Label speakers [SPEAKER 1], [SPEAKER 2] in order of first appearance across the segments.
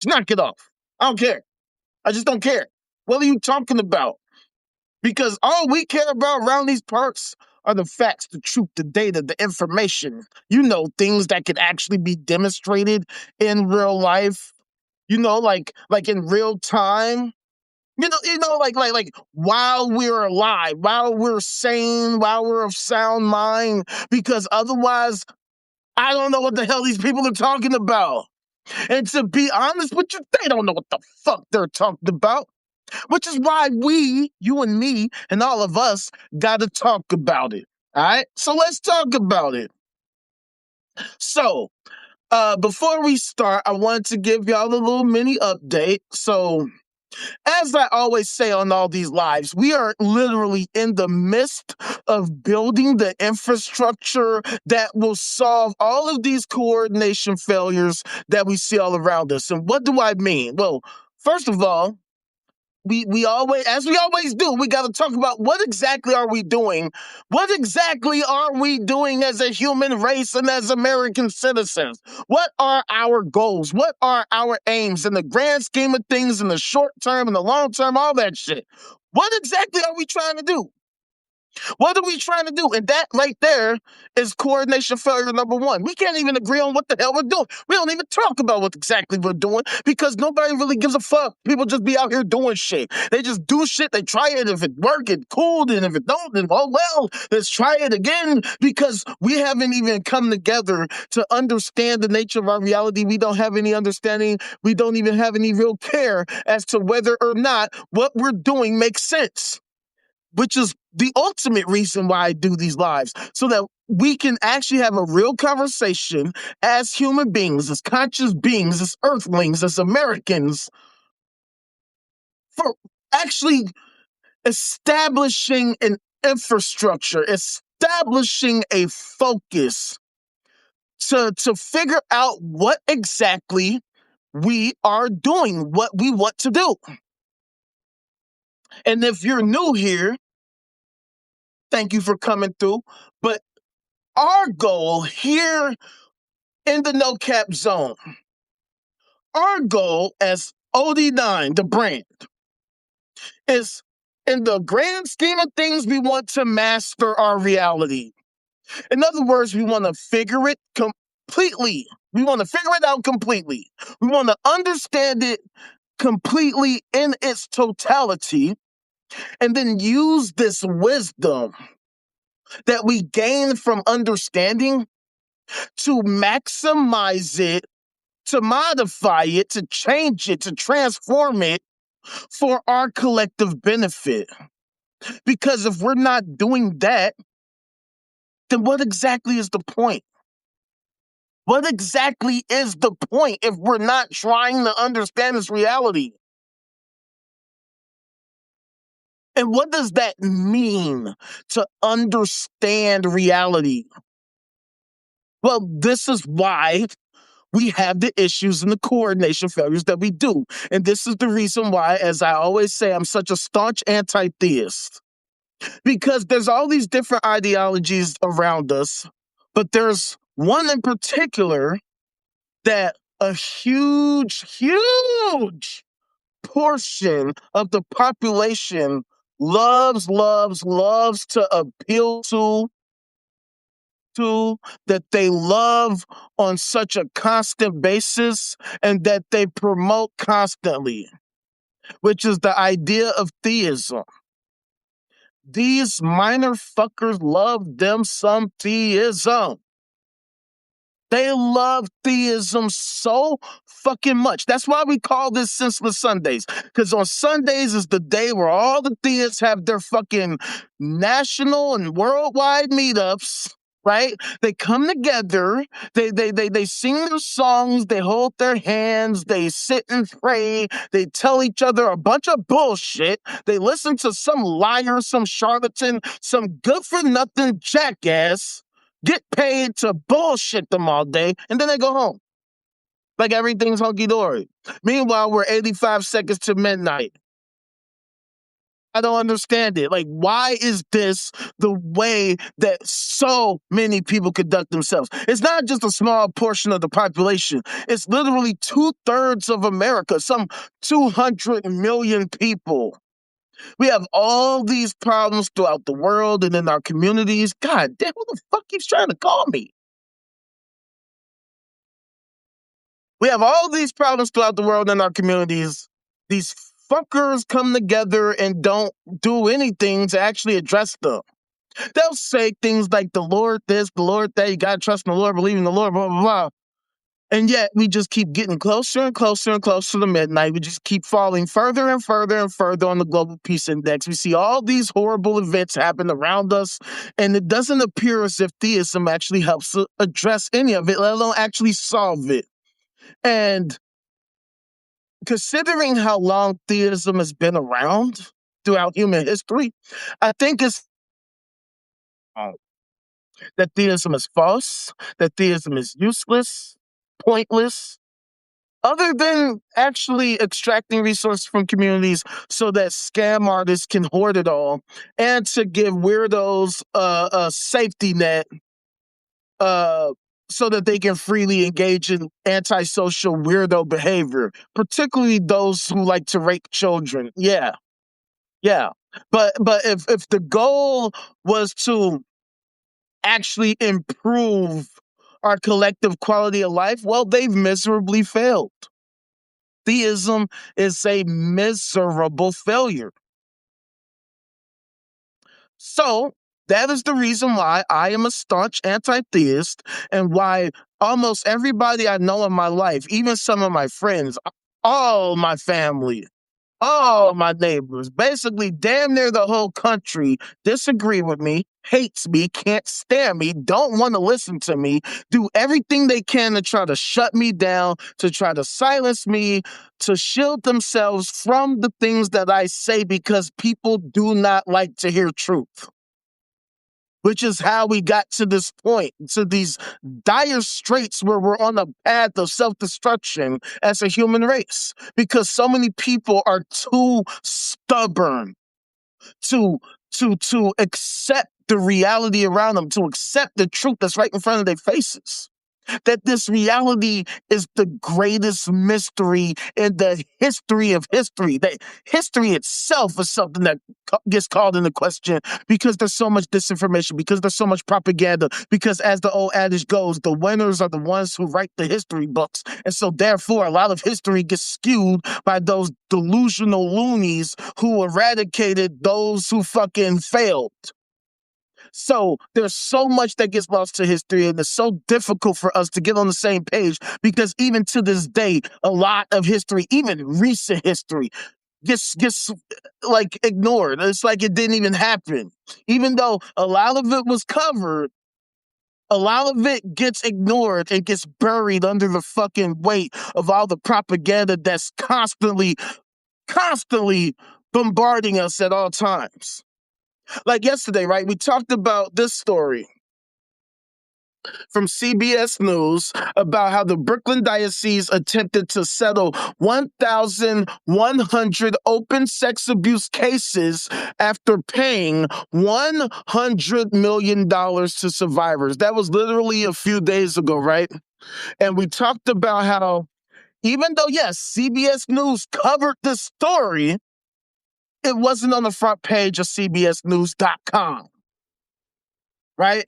[SPEAKER 1] Just knock it off. I don't care. I just don't care. What are you talking about? Because all we care about around these parts are the facts, the truth, the data, the information. Things that could actually be demonstrated in real life. Like in real time. Like while we're alive, while we're sane, while we're of sound mind. Because otherwise, I don't know what the hell these people are talking about. And to be honest with you, they don't know what the fuck they're talking about. Which is why we, you and me, and all of us, got to talk about it. All right? So let's talk about it. So, before we start, I wanted to give y'all a little mini update. So, as I always say on all these lives, we are literally in the midst of building the infrastructure that will solve all of these coordination failures that we see all around us. And what do I mean? Well, first of all, we always, as we always do, we got to talk about what exactly are we doing? What exactly are we doing as a human race and as American citizens? What are our goals? What are our aims in the grand scheme of things, in the short term and the long term, all that shit? What exactly are we trying to do? What are we trying to do? And that right there is coordination failure number one. We can't even agree on what the hell we're doing. We don't even talk about what exactly we're doing because nobody really gives a fuck. People just be out here doing shit. They just do shit. They try it. If it works, it's cool. And if it don't, then oh well, let's try it again because we haven't even come together to understand the nature of our reality. We don't have any understanding. We don't even have any real care as to whether or not what we're doing makes sense, which is the ultimate reason why I do these lives, so that we can actually have a real conversation as human beings, as conscious beings, as earthlings, as Americans, for actually establishing an infrastructure, establishing a focus to figure out what exactly we are doing, what we want to do. And if you're new here, thank you for coming through. But our goal here in the No Cap Zone, our goal as OD9, the brand, is in the grand scheme of things, we want to master our reality. In other words, we want to figure it completely. We want to figure it out completely. We want to understand it completely in its totality, and then use this wisdom that we gain from understanding to maximize it, to modify it, to change it, to transform it for our collective benefit. Because if we're not doing that, then what exactly is the point? What exactly is the point if we're not trying to understand this reality? And what does that mean to understand reality? Well, this is why we have the issues and the coordination failures that we do. And this is the reason why, as I always say, I'm such a staunch anti-theist. Because there's all these different ideologies around us, but there's one in particular that a huge portion of the population loves to appeal to, that they love on such a constant basis and that they promote constantly, which is the idea of theism. These minor fuckers love them some theism. They love theism so fucking much. That's why we call this Senseless Sundays. Because on Sundays is the day where all the theists have their fucking national and worldwide meetups, right? They come together, they sing their songs, they hold their hands, they sit and pray, they tell each other a bunch of bullshit, they listen to some liar, some charlatan, some good-for-nothing jackass, get paid to bullshit them all day, and then they go home. Like everything's hunky-dory. Meanwhile, we're 85 seconds to midnight. I don't understand it. Like, why is this the way that so many people conduct themselves? It's not just a small portion of the population. It's literally 2/3 of America, some 200 million people. We have all these problems throughout the world and in our communities. God damn, who the fuck keeps trying to call me? We have all these problems throughout the world and our communities. These fuckers come together and don't do anything to actually address them. They'll say things like the Lord this, the Lord that, you gotta trust in the Lord, believe in the Lord, blah, blah, blah. And yet we just keep getting closer and closer and closer to midnight. We just keep falling further and further and further on the global peace index. We see all these horrible events happen around us, and it doesn't appear as if theism actually helps address any of it, let alone actually solve it. And considering how long theism has been around throughout human history, I think it's that theism is false, that theism is useless, pointless, other than actually extracting resources from communities so that scam artists can hoard it all, and to give weirdos a safety net uh, so that they can freely engage in antisocial weirdo behavior, particularly those who like to rape children. Yeah, yeah. But if the goal was to actually improve our collective quality of life, well, they've miserably failed. Theism is a miserable failure. So that is the reason why I am a staunch anti-theist, and why almost everybody I know in my life, even some of my friends, all my family, all my neighbors, basically damn near the whole country, disagree with me, hates me, can't stand me, don't want to listen to me, do everything they can to try to shut me down, to try to silence me, to shield themselves from the things that I say, because people do not like to hear truth. Which is how we got to this point, to these dire straits where we're on a path of self-destruction as a human race, because so many people are too stubborn to to accept the reality around them, to accept the truth that's right in front of their faces. That this reality is the greatest mystery in the history of history. That history itself is something that gets called into question because there's so much disinformation, because there's so much propaganda, because as the old adage goes, the winners are the ones who write the history books. And so therefore, a lot of history gets skewed by those delusional loonies who eradicated those who fucking failed. So there's so much that gets lost to history, and it's so difficult for us to get on the same page, because even to this day, a lot of history, even recent history, gets like ignored. It's like it didn't even happen. Even though a lot of it was covered, a lot of it gets ignored and gets buried under the fucking weight of all the propaganda that's constantly bombarding us at all times. Like yesterday, right? We talked about this story from CBS News about how the Brooklyn Diocese attempted to settle 1,100 open sex abuse cases after paying $100 million to survivors. That was literally a few days ago, right? And we talked about how, even though, yes, CBS News covered this story, it wasn't on the front page of CBSNews.com, right?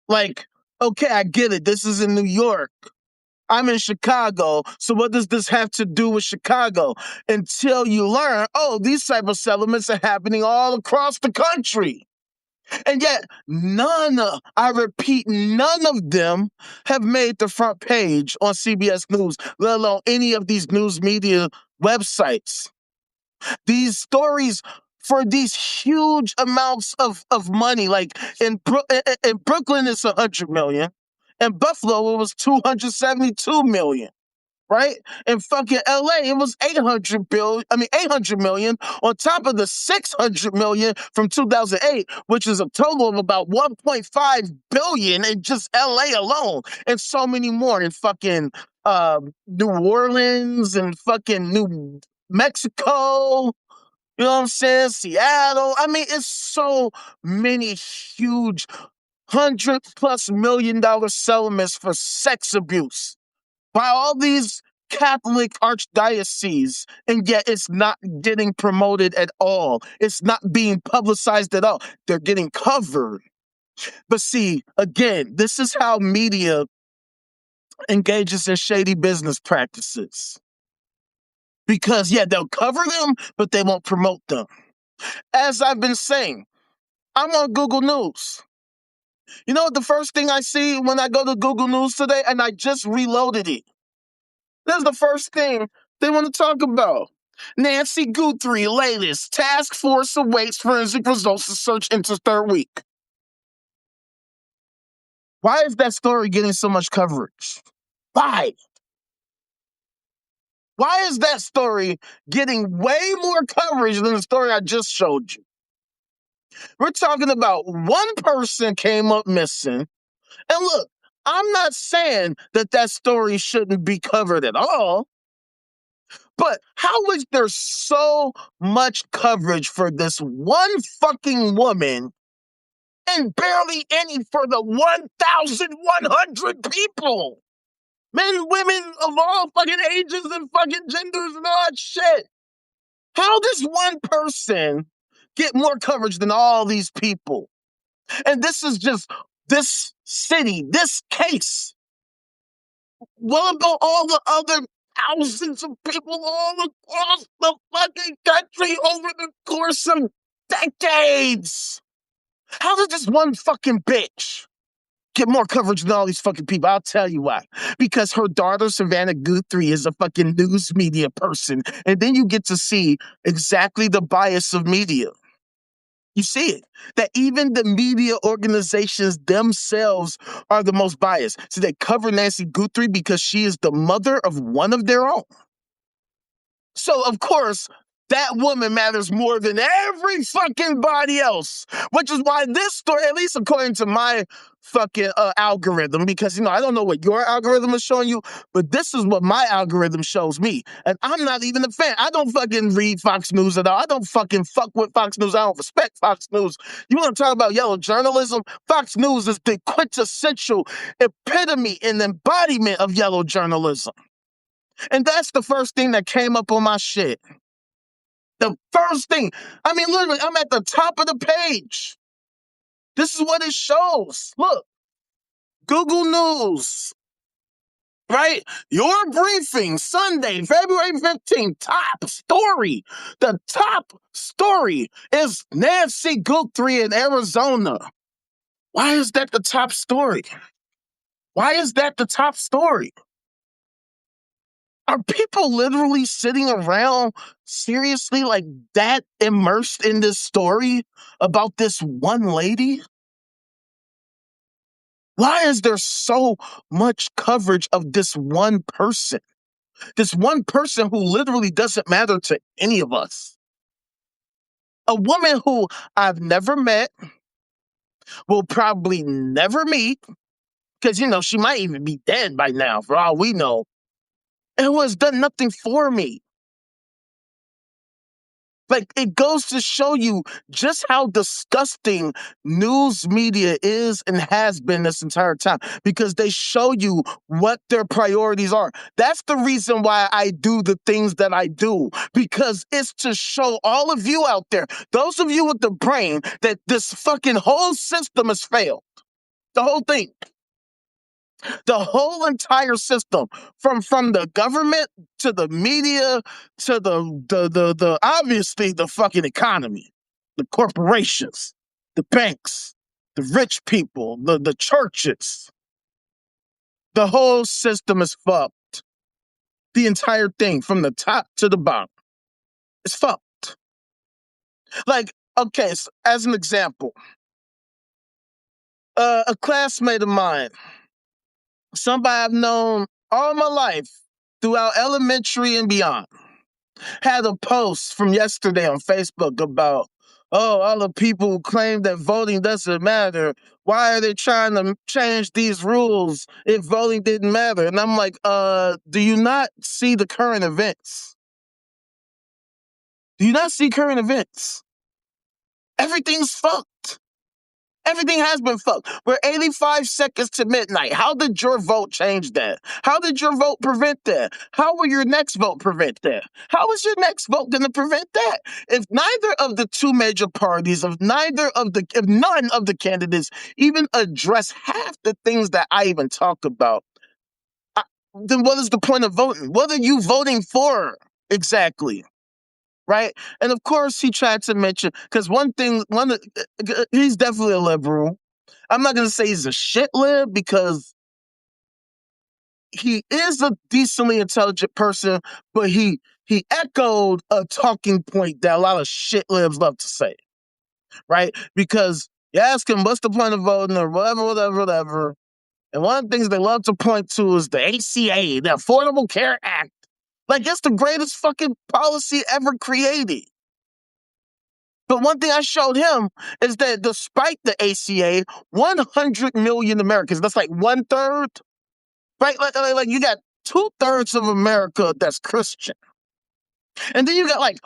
[SPEAKER 1] Like, okay, I get it. This is in New York. I'm in Chicago. So what does this have to do with Chicago? Until you learn, oh, these type of settlements are happening all across the country. And yet none, I repeat, none of them have made the front page on CBS News, let alone any of these news media websites. These stories for these huge amounts of money, like in Brooklyn, it's 100 million. In Buffalo, it was 272 million. Right? In fucking LA, it was 800 million on top of the 600 million from 2008, which is a total of about 1.5 billion in just LA alone, and so many more in fucking New Orleans and fucking New Mexico. You know what I'm saying? Seattle. I mean, it's so many huge $100+ million settlements for sex abuse by all these Catholic archdioceses, and yet it's not getting promoted at all. It's not being publicized at all. They're getting covered. But see, again, this is how media engages in shady business practices. Because, yeah, they'll cover them, but they won't promote them. As I've been saying, I'm on Google News. You know what the first thing I see when I go to Google News today? And I just reloaded it. This is the first thing they want to talk about. Nancy Guthrie, latest. Task force awaits forensic results of search into third week. Why is that story getting so much coverage? Why? Why is that story getting way more coverage than the story I just showed you? We're talking about one person came up missing. And look, I'm not saying that that story shouldn't be covered at all, but how is there so much coverage for this one fucking woman and barely any for the 1,100 people? Men, women of all fucking ages and fucking genders and all that shit. How does one person get more coverage than all these people? And this is just this city, this case. What about all the other thousands of people all across the fucking country over the course of decades? How does this one fucking bitch get more coverage than all these fucking people? I'll tell you why. Because her daughter, Savannah Guthrie, is a fucking news media person. And then you get to see exactly the bias of media. You see it, that even the media organizations themselves are the most biased. So they cover Nancy Guthrie because she is the mother of one of their own. So, of course, that woman matters more than every fucking body else, which is why this story, at least according to my fucking algorithm, because, I don't know what your algorithm is showing you, but this is what my algorithm shows me. And I'm not even a fan. I don't fucking read Fox News at all. I don't fucking fuck with Fox News. I don't respect Fox News. You want to talk about yellow journalism? Fox News is the quintessential epitome and embodiment of yellow journalism. And that's the first thing that came up on my shit. The first thing. I mean, literally, I'm at the top of the page. This is what it shows. Look, Google News, right? Your briefing, Sunday, February 15th, top story. The top story is Nancy Guthrie in Arizona. Why is that the top story? Why is that the top story? Are people literally sitting around seriously like that immersed in this story about this one lady? Why is there so much coverage of this one person? This one person who literally doesn't matter to any of us. A woman who I've never met, will probably never meet, because, she might even be dead by now, for all we know, and who has done nothing for me. Like, it goes to show you just how disgusting news media is and has been this entire time, because they show you what their priorities are. That's the reason why I do the things that I do, because it's to show all of you out there, those of you with the brain, that this fucking whole system has failed. The whole thing. The whole entire system, from the government to the media to the obviously the fucking economy, the corporations, the banks, the rich people, the churches. The whole system is fucked. The entire thing from the top to the bottom is fucked. Like, okay, so as an example, a classmate of mine, somebody I've known all my life throughout elementary and beyond, had a post from yesterday on Facebook about, all the people who claim that voting doesn't matter. Why are they trying to change these rules if voting didn't matter? And I'm like, do you not see the current events? Do you not see current events? Everything's fucked. Everything has been fucked. We're 85 seconds to midnight. How did your vote change that? How did your vote prevent that? How will your next vote prevent that? How is your next vote going to prevent that? If neither of the two major parties, if none of the candidates even address half the things that I even talk about, then what is the point of voting? What are you voting for exactly? Right? And of course, he tried to mention, because he's definitely a liberal. I'm not going to say he's a shit lib because he is a decently intelligent person, but he echoed a talking point that a lot of shit libs love to say, right? Because you ask him, what's the point of voting or whatever. And one of the things they love to point to is the ACA, the Affordable Care Act. Like, it's the greatest fucking policy ever created. But one thing I showed him is that despite the ACA, 100 million Americans, that's like 1/3, right? Like you got 2/3 of America that's Christian. And then you got like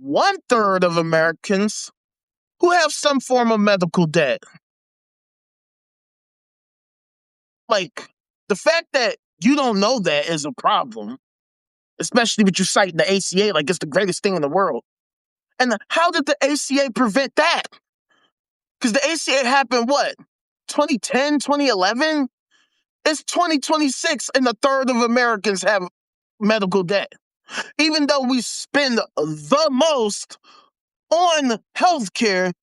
[SPEAKER 1] 1/3 of Americans who have some form of medical debt. Like, the fact that you don't know that is a problem, especially with you citing the ACA like it's the greatest thing in the world. And how did the ACA prevent that? Because the ACA happened, what, 2010, 2011? It's 2026 and a third of Americans have medical debt. Even though we spend the most on healthcare,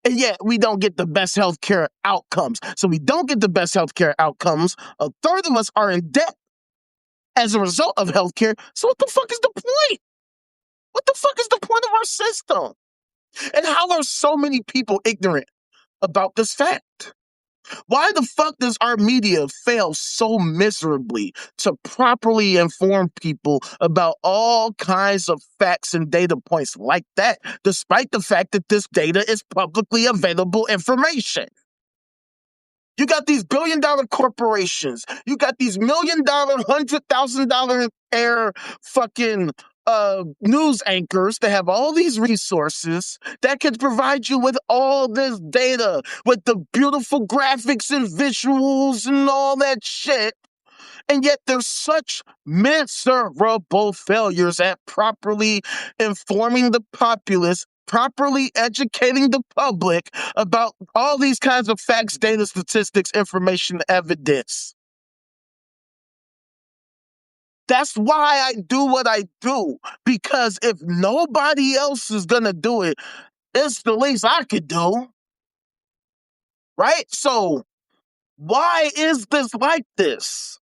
[SPEAKER 1] and yet we don't get the best healthcare outcomes. So we don't get the best healthcare outcomes. A third of us are in debt as a result of healthcare. So what the fuck is the point? What the fuck is the point of our system? And how are so many people ignorant about this fact? Why the fuck does our media fail so miserably to properly inform people about all kinds of facts and data points like that, despite the fact that this data is publicly available information? You got these billion-dollar corporations. You got these $1,000,000, $100,000 air fucking news anchors that have all these resources that can provide you with all this data, with the beautiful graphics and visuals and all that shit. And yet there's such miserable failures at properly informing the populace, properly educating the public about all these kinds of facts, data, statistics, information, evidence. That's why I do what I do, because if nobody else is going to do it, it's the least I could do, right? So why is this like this?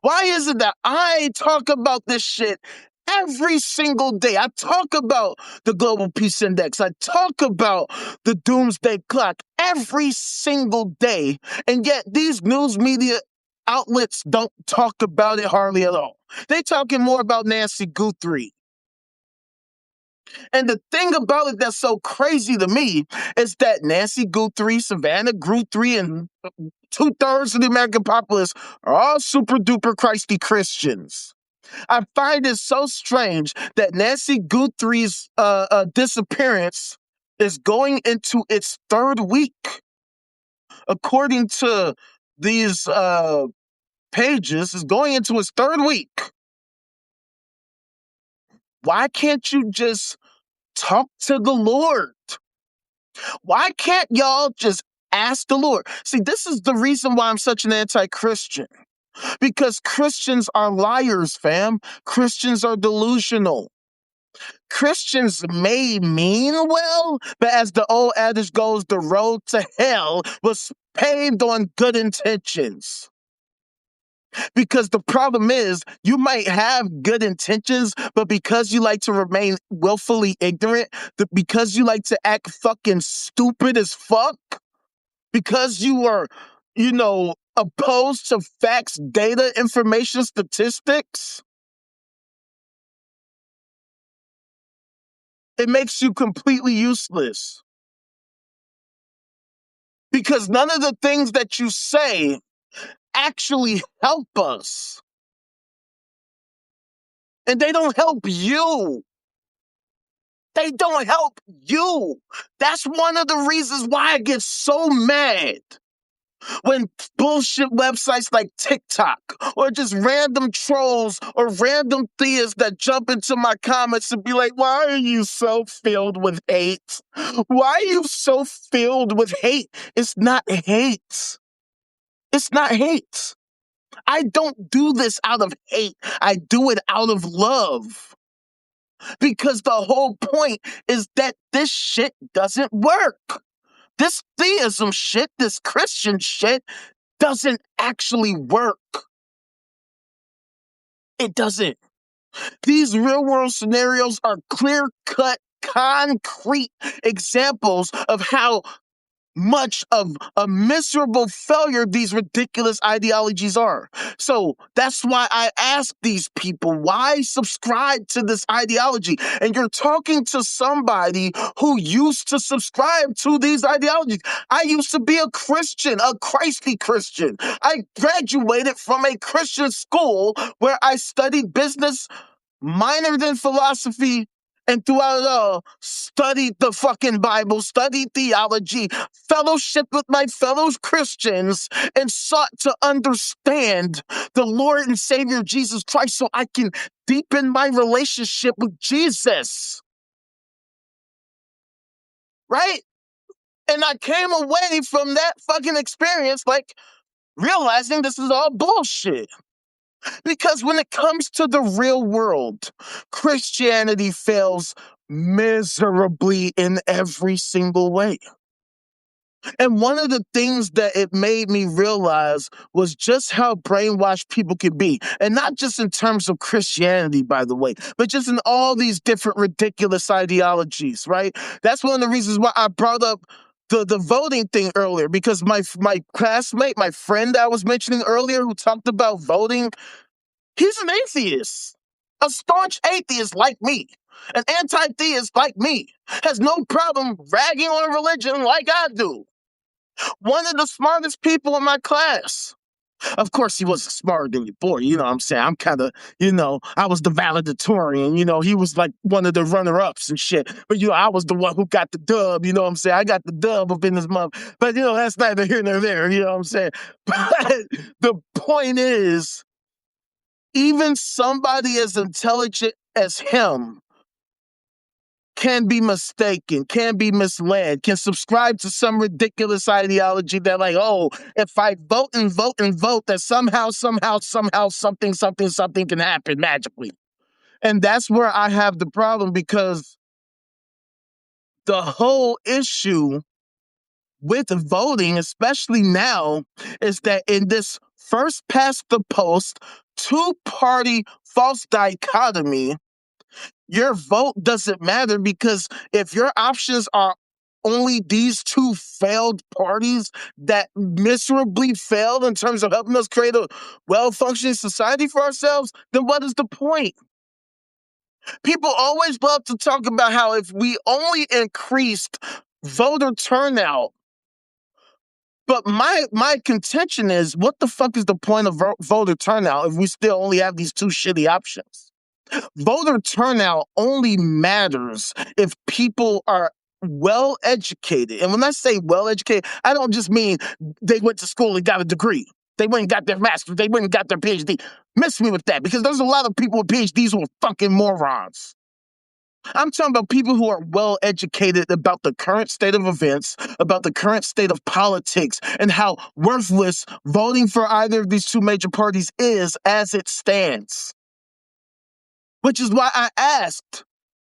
[SPEAKER 1] Why is it that I talk about this shit every single day? I talk about the Global Peace Index. I talk about the Doomsday Clock every single day. And yet these news media outlets don't talk about it hardly at all. They're talking more about Nancy Guthrie. And the thing about it that's so crazy to me is that Nancy Guthrie, Savannah Guthrie, and 2/3 of the American populace are all super duper Christy Christians. I find it so strange that Nancy Guthrie's disappearance is going into its third week. According to these pages, is going into its third week. Why can't you just talk to the Lord? Why can't y'all just ask the Lord? See, this is the reason why I'm such an anti-Christian. Because Christians are liars, fam. Christians are delusional. Christians may mean well, but as the old adage goes, the road to hell was paved on good intentions. Because the problem is, you might have good intentions, but because you like to remain willfully ignorant, because you like to act fucking stupid as fuck, because you are, opposed to facts, data, information, statistics, it makes you completely useless. Because none of the things that you say actually help us. And they don't help you. They don't help you. That's one of the reasons why I get so mad when bullshit websites like TikTok or just random trolls or random theists that jump into my comments and be like, why are you so filled with hate? Why are you so filled with hate? It's not hate. It's not hate. I don't do this out of hate. I do it out of love. Because the whole point is that this shit doesn't work. This theism shit, this Christian shit, doesn't actually work. It doesn't. These real world scenarios are clear cut, concrete examples of how much of a miserable failure these ridiculous ideologies are. So that's why I ask these people, why subscribe to this ideology? And you're talking to somebody who used to subscribe to these ideologies. I used to be a Christian, a Christy Christian. I graduated from a Christian school where I studied business, minored in philosophy, and throughout it all, studied the fucking Bible, studied theology, fellowship with my fellow Christians, and sought to understand the Lord and Savior Jesus Christ so I can deepen my relationship with Jesus. Right? And I came away from that fucking experience like realizing this is all bullshit. Because when it comes to the real world, Christianity fails miserably in every single way. And one of the things that it made me realize was just how brainwashed people can be. And not just in terms of Christianity, by the way, but just in all these different ridiculous ideologies, right? That's one of the reasons why I brought up the voting thing earlier, because my classmate, my friend I was mentioning earlier who talked about voting, he's an atheist, a staunch atheist like me, an anti-theist like me, has no problem ragging on religion like I do. One of the smartest people in my class. Of course, he wasn't smarter than your boy, you know what I'm saying? I'm kind of, I was the valedictorian, he was like one of the runner-ups and shit. But, I was the one who got the dub, you know what I'm saying? I got the dub up in this month. But, that's neither here nor there, you know what I'm saying? But the point is, even somebody as intelligent as him can be mistaken, can be misled, can subscribe to some ridiculous ideology that like, oh, if I vote and vote and vote, that somehow, something can happen magically. And that's where I have the problem, because the whole issue with voting, especially now, is that in this first past the post, two-party false dichotomy, your vote doesn't matter, because if your options are only these two failed parties that miserably failed in terms of helping us create a well-functioning society for ourselves, then what is the point? People always love to talk about how if we only increased voter turnout, but my contention is, what the fuck is the point of voter turnout if we still only have these two shitty options? Voter turnout only matters if people are well educated. And when I say well educated, I don't just mean they went to school and got a degree. They went and got their master's. They went and got their PhD. Miss me with that, because there's a lot of people with PhDs who are fucking morons. I'm talking about people who are well educated about the current state of events, about the current state of politics, and how worthless voting for either of these two major parties is as it stands. Which is why I asked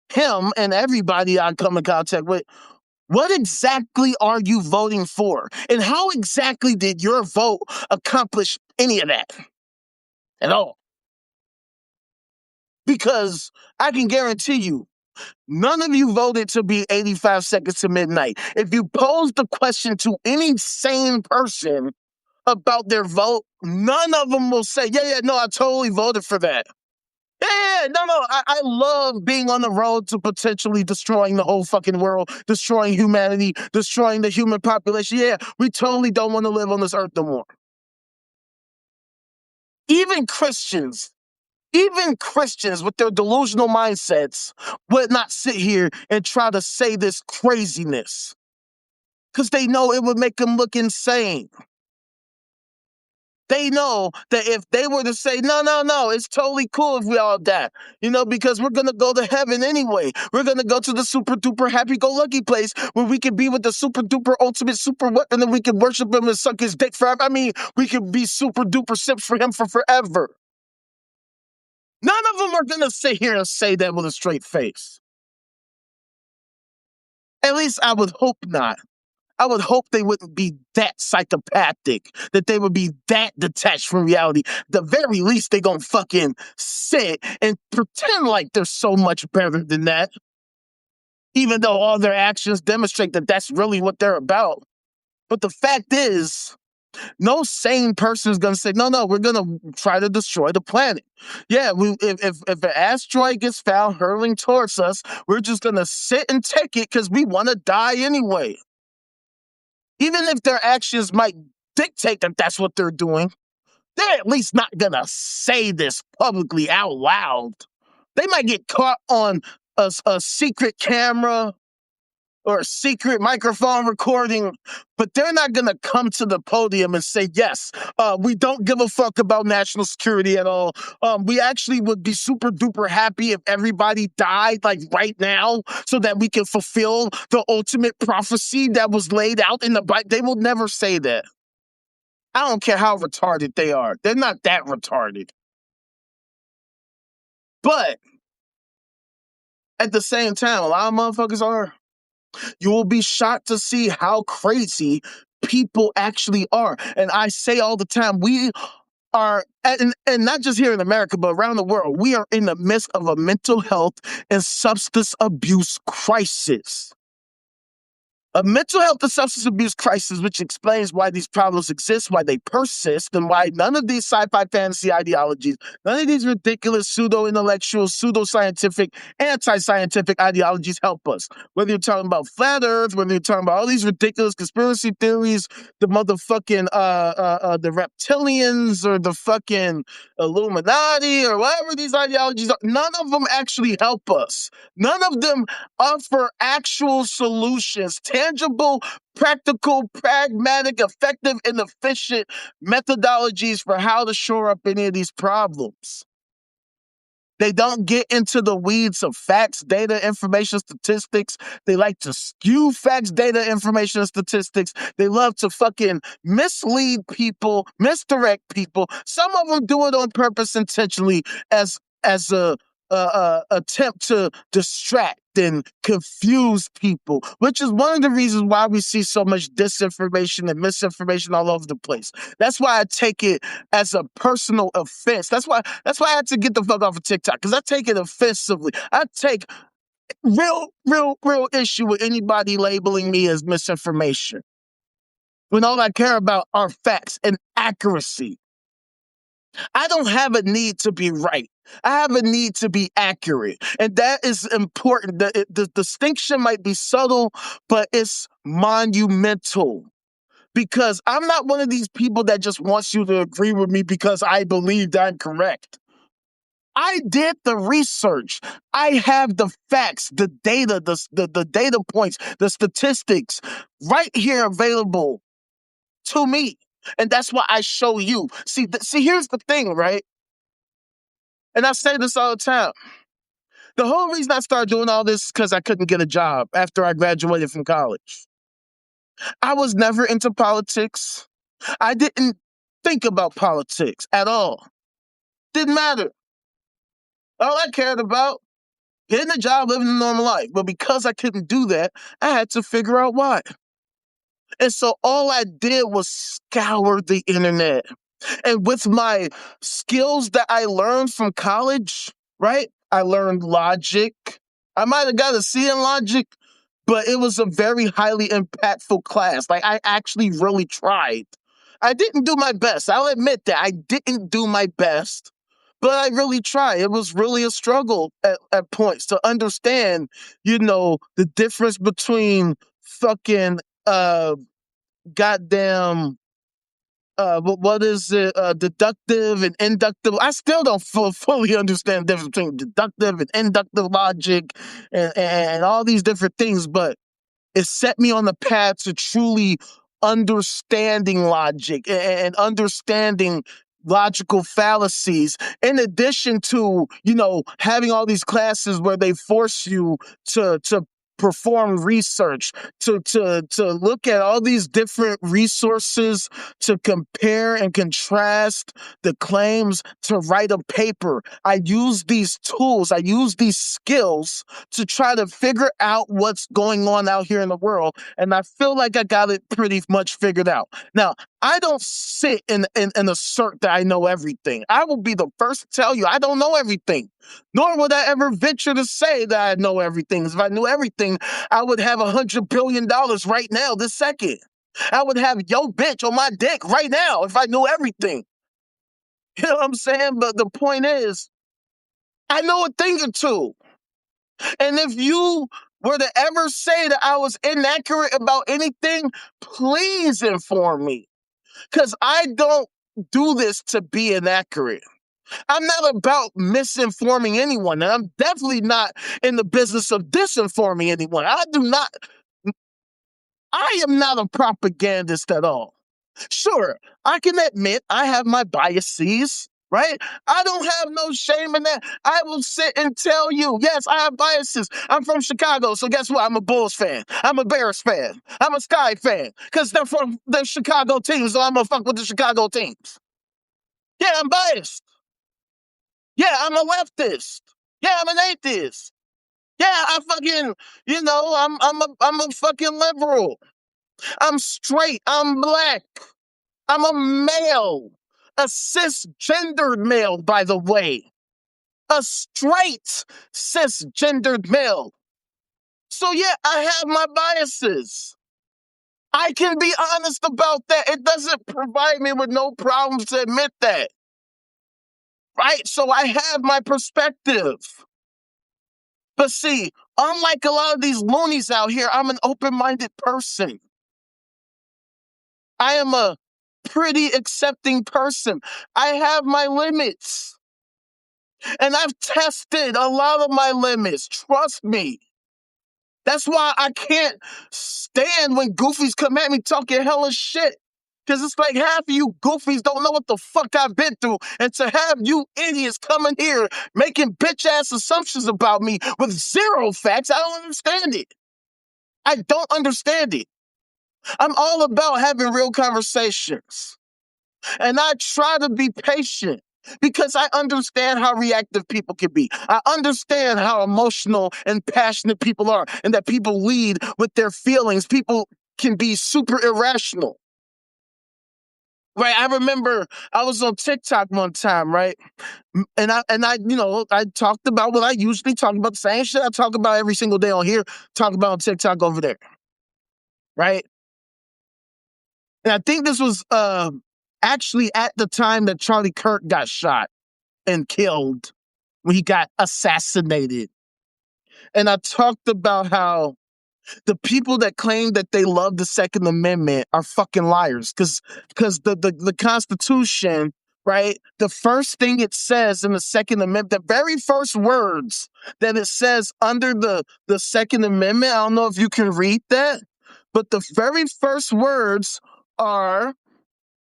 [SPEAKER 1] him and everybody I come in contact with, what exactly are you voting for? And how exactly did your vote accomplish any of that at all? Because I can guarantee you, none of you voted to be 85 seconds to midnight. If you pose the question to any sane person about their vote, none of them will say, yeah, no, I totally voted for that. Yeah, no, I love being on the road to potentially destroying the whole fucking world, destroying humanity, destroying the human population. Yeah, we totally don't want to live on this earth no more. Even Christians Even Christians with their delusional mindsets would not sit here and try to say this craziness because they know it would make them look insane. They know that if they were to say, no, no, no, it's totally cool if we all die, because we're going to go to heaven anyway. We're going to go to the super duper happy go lucky place where we can be with the super duper ultimate super weapon and we can worship him and suck his dick forever. I mean, we can be super duper simps for him for forever. None of them are going to sit here and say that with a straight face. At least I would hope not. I would hope they wouldn't be that psychopathic, that they would be that detached from reality. The very least, they gonna fucking sit and pretend like they're so much better than that, even though all their actions demonstrate that that's really what they're about. But the fact is, no sane person is gonna say, no, no, we're gonna try to destroy the planet. Yeah, if an asteroid gets found hurling towards us, we're just gonna sit and take it because we want to die anyway. Even if their actions might dictate that that's what they're doing, they're at least not gonna say this publicly out loud. They might get caught on a secret camera or a secret microphone recording, but they're not gonna come to the podium and say, yes, we don't give a fuck about national security at all. We actually would be super duper happy if everybody died like right now so that we can fulfill the ultimate prophecy that was laid out in the Bible. They will never say that. I don't care how retarded they are. They're not that retarded. But at the same time, a lot of motherfuckers are. You will be shocked to see how crazy people actually are. And I say all the time, we are, and not just here in America, but around the world, we are in the midst of a mental health and substance abuse crisis. A mental health and substance abuse crisis, which explains why these problems exist, why they persist, and why none of these sci-fi fantasy ideologies, none of these ridiculous pseudo-intellectual, pseudo-scientific, anti-scientific ideologies help us. Whether you're talking about flat Earth, whether you're talking about all these ridiculous conspiracy theories, the motherfucking the reptilians or the fucking Illuminati or whatever these ideologies are, none of them actually help us. None of them offer actual solutions, tangible, practical, pragmatic, effective, and efficient methodologies for how to shore up any of these problems. They don't get into the weeds of facts, data, information, statistics. They like to skew facts, data, information, and statistics. They love to fucking mislead people, misdirect people. Some of them do it on purpose intentionally as a attempt to distract and confuse people, which is one of the reasons why we see so much disinformation and misinformation all over the place. That's why I take it as a personal offense. That's why I had to get the fuck off of TikTok, because I take it offensively. I take real issue with anybody labeling me as misinformation when all I care about are facts and accuracy. I don't have a need to be right. I have a need to be accurate. And that is important. The distinction might be subtle, but it's monumental. Because I'm not one of these people that just wants you to agree with me because I believe I'm correct. I did the research. I have the facts, the data, the data points, the statistics right here available to me. And that's why I show you. See, here's the thing, right? And I say this all the time. The whole reason I started doing all this is because I couldn't get a job after I graduated from college. I was never into politics. I didn't think about politics at all. Didn't matter. All I cared about, getting a job, living a normal life. But because I couldn't do that, I had to figure out why. And so all I did was scour the internet. And with my skills that I learned from college, right? I learned logic. I might have got a C in logic, but it was a very highly impactful class. Like, I actually really tried. I didn't do my best. I'll admit that I didn't do my best, but I really tried. It was really a struggle at points to understand, the difference between fucking goddamn what is it? Deductive and inductive. I still don't fully understand the difference between deductive and inductive logic, and all these different things. But it set me on the path to truly understanding logic and understanding logical fallacies, in addition to, having all these classes where they force you to perform research, to look at all these different resources, to compare and contrast the claims, to write a paper. I use these tools, I use these skills to try to figure out what's going on out here in the world. And I feel like I got it pretty much figured out. Now, I don't sit and assert that I know everything. I will be the first to tell you I don't know everything, nor would I ever venture to say that I know everything. If I knew everything, I would have $100 billion right now, this second. I would have yo bitch on my dick right now if I knew everything. You know what I'm saying? But the point is, I know a thing or two. And if you were to ever say that I was inaccurate about anything, please inform me. Because I don't do this to be inaccurate. I'm not about misinforming anyone, and I'm definitely not in the business of disinforming anyone. I am not a propagandist at all. Sure, I can admit I have my biases, right? I don't have no shame in that. I will sit and tell you, yes, I have biases. I'm from Chicago, so guess what? I'm a Bulls fan. I'm a Bears fan. I'm a Sky fan, because they're from the Chicago teams, so I'm gonna fuck with the Chicago teams. Yeah, I'm biased. Yeah, I'm a leftist. Yeah, I'm an atheist. Yeah, I fucking, I'm a fucking liberal. I'm straight. I'm black. I'm a male. A cisgendered male, by the way. A straight cisgendered male. So yeah, I have my biases. I can be honest about that. It doesn't provide me with no problems to admit that. Right? So I have my perspective. But see, unlike a lot of these loonies out here, I'm an open-minded person. I am a pretty accepting person. I have my limits. And I've tested a lot of my limits. Trust me. That's why I can't stand when goofies come at me talking hella shit. Because it's like half of you goofies don't know what the fuck I've been through. And to have you idiots coming here making bitch-ass assumptions about me with zero facts, I don't understand it. I don't understand it. I'm all about having real conversations. And I try to be patient because I understand how reactive people can be. I understand how emotional and passionate people are, and that people lead with their feelings. People can be super irrational. Right, I remember I was on TikTok one time, right? I talked about what I usually talk about, the same shit I talk about every single day on here, talk about on TikTok over there, right? And I think this was actually at the time that Charlie Kirk got shot and killed, when he got assassinated. And I talked about how the people that claim that they love the Second Amendment are fucking liars. Because the Constitution, right? The first thing it says in the Second Amendment, the very first words that it says under the Second Amendment, I don't know if you can read that, but the very first words are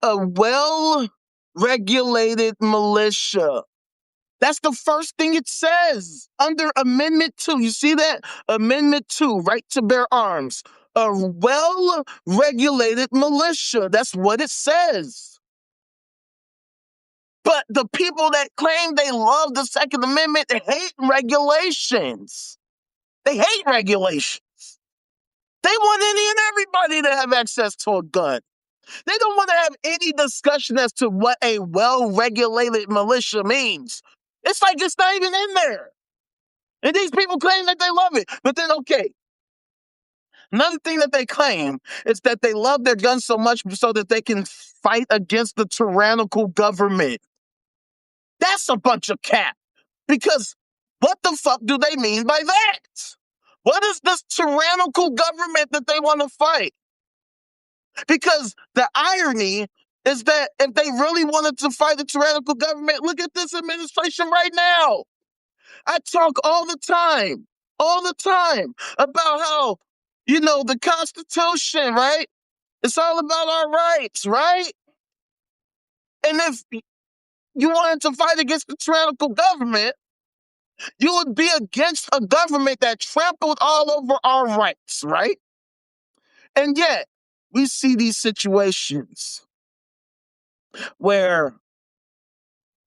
[SPEAKER 1] a well-regulated militia. That's the first thing it says under Amendment 2. You see that? Amendment 2, right to bear arms. A well-regulated militia. That's what it says. But the people that claim they love the Second Amendment, they hate regulations. They hate regulations. They want any and everybody to have access to a gun. They don't want to have any discussion as to what a well-regulated militia means. It's like it's not even in there. And these people claim that they love it. But then, okay, another thing that they claim is that they love their guns so much so that they can fight against the tyrannical government. That's a bunch of cap. Because what the fuck do they mean by that? What is this tyrannical government that they want to fight? Because the irony is that if they really wanted to fight a tyrannical government, look at this administration right now. I talk all the time about how, the Constitution, right? It's all about our rights, right? And if you wanted to fight against the tyrannical government, you would be against a government that trampled all over our rights, right? And yet, we see these situations where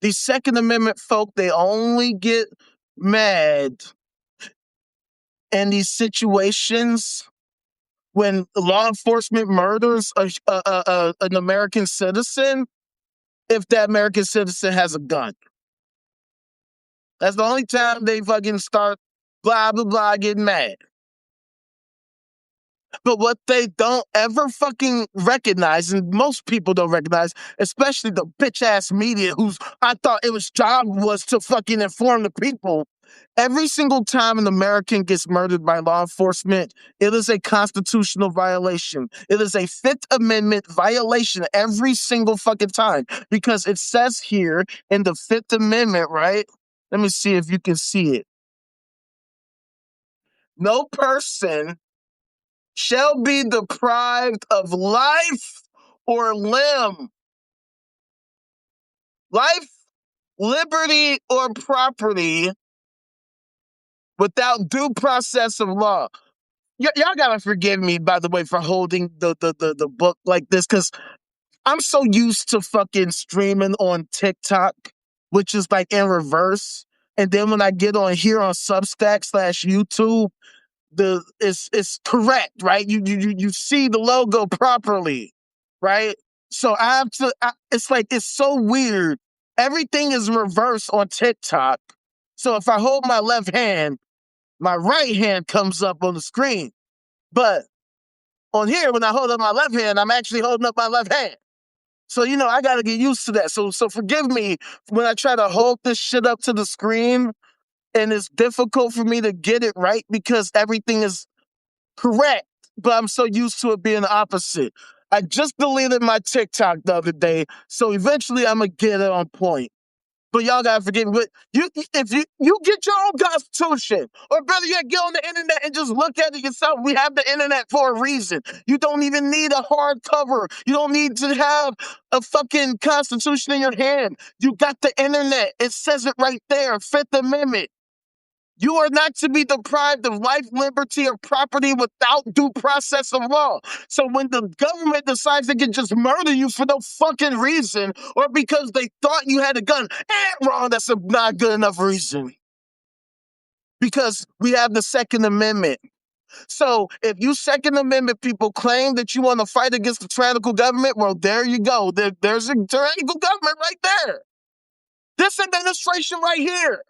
[SPEAKER 1] these Second Amendment folk, they only get mad in these situations when law enforcement murders an American citizen if that American citizen has a gun. That's the only time they fucking start blah, blah, blah, getting mad. But what they don't ever fucking recognize, and most people don't recognize, especially the bitch ass media whose I thought it was job was to fucking inform the people. Every single time an American gets murdered by law enforcement, it is a constitutional violation. It is a Fifth Amendment violation every single fucking time. Because it says here in the Fifth Amendment, right? Let me see if you can see it. No person shall be deprived of life or limb, life, liberty, or property without due process of law. Y'all gotta forgive me, by the way, for holding the book like this, because I'm so used to fucking streaming on TikTok, which is like in reverse. And then when I get on here on Substack/YouTube, it's correct, right? You see the logo properly, right? So I have to. It's like it's so weird. Everything is reversed on TikTok. So if I hold my left hand, my right hand comes up on the screen. But on here, when I hold up my left hand, I'm actually holding up my left hand. So I got to get used to that. So forgive me when I try to hold this shit up to the screen, and it's difficult for me to get it right because everything is correct, but I'm so used to it being the opposite. I just deleted my TikTok the other day, so eventually I'm gonna get it on point. But y'all gotta forgive me. But if you get your own constitution, or better yet, get on the internet and just look at it yourself. We have the internet for a reason. You don't even need a hardcover. You don't need to have a fucking constitution in your hand. You got the internet. It says it right there. Fifth Amendment. You are not to be deprived of life, liberty, or property without due process of law. So when the government decides they can just murder you for no fucking reason, or because they thought you had a gun, wrong, that's a not good enough reason. Because we have the Second Amendment. So if you Second Amendment people claim that you want to fight against the tyrannical government, well, there you go. There's a tyrannical government right there. This administration right here.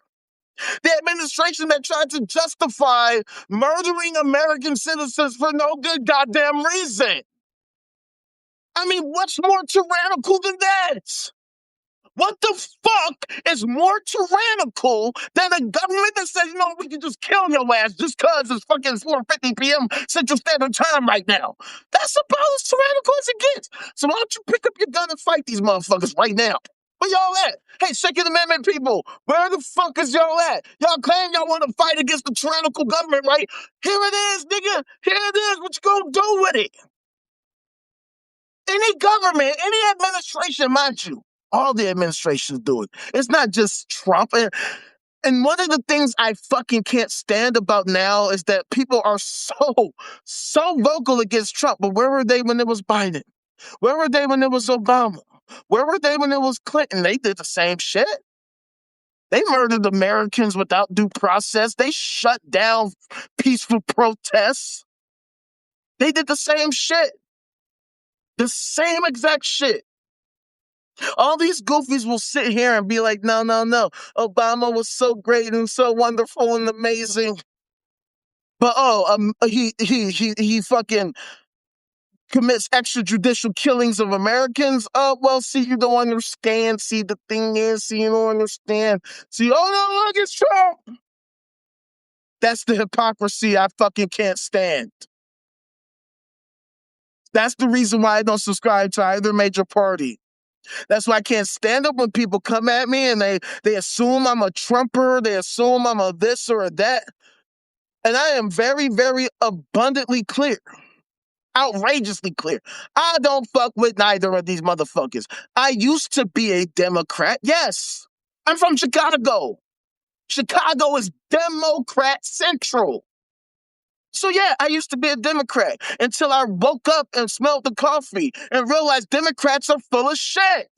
[SPEAKER 1] The administration that tried to justify murdering American citizens for no good goddamn reason. I mean, what's more tyrannical than that? What the fuck is more tyrannical than a government that says, we can just kill your ass just because it's fucking 4:50 p.m. Central Standard Time right now? That's about as tyrannical as it gets. So why don't you pick up your gun and fight these motherfuckers right now? Where y'all at? Hey, Second Amendment people, where the fuck is y'all at? Y'all claim y'all want to fight against the tyrannical government, right? Here it is, nigga. Here it is. What you gonna do with it? Any government, any administration, mind you, all the administrations do it. It's not just Trump. And one of the things I fucking can't stand about now is that people are so vocal against Trump. But where were they when it was Biden? Where were they when it was Obama? Where were they when it was Clinton? They did the same shit. They murdered Americans without due process. They shut down peaceful protests. They did the same shit. The same exact shit. All these goofies will sit here and be like, no. Obama was so great and so wonderful and amazing. But he fucking commits extrajudicial killings of Americans. Oh, well, see, you don't understand. See, the thing is, see, you don't understand. See, oh no, look, it's Trump. That's the hypocrisy I fucking can't stand. That's the reason why I don't subscribe to either major party. That's why I can't stand up when people come at me and they assume I'm a Trumper, they assume I'm a this or a that. And I am very, very abundantly clear, outrageously clear. I don't fuck with neither of these motherfuckers. I used to be a Democrat, yes. I'm from Chicago. Chicago is Democrat Central. So yeah, I used to be a Democrat until I woke up and smelled the coffee and realized Democrats are full of shit.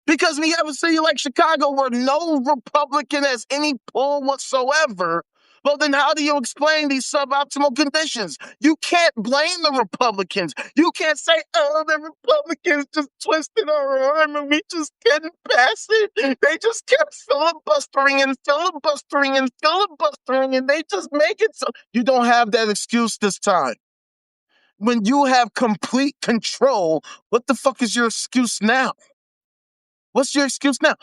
[SPEAKER 1] Because we have a city like Chicago where no Republican has any pull whatsoever, well, then how do you explain these suboptimal conditions? You can't blame the Republicans. You can't say, oh, the Republicans just twisted our arm and we just couldn't pass it. They just kept filibustering and filibustering and filibustering and they just make it so. You don't have that excuse this time. When you have complete control, what the fuck is your excuse now? What's your excuse now?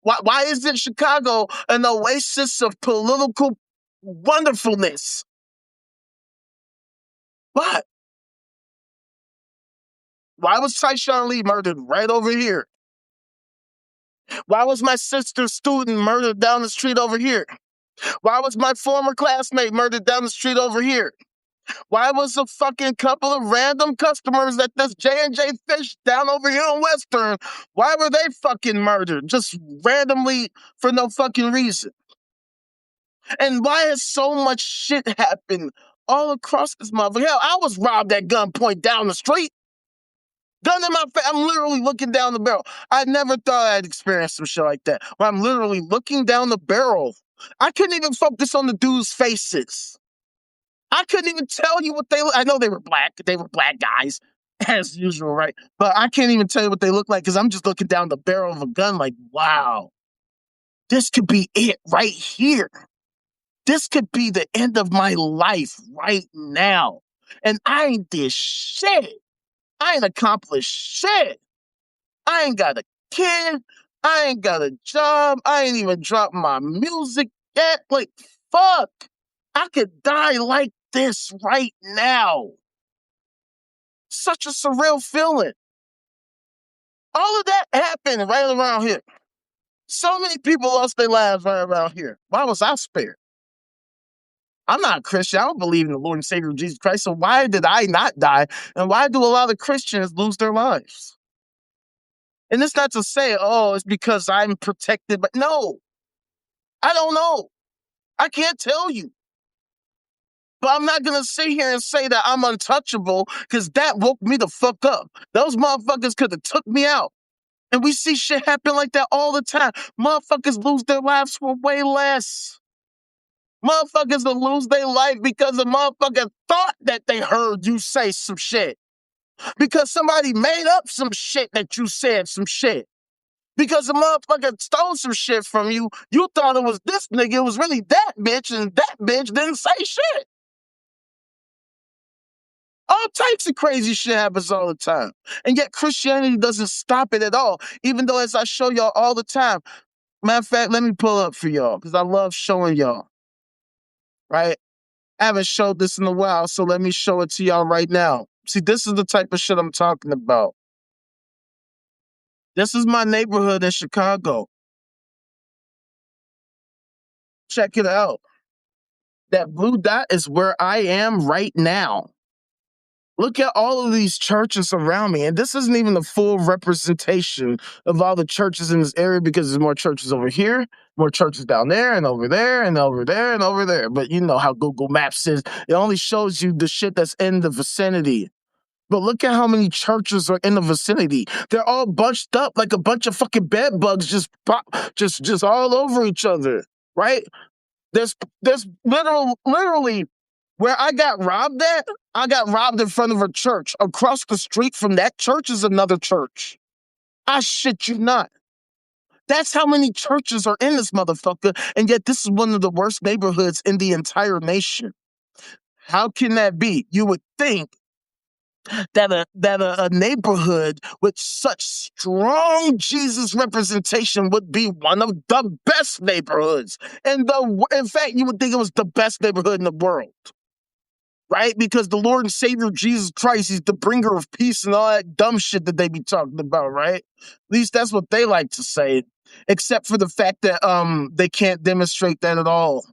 [SPEAKER 1] Why isn't Chicago an oasis of political wonderfulness? What? Why was Tyshawn Lee murdered right over here? Why was my sister's student murdered down the street over here? Why was my former classmate murdered down the street over here? Why was a fucking couple of random customers at this J&J Fish down over here on Western, why were they fucking murdered? Just randomly for no fucking reason. And why has so much shit happened all across this motherfucker? Hell, I was robbed at gunpoint down the street. Gun in my face. I'm literally looking down the barrel. I never thought I'd experience some shit like that. Where I'm literally looking down the barrel. I couldn't even focus on the dudes' faces. I couldn't even tell you what they look. I know they were black. They were black guys, as usual, right? But I can't even tell you what they look like because I'm just looking down the barrel of a gun like, wow, this could be it right here. This could be the end of my life right now. And I ain't did shit. I ain't accomplished shit. I ain't got a kid. I ain't got a job. I ain't even dropped my music yet. Like, fuck. I could die like this right now. Such a surreal feeling. All of that happened right around here. So many people lost their lives right around here. Why was I spared? I'm not a Christian. I don't believe in the Lord and Savior Jesus Christ. So why did I not die? And why do a lot of Christians lose their lives? And it's not to say, oh, it's because I'm protected. But no, I don't know. I can't tell you. But I'm not going to sit here and say that I'm untouchable because that woke me the fuck up. Those motherfuckers could have took me out. And we see shit happen like that all the time. Motherfuckers lose their lives for way less. Motherfuckers will lose their life because a motherfucker thought that they heard you say some shit. Because somebody made up some shit that you said some shit. Because a motherfucker stole some shit from you, you thought it was this nigga, it was really that bitch, and that bitch didn't say shit. All types of crazy shit happens all the time. And yet Christianity doesn't stop it at all, even though as I show y'all all the time. Matter of fact, let me pull up for y'all, because I love showing y'all, right? I haven't showed this in a while, so let me show it to y'all right now. See, this is the type of shit I'm talking about. This is my neighborhood in Chicago. Check it out. That blue dot is where I am right now. Look at all of these churches around me. And this isn't even the full representation of all the churches in this area because there's more churches over here, more churches down there, and over there, and over there, and over there. But you know how Google Maps is. It only shows you the shit that's in the vicinity. But look at how many churches are in the vicinity. They're all bunched up like a bunch of fucking bed bugs just all over each other, right? There's literally where I got robbed at, I got robbed in front of a church. Across the street from that church is another church. I shit you not. That's how many churches are in this motherfucker, and yet this is one of the worst neighborhoods in the entire nation. How can that be? You would think that a neighborhood with such strong Jesus representation would be one of the best neighborhoods. In fact, you would think it was the best neighborhood in the world. right? Because the Lord and Savior Jesus Christ, he's the bringer of peace and all that dumb shit that they be talking about, right? At least that's what they like to say, except for the fact that they can't demonstrate that at all.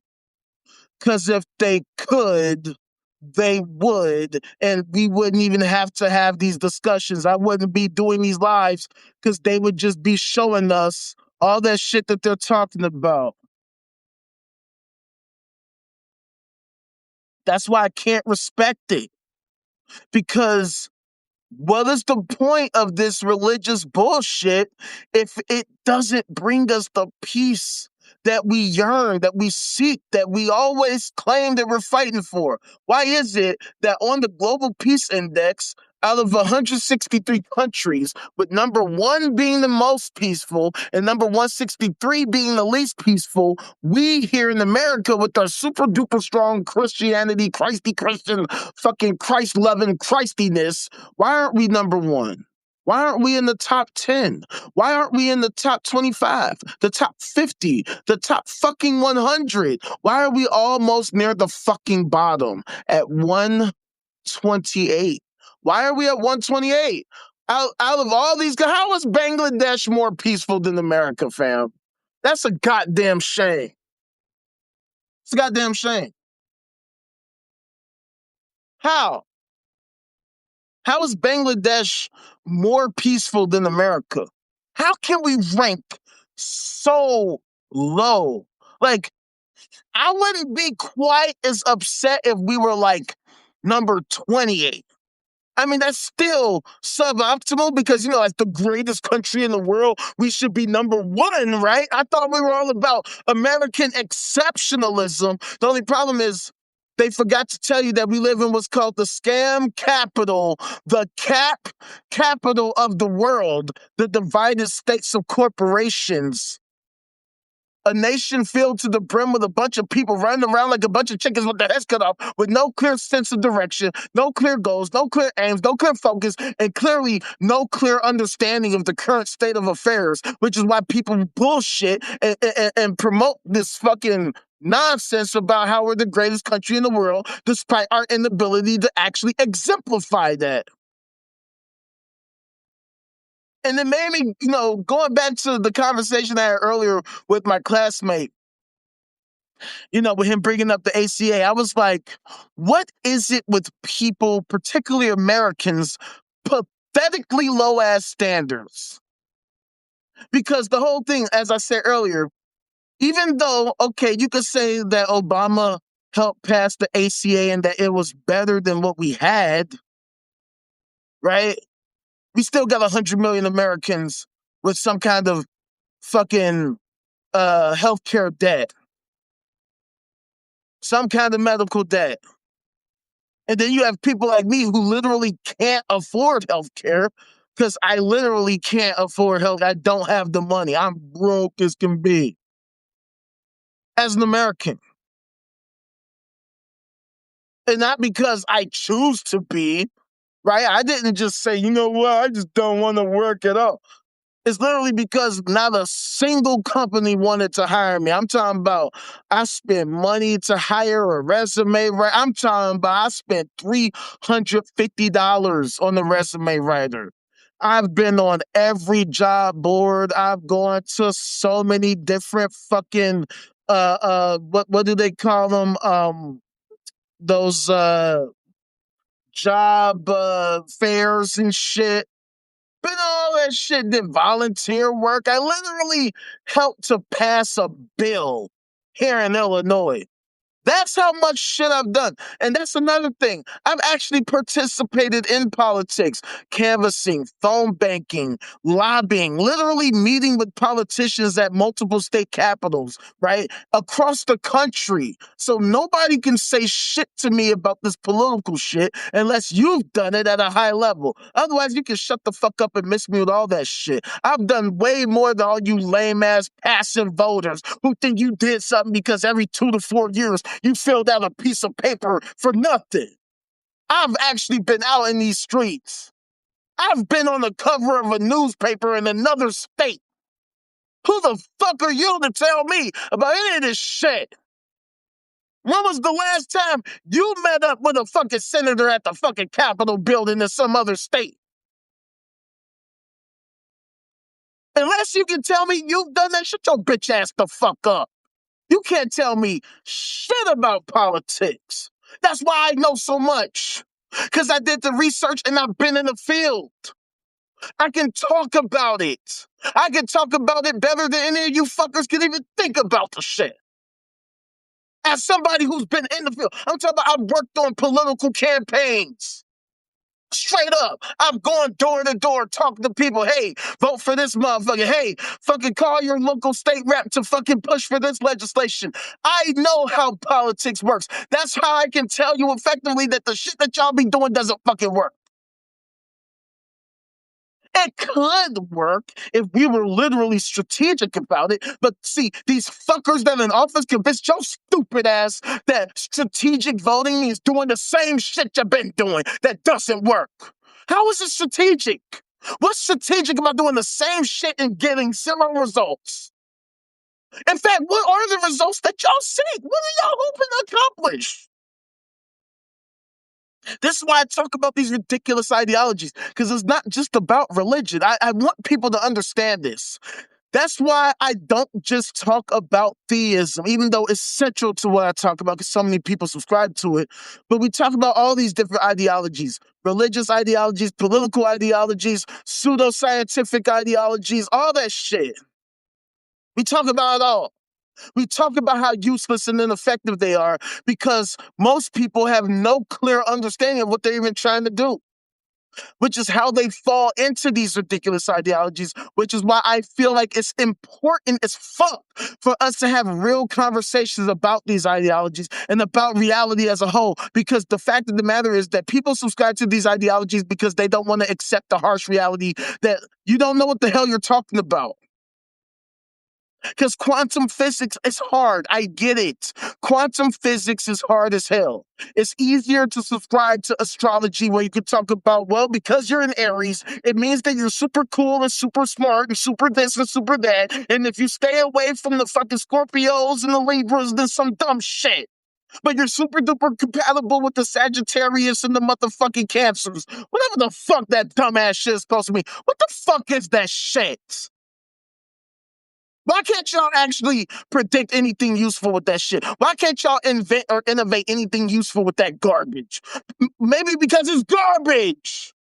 [SPEAKER 1] Because if they could, they would, and we wouldn't even have to have these discussions. I wouldn't be doing these lives because they would just be showing us all that shit that they're talking about. That's why I can't respect it, because what is the point of this religious bullshit if it doesn't bring us the peace that we yearn, that we seek, that we always claim that we're fighting for? Why is it that on the Global Peace Index, out of 163 countries, with number one being the most peaceful and number 163 being the least peaceful, we here in America, with our super duper strong Christianity, Christy Christian, fucking Christ loving Christiness, why aren't we number one? Why aren't we in the top 10? Why aren't we in the top 25, the top 50, the top fucking 100? Why are we almost near the fucking bottom at 128? Why are we at 128? Out of all these, how is Bangladesh more peaceful than America, fam? That's a goddamn shame. It's a goddamn shame. How? How is Bangladesh more peaceful than America? How can we rank so low? Like, I wouldn't be quite as upset if we were like number 28. I mean, that's still suboptimal because, you know, as the greatest country in the world, we should be number one, right? I thought we were all about American exceptionalism. The only problem is they forgot to tell you that we live in what's called the scam capital, the capital of the world, the divided states of corporations. A nation filled to the brim with a bunch of people running around like a bunch of chickens with their heads cut off, with no clear sense of direction, no clear goals, no clear aims, no clear focus, and clearly no clear understanding of the current state of affairs, which is why people bullshit and promote this fucking nonsense about how we're the greatest country in the world, despite our inability to actually exemplify that. And it made me, you know, going back to the conversation I had earlier with my classmate, you know, with him bringing up the ACA, I was like, what is it with people, particularly Americans, pathetically low ass standards? Because the whole thing, as I said earlier, even though, okay, you could say that Obama helped pass the ACA and that it was better than what we had, right? We still got 100 million Americans with some kind of fucking healthcare debt, some kind of medical debt. And then you have people like me who literally can't afford healthcare because I literally can't afford health. I don't have the money. I'm broke as can be as an American. And not because I choose to be, right? I didn't just say, you know what, I just don't want to work at all. It's literally because not a single company wanted to hire me. I'm talking about I spent money to hire a resume, right? I'm talking about I spent $350 on the resume writer. I've been on every job board. I've gone to so many different fucking what do they call them? Those job fairs and shit. Been all that shit, did volunteer work. I literally helped to pass a bill here in Illinois. That's how much shit I've done. And that's another thing. I've actually participated in politics, canvassing, phone banking, lobbying, literally meeting with politicians at multiple state capitals, right? Across the country. So nobody can say shit to me about this political shit unless you've done it at a high level. Otherwise, you can shut the fuck up and miss me with all that shit. I've done way more than all you lame ass passive voters who think you did something because every 2 to 4 years you filled out a piece of paper for nothing. I've actually been out in these streets. I've been on the cover of a newspaper in another state. Who the fuck are you to tell me about any of this shit? When was the last time you met up with a fucking senator at the fucking Capitol building in some other state? Unless you can tell me you've done that, shut your bitch ass the fuck up. You can't tell me shit about politics. That's why I know so much. Because I did the research and I've been in the field. I can talk about it. I can talk about it better than any of you fuckers can even think about the shit. As somebody who's been in the field, I'm talking about I've worked on political campaigns. Straight up. I'm going door to door talking to people. Hey, vote for this motherfucker. Hey, fucking call your local state rep to fucking push for this legislation. I know how politics works. That's how I can tell you effectively that the shit that y'all be doing doesn't fucking work. It could work if we were literally strategic about it. But see, these fuckers that are in office convince your stupid ass that strategic voting means doing the same shit you've been doing that doesn't work. How is it strategic? What's strategic about doing the same shit and getting similar results? In fact, what are the results that y'all seek? What are y'all hoping to accomplish? This is why I talk about these ridiculous ideologies, because it's not just about religion. I want people to understand this. That's why I don't just talk about theism, even though it's central to what I talk about, because so many people subscribe to it. But we talk about all these different ideologies, religious ideologies, political ideologies, pseudoscientific ideologies, all that shit. We talk about it all. We talk about how useless and ineffective they are because most people have no clear understanding of what they're even trying to do, which is how they fall into these ridiculous ideologies, which is why I feel like it's important as fuck for us to have real conversations about these ideologies and about reality as a whole, because the fact of the matter is that people subscribe to these ideologies because they don't want to accept the harsh reality that you don't know what the hell you're talking about. Because quantum physics is hard. I get it. Quantum physics is hard as hell. It's easier to subscribe to astrology where you can talk about, well, because you're in Aries, it means that you're super cool and super smart and super this and super that. And if you stay away from the fucking Scorpios and the Libras, then some dumb shit. But you're super duper compatible with the Sagittarius and the motherfucking Cancers. Whatever the fuck that dumbass shit is supposed to mean. What the fuck is that shit? Why can't y'all actually predict anything useful with that shit? Why can't y'all invent or innovate anything useful with that garbage? Maybe because it's garbage.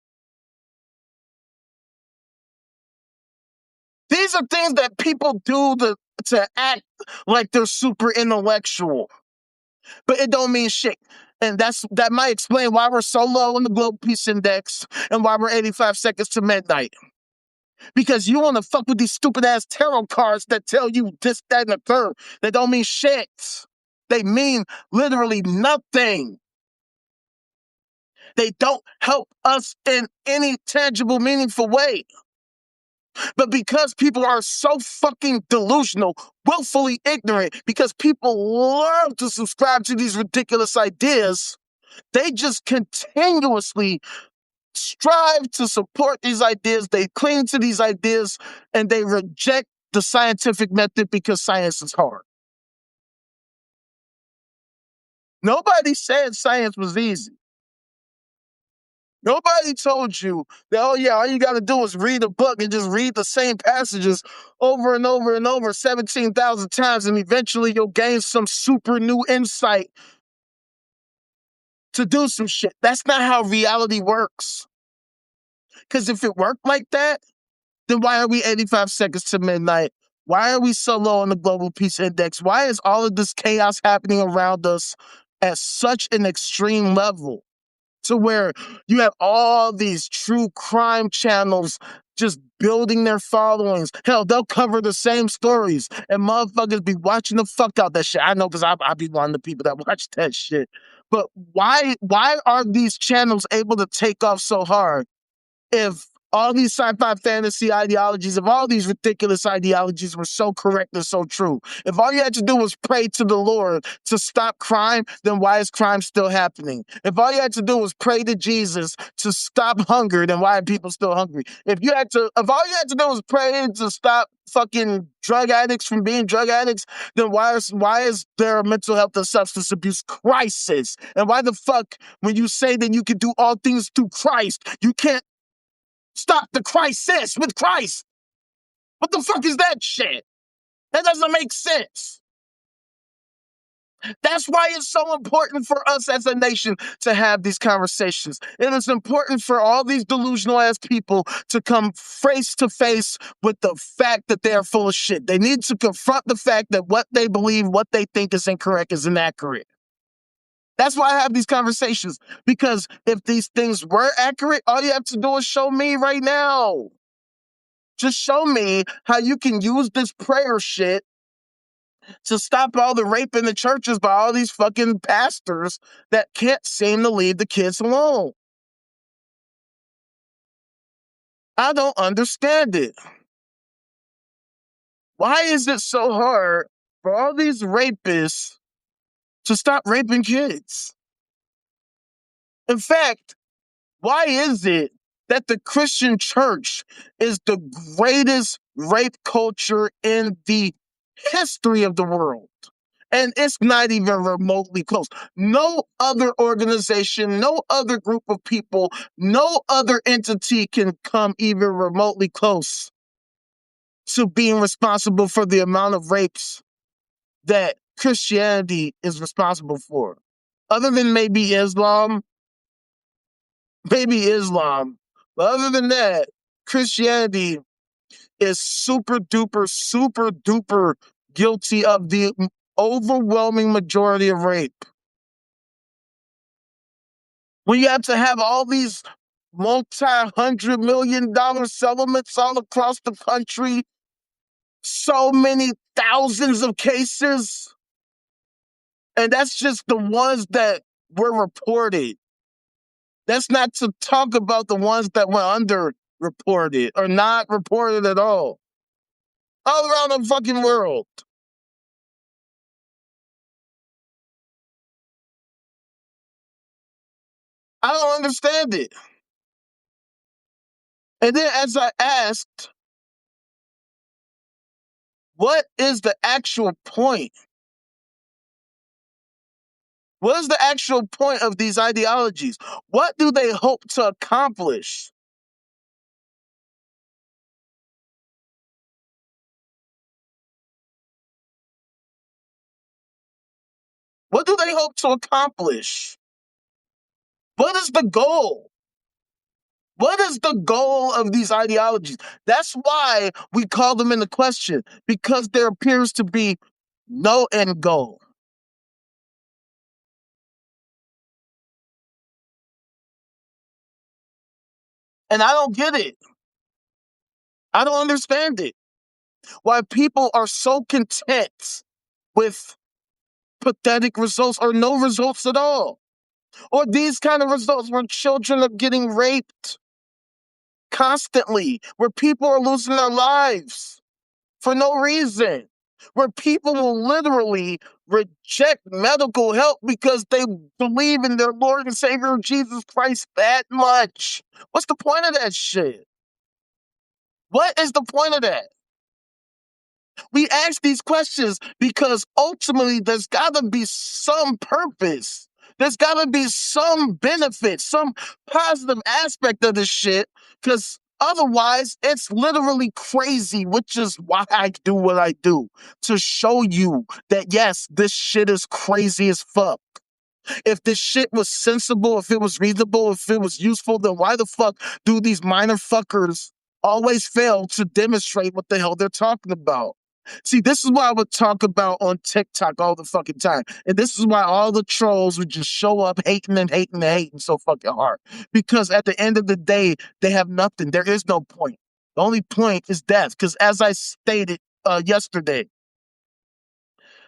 [SPEAKER 1] These are things that people do to act like they're super intellectual, but it don't mean shit. And that might explain why we're so low on the Global Peace Index and why we're 85 seconds to midnight. Because you want to fuck with these stupid ass tarot cards that tell you this, that, and the third. They don't mean shit. They mean literally nothing. They don't help us in any tangible, meaningful way. But because people are so fucking delusional, willfully ignorant, because people love to subscribe to these ridiculous ideas, they just continuously strive to support these ideas, they cling to these ideas, and they reject the scientific method because science is hard. Nobody said science was easy. Nobody told you that, oh yeah, all you gotta do is read a book and just read the same passages over and over and over 17,000 times, and eventually you'll gain some super new insight to do some shit. That's not how reality works. Because if it worked like that, then why are we 85 seconds to midnight? Why are we so low on the Global Peace Index? Why is all of this chaos happening around us at such an extreme level to where you have all these true crime channels just building their followings? Hell, they'll cover the same stories and motherfuckers be watching the fuck out that shit. I know because I be one of the people that watch that shit. But why are these channels able to take off so hard if all these sci-fi fantasy ideologies, if all these ridiculous ideologies were so correct and so true, if all you had to do was pray to the Lord to stop crime, then why is crime still happening? If all you had to do was pray to Jesus to stop hunger, then why are people still hungry? If all you had to do was pray to stop fucking drug addicts from being drug addicts, then why is there a mental health and substance abuse crisis? And why the fuck, when you say that you can do all things through Christ, you can't stop the crisis with Christ? What the fuck is that shit? That doesn't make sense. That's why it's so important for us as a nation to have these conversations. It is important for all these delusional ass people to come face to face with the fact that they are full of shit. They need to confront the fact that what they believe, what they think is incorrect is inaccurate. That's why I have these conversations, because if these things were accurate, all you have to do is show me right now. Just show me how you can use this prayer shit to stop all the rape in the churches by all these fucking pastors that can't seem to leave the kids alone. I don't understand it. Why is it so hard for all these rapists to stop raping kids? In fact, why is it that the Christian church is the greatest rape culture in the history of the world? And it's not even remotely close. No other organization, no other group of people, no other entity can come even remotely close to being responsible for the amount of rapes that Christianity is responsible for. Other than maybe Islam. But other than that, Christianity is super duper guilty of the overwhelming majority of rape. When you have to have all these multi-$100 million settlements all across the country, so many thousands of cases, and that's just the ones that were reported. That's not to talk about the ones that were underreported or not reported at all around the fucking world. I don't understand it. And then as I asked, what is the actual point? What is the actual point of these ideologies? What do they hope to accomplish? What do they hope to accomplish? What is the goal? What is the goal of these ideologies? That's why we call them into question, because there appears to be no end goal. And I don't get it. I don't understand it. Why people are so content with pathetic results or no results at all. Or these kind of results where children are getting raped constantly, where people are losing their lives for no reason, where people will literally reject medical help because they believe in their Lord and Savior Jesus Christ that much. What's the point of that shit? What is the point of that? We ask these questions because ultimately there's got to be some purpose. There's got to be some benefit, some positive aspect of this shit, because otherwise it's literally crazy, which is why I do what I do, to show you that, yes, this shit is crazy as fuck. If this shit was sensible, if it was reasonable, if it was useful, then why the fuck do these minor fuckers always fail to demonstrate what the hell they're talking about? See, this is what I would talk about on TikTok all the fucking time. And this is why all the trolls would just show up hating so fucking hard. Because at the end of the day, they have nothing. There is no point. The only point is death. Because as I stated yesterday,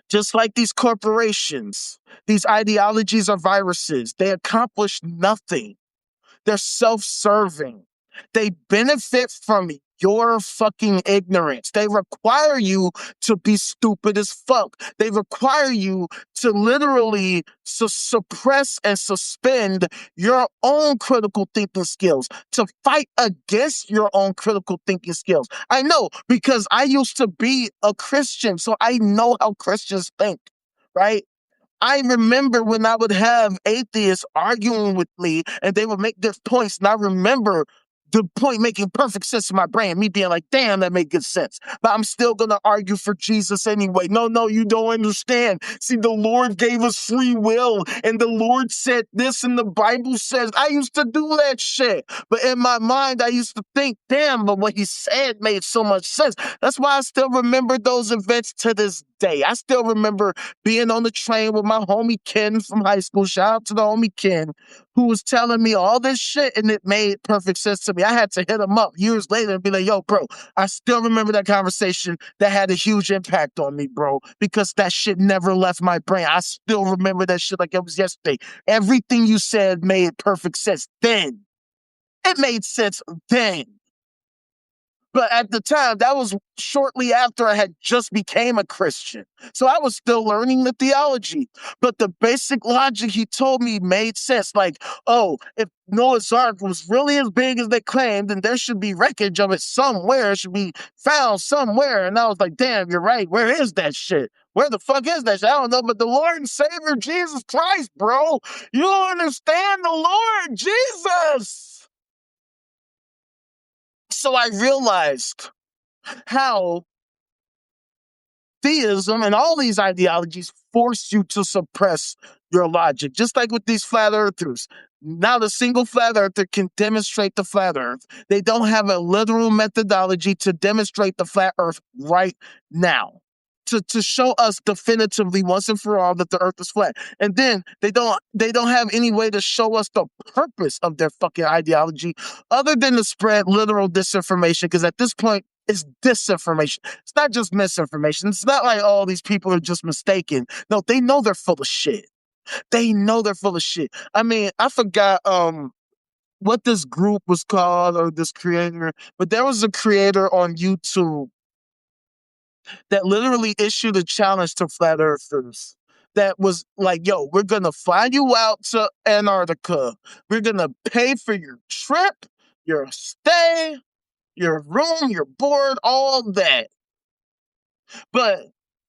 [SPEAKER 1] just like these corporations, these ideologies are viruses. They accomplish nothing. They're self-serving. They benefit from your fucking ignorance. They require you to be stupid as fuck. They require you to literally suppress and suspend your own critical thinking skills, to fight against your own critical thinking skills. I know because I used to be a Christian, so I know how Christians think, right? I remember when I would have atheists arguing with me and they would make their points, and I remember the point making perfect sense in my brain, me being like, damn, that made good sense. But I'm still going to argue for Jesus anyway. No, you don't understand. See, the Lord gave us free will, and the Lord said this, and the Bible says, I used to do that shit. But in my mind, I used to think, damn, but what he said made so much sense. That's why I still remember those events to this day. I still remember being on the train with my homie Ken from high school. Shout out to the homie Ken, who was telling me all this shit, and it made perfect sense to me. I had to hit him up years later and be like, yo, bro, I still remember that conversation. That had a huge impact on me, bro, because that shit never left my brain. I still remember that shit like it was yesterday. Everything you said made perfect sense then. It made sense then. But at the time, that was shortly after I had just became a Christian. So I was still learning the theology. But the basic logic he told me made sense. Like, oh, if Noah's Ark was really as big as they claimed, then there should be wreckage of it somewhere. It should be found somewhere. And I was like, damn, you're right. Where is that shit? Where the fuck is that shit? I don't know. But the Lord and Savior Jesus Christ, bro. You don't understand the Lord Jesus. So I realized how theism and all these ideologies force you to suppress your logic, just like with these flat earthers. Not a single flat earther can demonstrate the flat earth. They don't have a literal methodology to demonstrate the flat earth right now. To show us definitively once and for all that the earth is flat. And then they don't have any way to show us the purpose of their fucking ideology other than to spread literal disinformation, because at this point it's disinformation. It's not just misinformation. It's not like, oh, these people are just mistaken. No, they know they're full of shit. They know they're full of shit. I mean, I forgot what this group was called or this creator, but there was a creator on YouTube that literally issued a challenge to flat earthers that was like, yo, we're going to fly you out to Antarctica. We're going to pay for your trip, your stay, your room, your board, all that. But,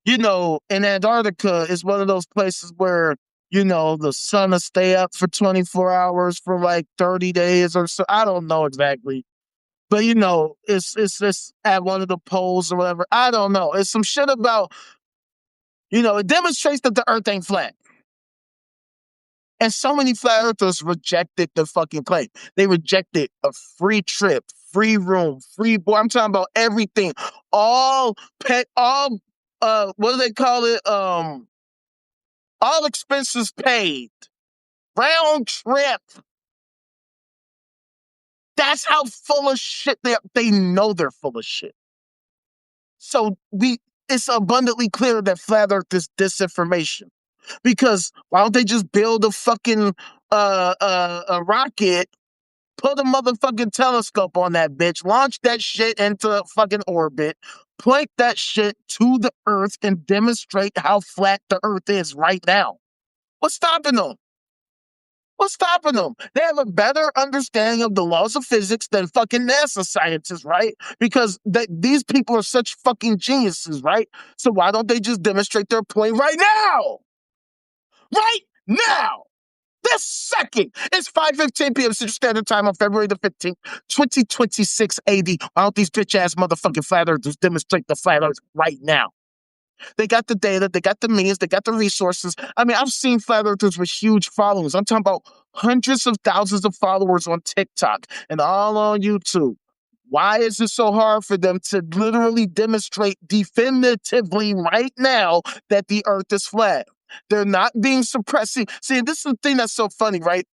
[SPEAKER 1] you know, in Antarctica is one of those places where, you know, the sun will stay up for 24 hours for like 30 days or so. I don't know exactly. But you know, it's at one of the poles or whatever. I don't know. It's some shit about, you know, it demonstrates that the earth ain't flat. And so many flat earthers rejected the fucking claim. They rejected a free trip, free room, free board. I'm talking about everything. All what do they call it? All expenses paid. Round trip. That's how full of shit they know they're full of shit. So it's abundantly clear that flat earth is disinformation. Because why don't they just build a fucking a rocket, put a motherfucking telescope on that bitch, launch that shit into fucking orbit, point that shit to the earth and demonstrate how flat the earth is right now? What's stopping them? What's stopping them? They have a better understanding of the laws of physics than fucking NASA scientists, right? Because these people are such fucking geniuses, right? So why don't they just demonstrate their point right now? Right now! This second! It's 5:15 p.m. Central Standard Time on February the 15th, 2026 AD. Why don't these bitch-ass motherfucking flat earthers demonstrate the flat earth right now? They got the data, they got the means, they got the resources. I mean, I've seen flat earthers with huge followings. I'm talking about hundreds of thousands of followers on TikTok and all on YouTube. Why is it so hard for them to literally demonstrate definitively right now that the earth is flat? They're not being suppressed. See, this is the thing that's so funny, right?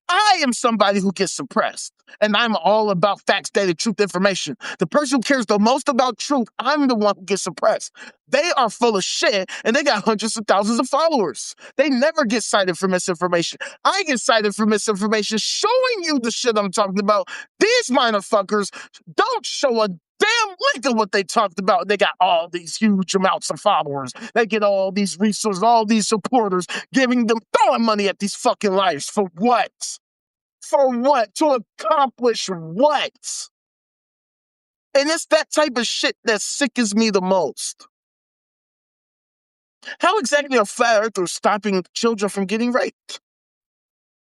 [SPEAKER 1] I am somebody who gets suppressed, and I'm all about facts, data, truth, information. The person who cares the most about truth, I'm the one who gets suppressed. They are full of shit, and they got hundreds of thousands of followers. They never get cited for misinformation. I get cited for misinformation, showing you the shit I'm talking about. These minor fuckers don't show a damn link of what they talked about. They got all these huge amounts of followers. They get all these resources, all these supporters, giving them, throwing money at these fucking liars. For what? For what? To accomplish what? And it's that type of shit that sickens me the most. How exactly are flat earthers stopping children from getting raped?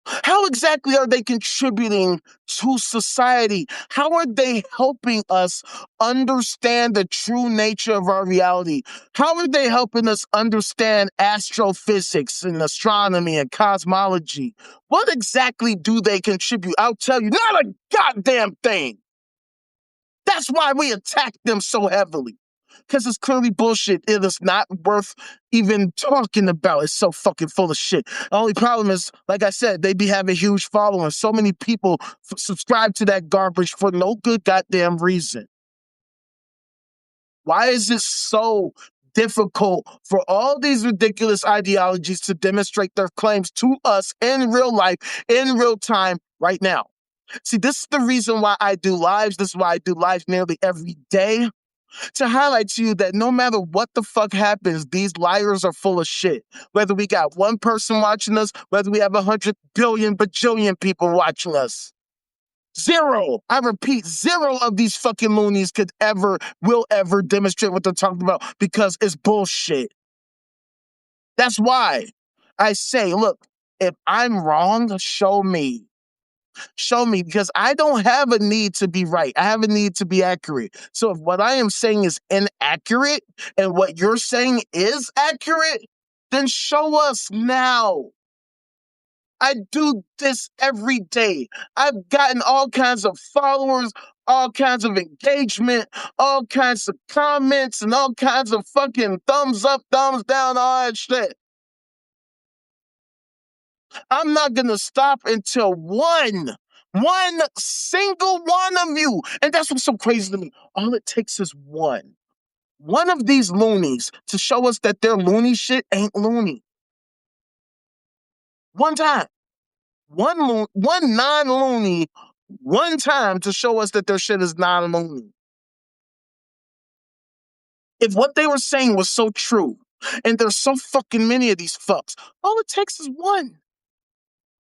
[SPEAKER 1] How exactly are they contributing to society? How are they helping us understand the true nature of our reality? How are they helping us understand astrophysics and astronomy and cosmology? What exactly do they contribute? I'll tell you, not a goddamn thing. That's why we attack them so heavily. Because it's clearly bullshit. It is not worth even talking about. It's so fucking full of shit. The only problem is, like I said, they be having huge followings. So many people subscribe to that garbage for no good goddamn reason. Why is it so difficult for all these ridiculous ideologies to demonstrate their claims to us in real life, in real time, right now? See, this is the reason why I do lives. This is why I do lives nearly every day. To highlight to you that no matter what the fuck happens, these liars are full of shit. Whether we got one person watching us, whether we have 100 billion bajillion people watching us. Zero, I repeat, zero of these fucking loonies will ever demonstrate what they're talking about because it's bullshit. That's why I say, look, if I'm wrong, show me. Show me, because I don't have a need to be right. I have a need to be accurate. So if what I am saying is inaccurate and what you're saying is accurate, then show us now. I do this every day. I've gotten all kinds of followers, all kinds of engagement, all kinds of comments, and all kinds of fucking thumbs up, thumbs down, all that shit. I'm not going to stop until one single one of you. And that's what's so crazy to me. All it takes is one of these loonies to show us that their loony shit ain't loony. One time. One non-loony, one time to show us that their shit is non-loony. If what they were saying was so true, and there's so fucking many of these fucks, all it takes is one.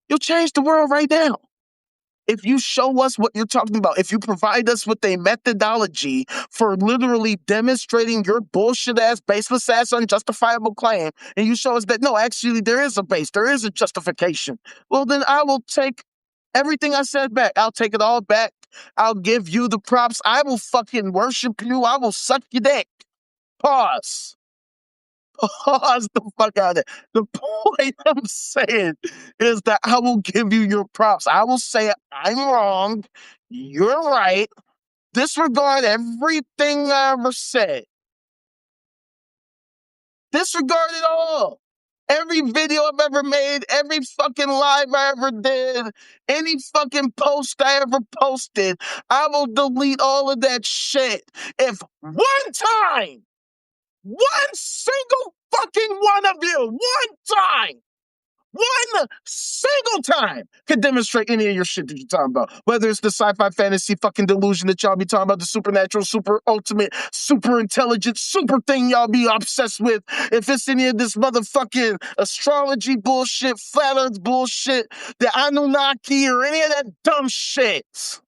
[SPEAKER 1] You'll change the world right now. If you show us what you're talking about, if you provide us with a methodology for literally demonstrating your bullshit-ass, baseless-ass, unjustifiable claim, and you show us that, no, actually, there is a base, there is a justification, well, then I will take everything I said back. I'll take it all back. I'll give you the props. I will fucking worship you. I will suck your dick. Pause. Pause the fuck out of it. The point I'm saying is that I will give you your props. I will say I'm wrong. You're right. Disregard everything I ever said. Disregard it all. Every video I've ever made, every fucking live I ever did, any fucking post I ever posted, I will delete all of that shit if one time, one single fucking one of you, one single time could demonstrate any of your shit that you're talking about. Whether it's the sci-fi fantasy fucking delusion that y'all be talking about, the supernatural, super ultimate, super intelligent, super thing y'all be obsessed with. If it's any of this motherfucking astrology bullshit, flat earth bullshit, the Anunnaki, or any of that dumb shit.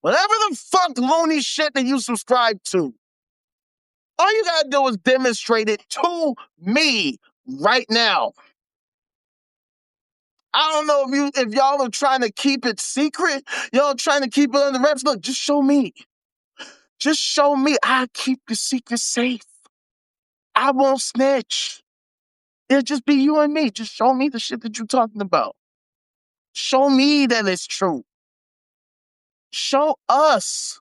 [SPEAKER 1] Whatever the fuck loony shit that you subscribe to, all you gotta do is demonstrate it to me right now. I don't know if y'all are trying to keep it secret. Y'all trying to keep it under wraps. Look, just show me. Just show me. I'll keep your secret safe. I won't snitch. It'll just be you and me. Just show me the shit that you're talking about. Show me that it's true. Show us.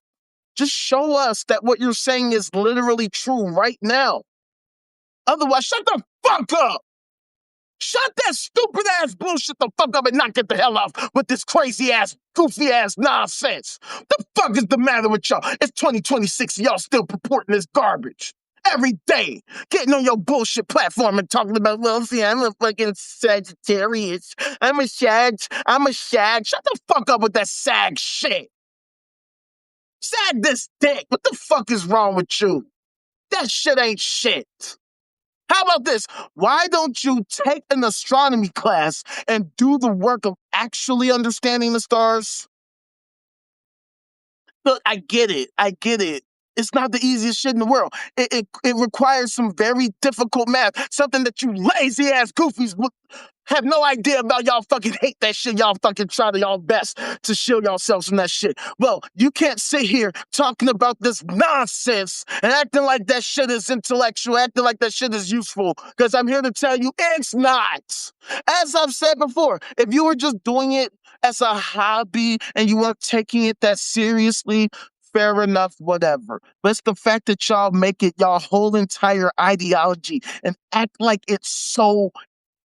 [SPEAKER 1] Just show us that what you're saying is literally true right now. Otherwise, shut the fuck up. Shut that stupid ass bullshit the fuck up and knock it the hell off with this crazy ass, goofy ass nonsense. The fuck is the matter with y'all? It's 2026 and y'all still purporting this garbage. Every day, getting on your bullshit platform and talking about, well, see, I'm a fucking Sagittarius. I'm a shag. Shut the fuck up with that sag shit. Sag this dick. What the fuck is wrong with you? That shit ain't shit. How about this? Why don't you take an astronomy class and do the work of actually understanding the stars? Look, I get it. I get it. It's not the easiest shit in the world. It requires some very difficult math, something that you lazy ass goofies would have no idea about. Y'all fucking hate that shit. Y'all fucking try to y'all best to shield yourselves from that shit. Well, you can't sit here talking about this nonsense and acting like that shit is intellectual, acting like that shit is useful, because I'm here to tell you it's not. As I've said before, if you were just doing it as a hobby and you weren't taking it that seriously, fair enough, whatever. But it's the fact that y'all make it y'all whole entire ideology and act like it's so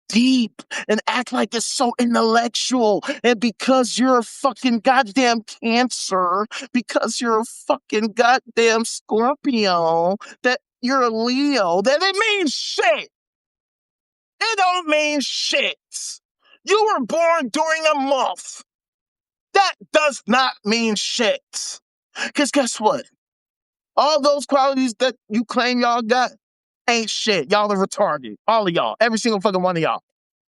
[SPEAKER 1] deep and act like it's so intellectual. And because you're a fucking goddamn Cancer, because you're a fucking goddamn Scorpio, that you're a Leo, that it means shit. It don't mean shit. You were born during a month. That does not mean shit. Because guess what? All those qualities that you claim y'all got ain't shit. Y'all are retarded. All of y'all. Every single fucking one of y'all.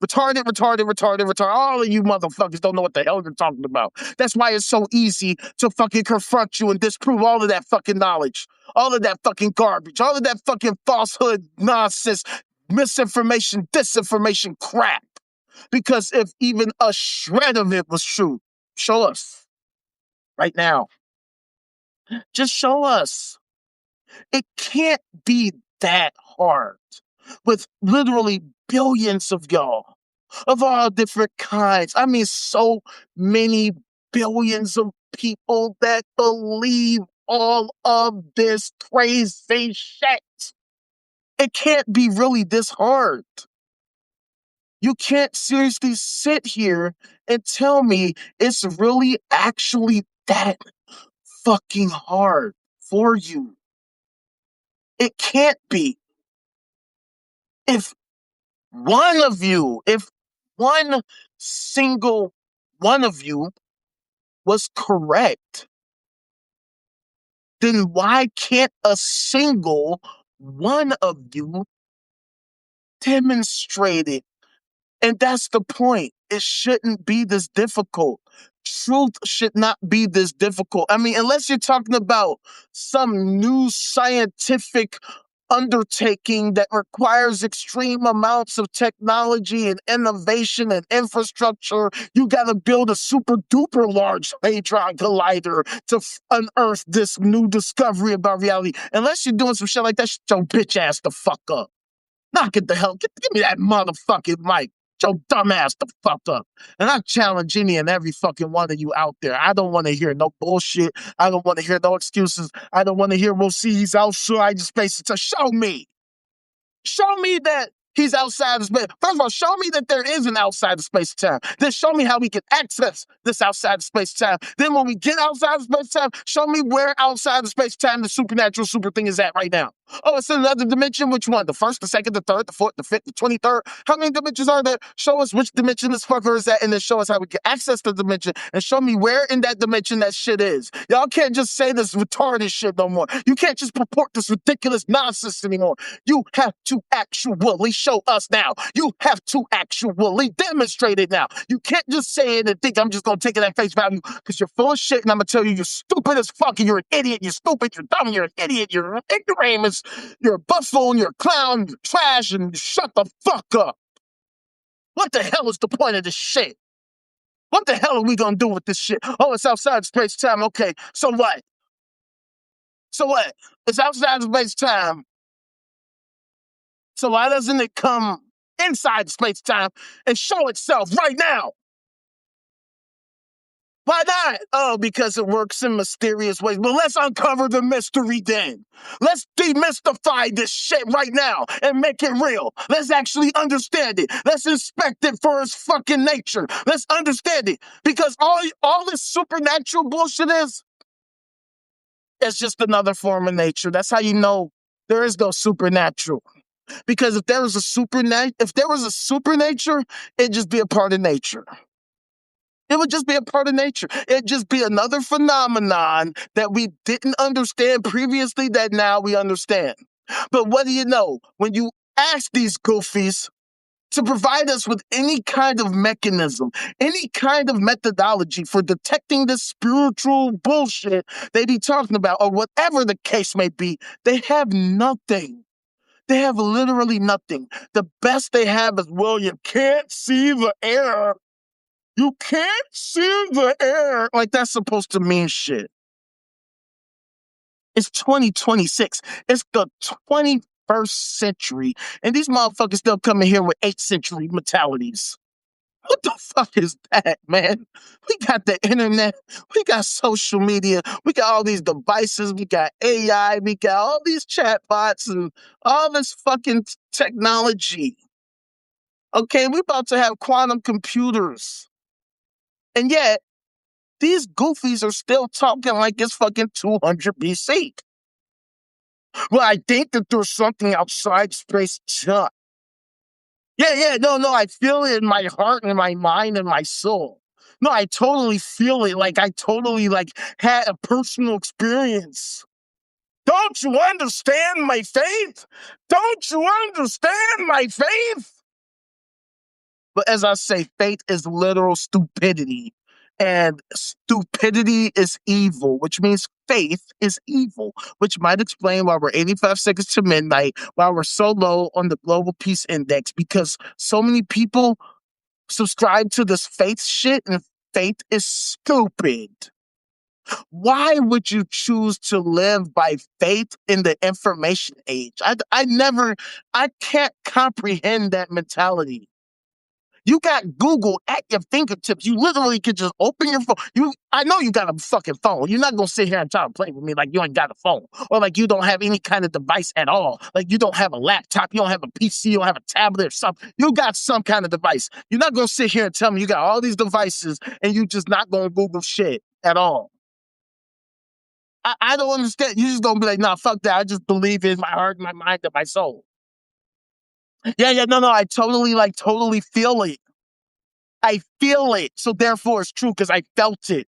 [SPEAKER 1] Retarded, retarded, retarded, retarded. All of you motherfuckers don't know what the hell you're talking about. That's why it's so easy to fucking confront you and disprove all of that fucking knowledge. All of that fucking garbage. All of that fucking falsehood, nonsense, misinformation, disinformation crap. Because if even a shred of it was true, show us. Right now. Just show us. It can't be that hard. With literally billions of y'all. Of all different kinds. I mean, so many billions of people that believe all of this crazy shit. It can't be really this hard. You can't seriously sit here and tell me it's really actually that fucking hard for you. It can't be. If one single one of you was correct, then why can't a single one of you demonstrate it? And that's the point. It shouldn't be this difficult. Truth should not be this difficult. I mean, unless you're talking about some new scientific undertaking that requires extreme amounts of technology and innovation and infrastructure, you got to build a super duper large hadron collider to unearth this new discovery about reality. Unless you're doing some shit like that, shut your bitch ass the fuck up. Knock it the hell. Give me that motherfucking mic. Your dumb ass the fuck up. And I challenge any and every fucking one of you out there. I don't want to hear no bullshit. I don't want to hear no excuses. I don't want to hear, we'll see, he's outside the space. To show me. Show me that he's outside of space. First of all, show me that there is an outside of space time. Then show me how we can access this outside of space time. Then when we get outside of space time, show me where outside of space time the supernatural super thing is at right now. Oh, it's in another dimension. Which one? The first, the second, the third, the fourth, the fifth, the 23rd? How many dimensions are there? Show us which dimension this fucker is at, and then show us how we can access the dimension, and show me where in that dimension that shit is. Y'all can't just say this retarded shit no more. You can't just purport this ridiculous nonsense anymore. You have to actually show us now. You have to actually demonstrate it now. You can't just say it and think I'm just going to take it at face value because you're full of shit, and I'm going to tell you you're stupid as fuck, and you're an idiot, you're stupid, you're dumb, you're an idiot, you're an ignoramus, you're a buffoon, you're a clown, you're trash, and shut the fuck up. What the hell is the point of this shit? What the hell are we going to do with this shit? Oh, it's outside space-time. Okay, so what? So what? It's outside space-time. So why doesn't it come inside space-time and show itself right now? Why not? Oh, because it works in mysterious ways. Well, let's uncover the mystery then. Let's demystify this shit right now and make it real. Let's actually understand it. Let's inspect it for its fucking nature. Let's understand it. Because all this supernatural bullshit is, it's just another form of nature. That's how you know there is no supernatural. Because if there was a supernature, it'd just be a part of nature. It would just be a part of nature. It'd just be another phenomenon that we didn't understand previously that now we understand. But what do you know? When you ask these goofies to provide us with any kind of mechanism, any kind of methodology for detecting this spiritual bullshit they be talking about, or whatever the case may be, they have nothing. They have literally nothing. The best they have is, well, you can't see the air. You can't see the air. Like, that's supposed to mean shit. It's 2026. It's the 21st century. And these motherfuckers still coming here with 8th century mentalities. What the fuck is that, man? We got the internet. We got social media. We got all these devices. We got AI. We got all these chatbots and all this fucking technology. Okay, we about to have quantum computers. And yet, these goofies are still talking like it's fucking 200 BC. Well, I think that there's something outside space time. Yeah, no, I feel it in my heart and my mind and my soul. No, I totally feel it. Like, I totally, like, had a personal experience. Don't you understand my faith? Don't you understand my faith? But as I say, faith is literal stupidity. And stupidity is evil, which means faith is evil, which might explain why we're 85 seconds to midnight, why we're so low on the global peace index, because so many people subscribe to this faith shit, and faith is stupid. Why would you choose to live by faith in the information age? I can't comprehend that mentality. You got Google at your fingertips. You literally could just open your phone. I know you got a fucking phone. You're not gonna sit here and try to play with me like you ain't got a phone, or like you don't have any kind of device at all. Like you don't have a laptop, you don't have a PC, you don't have a tablet or something. You got some kind of device. You're not gonna sit here and tell me you got all these devices and you just not gonna Google shit at all. I don't understand. You just gonna be like, nah, fuck that. I just believe in my heart, my mind, and my soul. Yeah, no, I totally feel it. I feel it. So therefore it's true because I felt it.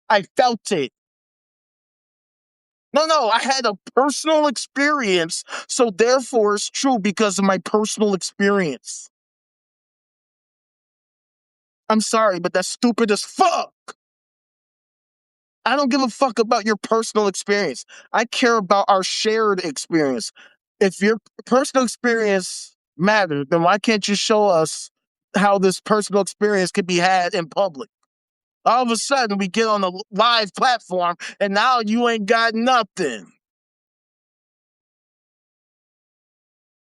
[SPEAKER 1] I felt it. No, I had a personal experience. So therefore it's true because of my personal experience. I'm sorry, but that's stupid as fuck. I don't give a fuck about your personal experience. I care about our shared experience. If your personal experience matters, then why can't you show us how this personal experience could be had in public? All of a sudden, we get on a live platform, and now you ain't got nothing.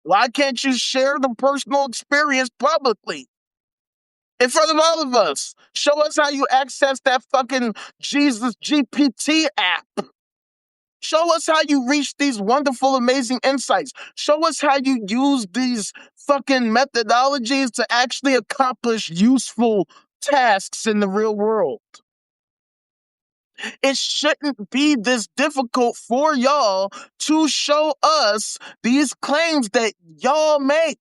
[SPEAKER 1] Why can't you share the personal experience publicly? In front of all of us. Show us how you access that fucking Jesus GPT app. Show us how you reach these wonderful, amazing insights. Show us how you use these fucking methodologies to actually accomplish useful tasks in the real world. It shouldn't be this difficult for y'all to show us these claims that y'all make.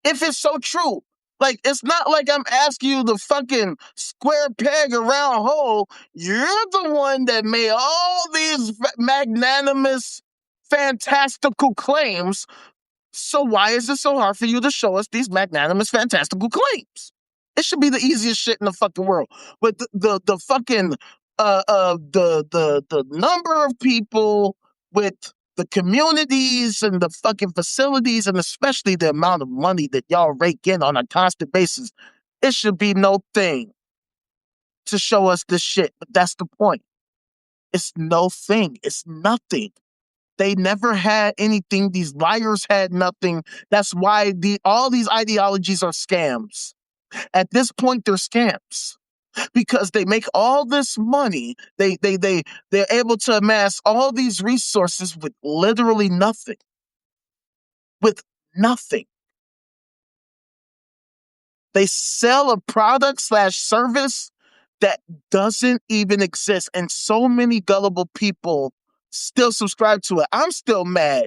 [SPEAKER 1] If it's so true. Like, it's not like I'm asking you to fucking square peg a round hole. You're the one that made all these magnanimous, fantastical claims. So why is it so hard for you to show us these magnanimous, fantastical claims? It should be the easiest shit in the fucking world. But the fucking the number of people with the communities and the fucking facilities, and especially the amount of money that y'all rake in on a constant basis, it should be no thing to show us this shit. But that's the point. It's no thing. It's nothing. They never had anything. These liars had nothing. That's why all these ideologies are scams. At this point, they're scams. because they make all this money. They're able to amass all these resources with literally nothing. With nothing. They sell a product slash service that doesn't even exist. And so many gullible people still subscribe to it. I'm still mad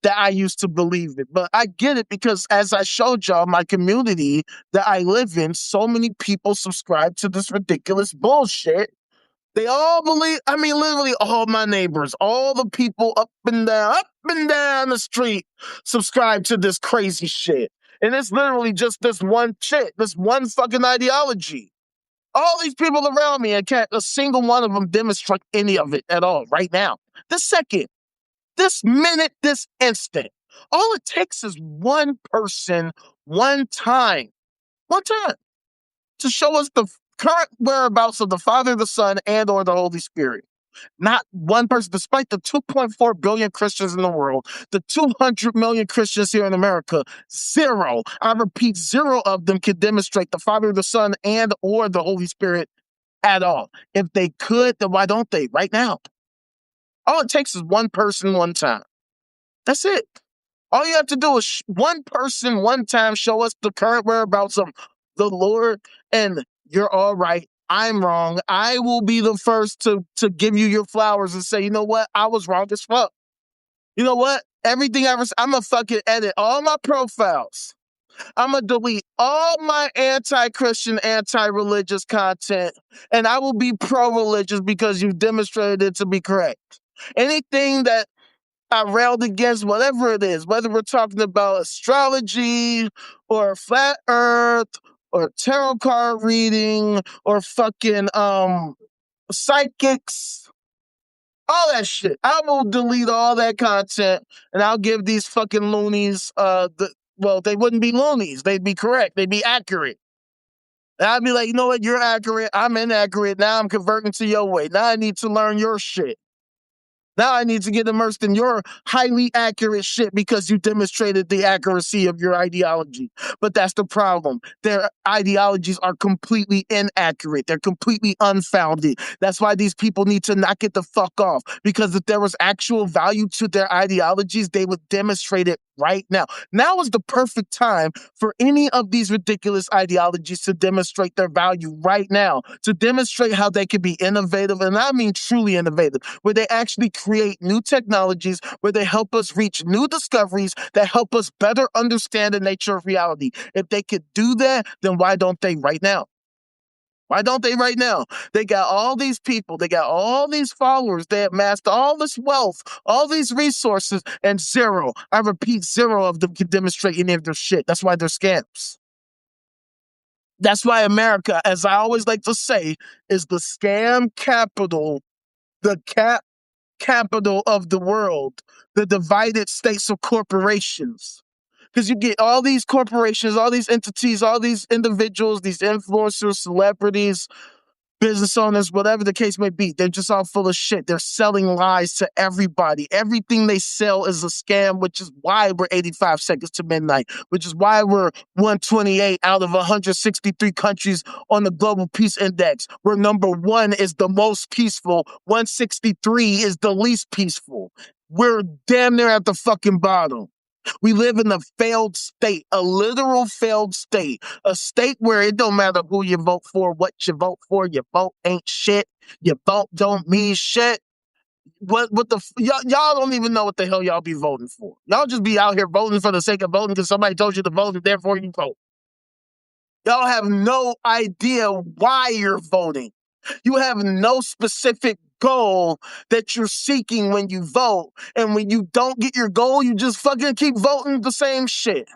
[SPEAKER 1] that I used to believe it, but I get it because as I showed y'all, my community that I live in, so many people subscribe to this ridiculous bullshit. They all believe, I mean, literally all my neighbors, all the people up and down the street subscribe to this crazy shit. And it's literally just this one shit, this one fucking ideology. All these people around me, and can't a single one of them demonstrate any of it at all right now. This second, this minute, this instant. All it takes is one person, one time, to show us the current whereabouts of the Father, the Son, and or the Holy Spirit. Not one person, despite the 2.4 billion Christians in the world, the 200 million Christians here in America, zero, I repeat, zero of them can demonstrate the Father, the Son, and or the Holy Spirit at all. If they could, then why don't they right now? All it takes is one person, one time. That's it. All you have to do is one person, one time, show us the current whereabouts of the Lord, and you're all right. I'm wrong. I will be the first to give you your flowers and say, you know what? I was wrong as fuck. You know what? Everything I'm going to fucking edit all my profiles. I'm going to delete all my anti-Christian, anti-religious content, and I will be pro-religious because you've demonstrated it to be correct. Anything that I railed against, whatever it is, whether we're talking about astrology or flat earth or tarot card reading or fucking psychics, all that shit. I will delete all that content and I'll give these fucking loonies well, they wouldn't be loonies, they'd be correct, they'd be accurate. And I'd be like, you know what, you're accurate, I'm inaccurate, now I'm converting to your way. Now I need to learn your shit. Now I need to get immersed in your highly accurate shit because you demonstrated the accuracy of your ideology. But that's the problem. Their ideologies are completely inaccurate. They're completely unfounded. That's why these people need to knock it the fuck off. Because if there was actual value to their ideologies, they would demonstrate it right now. Now is the perfect time for any of these ridiculous ideologies to demonstrate their value right now, to demonstrate how they can be innovative, and I mean truly innovative, where they actually create new technologies, where they help us reach new discoveries that help us better understand the nature of reality. If they could do that, then why don't they right now? Why don't they right now? They got all these people, they got all these followers, they amassed all this wealth, all these resources, and zero, I repeat, zero of them can demonstrate any of their shit. That's why they're scams. That's why America, as I always like to say, is the scam capital, the capital of the world, the divided states of corporations. Because you get all these corporations, all these entities, all these individuals, these influencers, celebrities, business owners, whatever the case may be, they're just all full of shit. They're selling lies to everybody. Everything they sell is a scam, which is why we're 85 seconds to midnight, which is why we're 128 out of 163 countries on the Global Peace Index, where number 1 is the most peaceful, 163 is the least peaceful. We're damn near at the fucking bottom. We live in a failed state, a literal failed state, a state where it don't matter who you vote for, what you vote for, your vote ain't shit, your vote don't mean shit. Y'all don't even know what the hell y'all be voting for. Y'all just be out here voting for the sake of voting because somebody told you to vote and therefore you vote. Y'all have no idea why you're voting. You have no specific goal that you're seeking when you vote. And when you don't get your goal, you just fucking keep voting the same shit.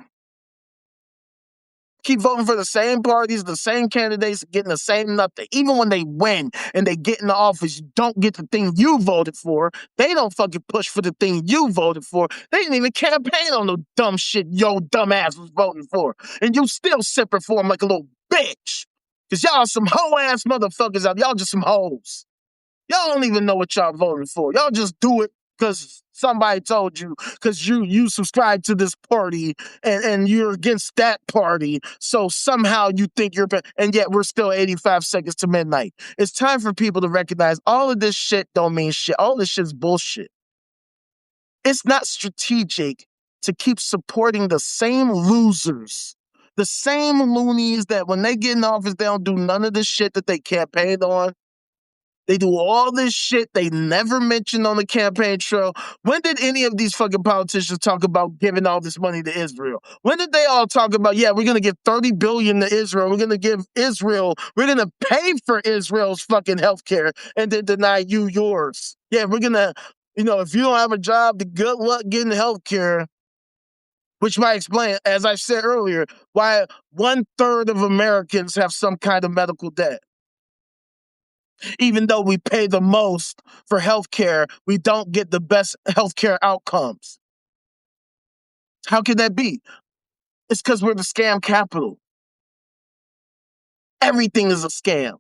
[SPEAKER 1] Keep voting for the same parties, the same candidates, getting the same nothing. Even when they win and they get in the office, you don't get the thing you voted for. They don't fucking push for the thing you voted for. They didn't even campaign on the dumb shit your dumb ass was voting for. And you still sipping for them like a little bitch. Because y'all some hoe-ass motherfuckers out. Y'all just some hoes. Y'all don't even know what y'all voting for. Y'all just do it because somebody told you, because you subscribe to this party and you're against that party, so somehow you think you're and yet we're still 85 seconds to midnight. It's time for people to recognize all of this shit don't mean shit. All this shit's bullshit. It's not strategic to keep supporting the same losers, the same loonies that when they get in office, they don't do none of the shit that they campaigned on. They do all this shit they never mentioned on the campaign trail. When did any of these fucking politicians talk about giving all this money to Israel? When did they all talk about, yeah, we're going to give $30 billion to Israel. We're going to give Israel, we're going to pay for Israel's fucking healthcare and then deny you yours. Yeah, we're going to, if you don't have a job, good luck getting healthcare, which might explain, as I said earlier, why 1/3 of Americans have some kind of medical debt. Even though we pay the most for healthcare, we don't get the best healthcare outcomes. How can that be? It's because we're the scam capital. Everything is a scam.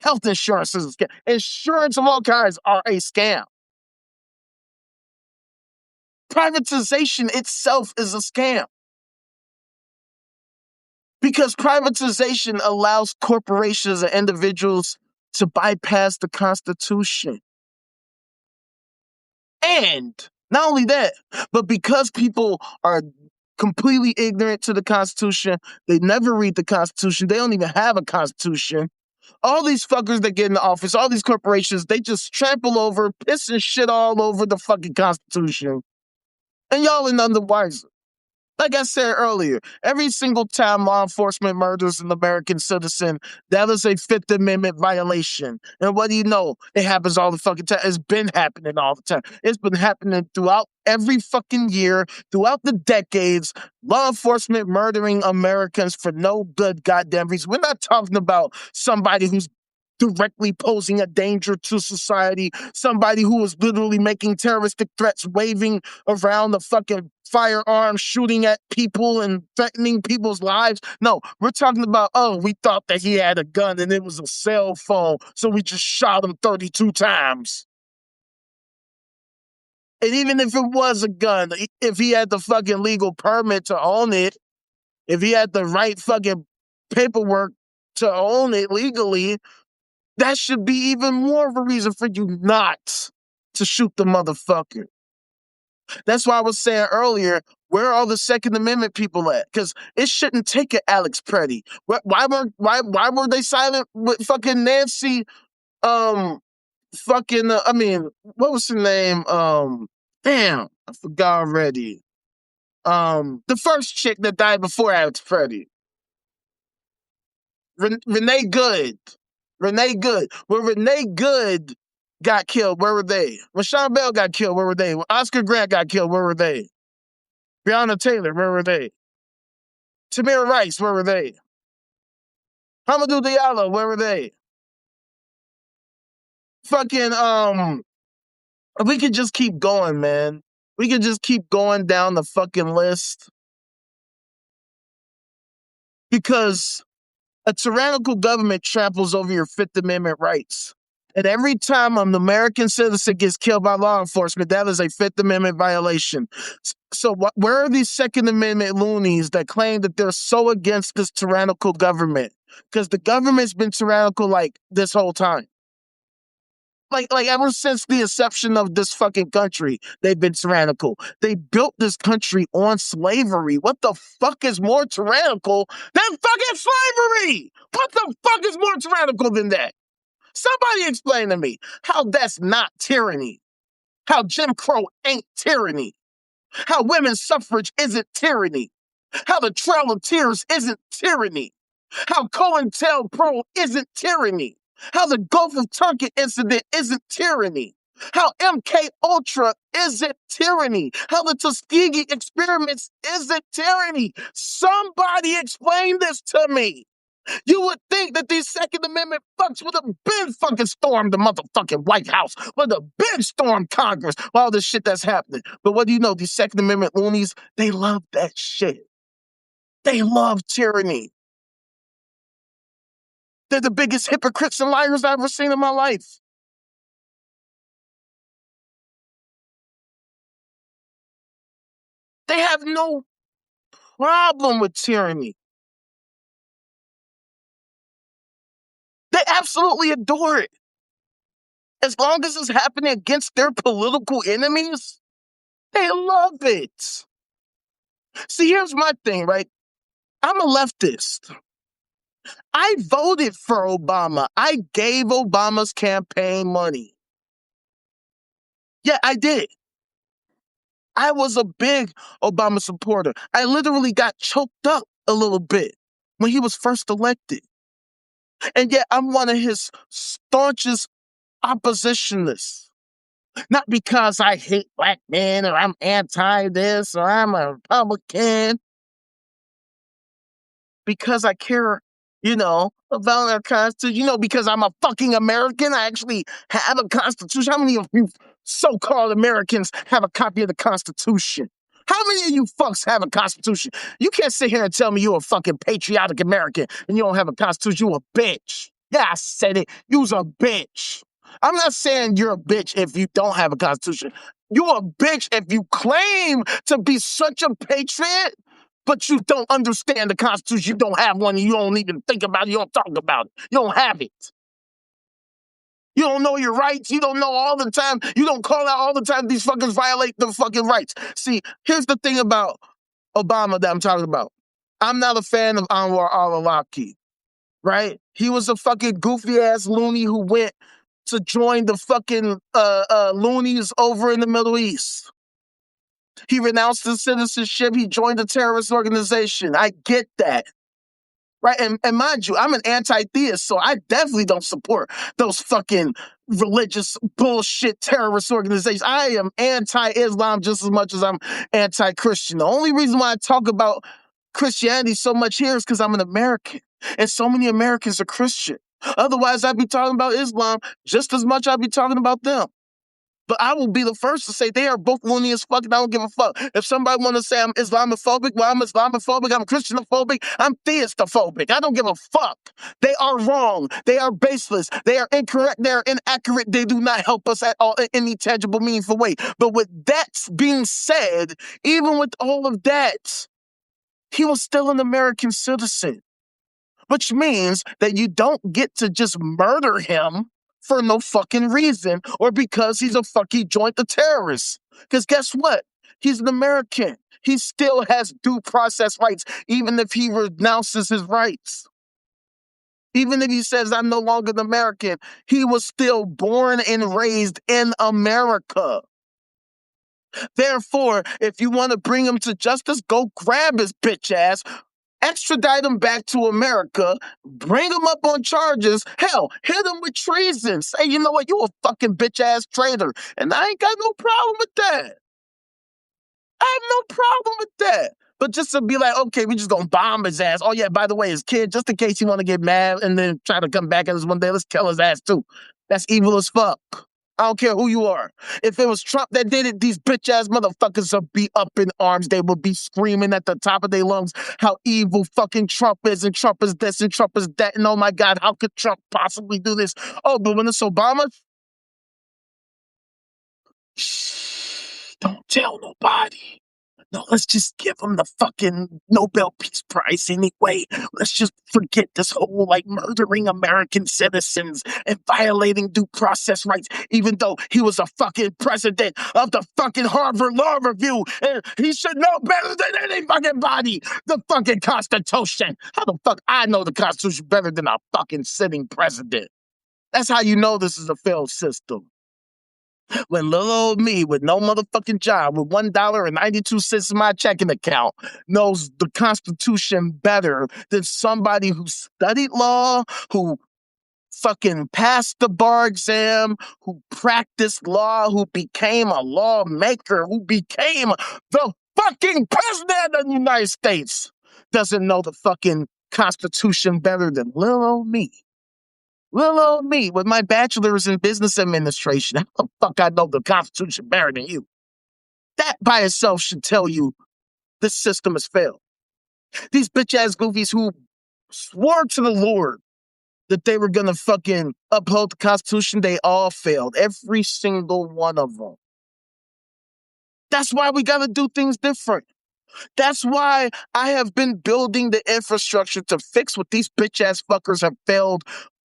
[SPEAKER 1] Health insurance is a scam. Insurance of all kinds are a scam. Privatization itself is a scam. Because privatization allows corporations and individuals to bypass the Constitution. And not only that, but because people are completely ignorant to the Constitution, they never read the Constitution, they don't even have a Constitution. All these fuckers that get in the office, all these corporations, they just trample over, piss and shit all over the fucking Constitution. And y'all are none the wiser. Like I said earlier, every single time law enforcement murders an American citizen, that is a Fifth Amendment violation. And what do you know? It happens all the fucking time. It's been happening all the time. It's been happening throughout every fucking year, throughout the decades. Law enforcement murdering Americans for no good goddamn reason. We're not talking about somebody who's directly posing a danger to society, somebody who was literally making terroristic threats, waving around the fucking firearm, shooting at people and threatening people's lives. No, we're talking about, oh, we thought that he had a gun and it was a cell phone, so we just shot him 32 times. And even if it was a gun, if he had the fucking legal permit to own it, if he had the right fucking paperwork to own it legally, that should be even more of a reason for you not to shoot the motherfucker. That's why I was saying earlier, where are all the Second Amendment people at? Because it shouldn't take an Alex Preddy. Why were they silent with fucking Nancy? What was her name? Damn, I forgot already. The first chick that died before Alex Preddy. Renee Good. Renee Good. When Renee Good got killed, where were they? When Sean Bell got killed, where were they? When Oscar Grant got killed, where were they? Breonna Taylor, where were they? Tamir Rice, where were they? Hamidou Diallo, where were they? Fucking, we could just keep going, man. We could just keep going down the fucking list. Because a tyrannical government tramples over your Fifth Amendment rights. And every time an American citizen gets killed by law enforcement, that is a Fifth Amendment violation. So where are these Second Amendment loonies that claim that they're so against this tyrannical government? Because the government's been tyrannical like this whole time. Like ever since the inception of this fucking country, they've been tyrannical. They built this country on slavery. What the fuck is more tyrannical than fucking slavery? What the fuck is more tyrannical than that? Somebody explain to me how that's not tyranny. How Jim Crow ain't tyranny. How women's suffrage isn't tyranny. How the Trail of Tears isn't tyranny. How COINTELPRO isn't tyranny. How the Gulf of Tonkin incident isn't tyranny. How MK Ultra isn't tyranny. How the Tuskegee experiments isn't tyranny. Somebody explain this to me. You would think that these Second Amendment fucks would have been fucking stormed the motherfucking White House, would have been stormed Congress, all this shit that's happening. But what do you know? These Second Amendment loonies, they love that shit. They love tyranny. They're the biggest hypocrites and liars I've ever seen in my life. They have no problem with tyranny. They absolutely adore it. As long as it's happening against their political enemies, they love it. See, here's my thing, right? I'm a leftist. I voted for Obama. I gave Obama's campaign money. Yeah, I did. I was a big Obama supporter. I literally got choked up a little bit when he was first elected. And yet I'm one of his staunchest oppositionists. Not because I hate black men or I'm anti this or I'm a Republican. Because I care, about our Constitution, because I'm a fucking American. I actually have a Constitution. How many of you so-called Americans have a copy of the Constitution? How many of you fucks have a Constitution? You can't sit here and tell me you're a fucking patriotic American and you don't have a Constitution. You a bitch. Yeah, I said it. You's a bitch. I'm not saying you're a bitch if you don't have a Constitution. You're a bitch if you claim to be such a patriot, but you don't understand the Constitution. You don't have one. And you don't even think about it. You don't talk about it. You don't have it. You don't know your rights. You don't know all the time. You don't call out all the time. These fuckers violate the fucking rights. See, here's the thing about Obama that I'm talking about. I'm not a fan of Anwar al-Awlaki, right? He was a fucking goofy-ass loony who went to join the fucking loonies over in the Middle East. He renounced his citizenship. He joined a terrorist organization. I get that. Right? And mind you, I'm an anti-theist, so I definitely don't support those fucking religious bullshit terrorist organizations. I am anti-Islam just as much as I'm anti-Christian. The only reason why I talk about Christianity so much here is because I'm an American. And so many Americans are Christian. Otherwise, I'd be talking about Islam just as much I'd be talking about them. But I will be the first to say they are both loony as fuck, and I don't give a fuck. If somebody want to say I'm Islamophobic, well, I'm Islamophobic, I'm Christianophobic, I'm theistophobic. I don't give a fuck. They are wrong. They are baseless. They are incorrect. They are inaccurate. They do not help us at all in any tangible, meaningful way. But with that being said, even with all of that, he was still an American citizen, which means that you don't get to just murder him for no fucking reason or because he's a fucking joint the terrorist. Because guess what? He's an American. He still has due process rights, even if he renounces his rights. Even if he says, I'm no longer an American, he was still born and raised in America. Therefore, if you want to bring him to justice, go grab his bitch ass, extradite him back to America, bring him up on charges, hell, hit him with treason. Say, you know what, you a fucking bitch-ass traitor. And I ain't got no problem with that. I have no problem with that. But just to be like, okay, we just gonna bomb his ass. Oh yeah, by the way, his kid, just in case you want to get mad and then try to come back at us one day, let's kill his ass too. That's evil as fuck. I don't care who you are. If it was Trump that did it, these bitch-ass motherfuckers would be up in arms. They would be screaming at the top of their lungs how evil fucking Trump is, and Trump is this, and Trump is that, and oh my God, how could Trump possibly do this? Oh, but when it's Obama, shh, don't tell nobody. No, let's just give him the fucking Nobel Peace Prize anyway. Let's just forget this whole, murdering American citizens and violating due process rights, even though he was a fucking president of the fucking Harvard Law Review, and he should know better than any fucking body the fucking Constitution. How the fuck I know the Constitution better than a fucking sitting president? That's how you know this is a failed system. When little old me with no motherfucking job with $1.92 in my checking account knows the Constitution better than somebody who studied law, who fucking passed the bar exam, who practiced law, who became a lawmaker, who became the fucking president of the United States, doesn't know the fucking Constitution better than little old me. Little old me with my bachelor's in business administration. How the fuck I know the Constitution better than you? That by itself should tell you this system has failed. These bitch-ass goofies who swore to the Lord that they were going to fucking uphold the Constitution, they all failed. Every single one of them. That's why we got to do things different. That's why I have been building the infrastructure to fix what these bitch ass fuckers have failed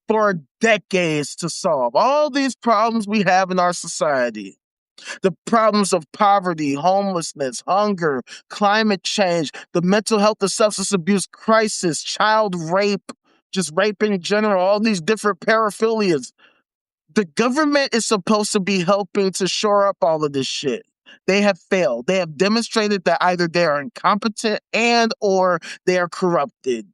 [SPEAKER 1] for decades to solve. All these problems we have in our society. The problems of poverty, homelessness, hunger, climate change, the mental health and substance abuse crisis, child rape, just rape in general, all these different paraphilias. The government is supposed to be helping to shore up all of this shit. They have failed. They have demonstrated that either they are incompetent and or they are corrupted.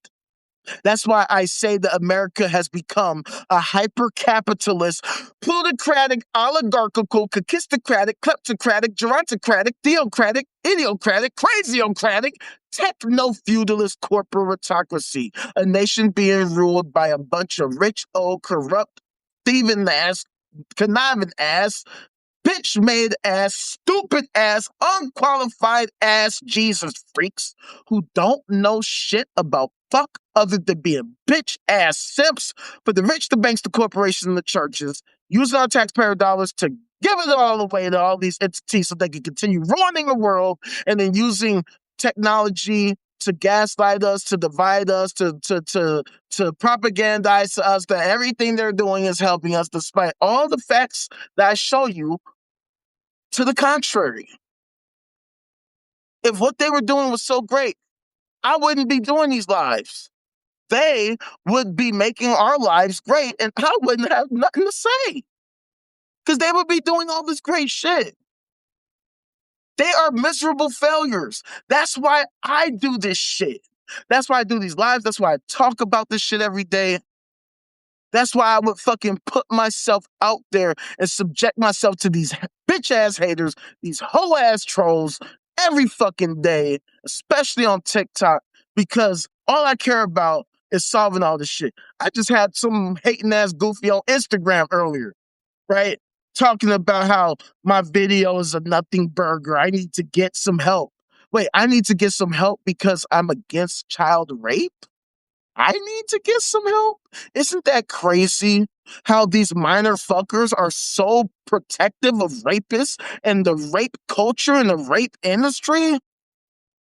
[SPEAKER 1] That's why I say that America has become a hyper-capitalist, plutocratic, oligarchical, kakistocratic, kleptocratic, gerontocratic, theocratic, idiocratic, craziocratic, techno-feudalist corporatocracy, a nation being ruled by a bunch of rich, old, corrupt, thieving ass, conniving ass, bitch made ass, stupid ass, unqualified ass Jesus freaks who don't know shit about fuck other than being bitch ass simps for the rich, the banks, the corporations, and the churches, using our taxpayer dollars to give it all away to all these entities so they can continue ruining the world, and then using technology to gaslight us, to divide us, to propagandize to us that everything they're doing is helping us, despite all the facts that I show you to the contrary. If what they were doing was so great, I wouldn't be doing these lives. They would be making our lives great, and I wouldn't have nothing to say because they would be doing all this great shit. They are miserable failures. That's why I do this shit. That's why I do these lives. That's why I talk about this shit every day. That's why I would fucking put myself out there and subject myself to these bitch ass haters, these whole ass trolls every fucking day, especially on TikTok, because all I care about is solving all this shit. I just had some hating ass goofy on Instagram earlier, right? Talking about how my video is a nothing burger. I need to get some help. Wait, I need to get some help because I'm against child rape? I need to get some help? Isn't that crazy? How these minor fuckers are so protective of rapists and the rape culture and the rape industry?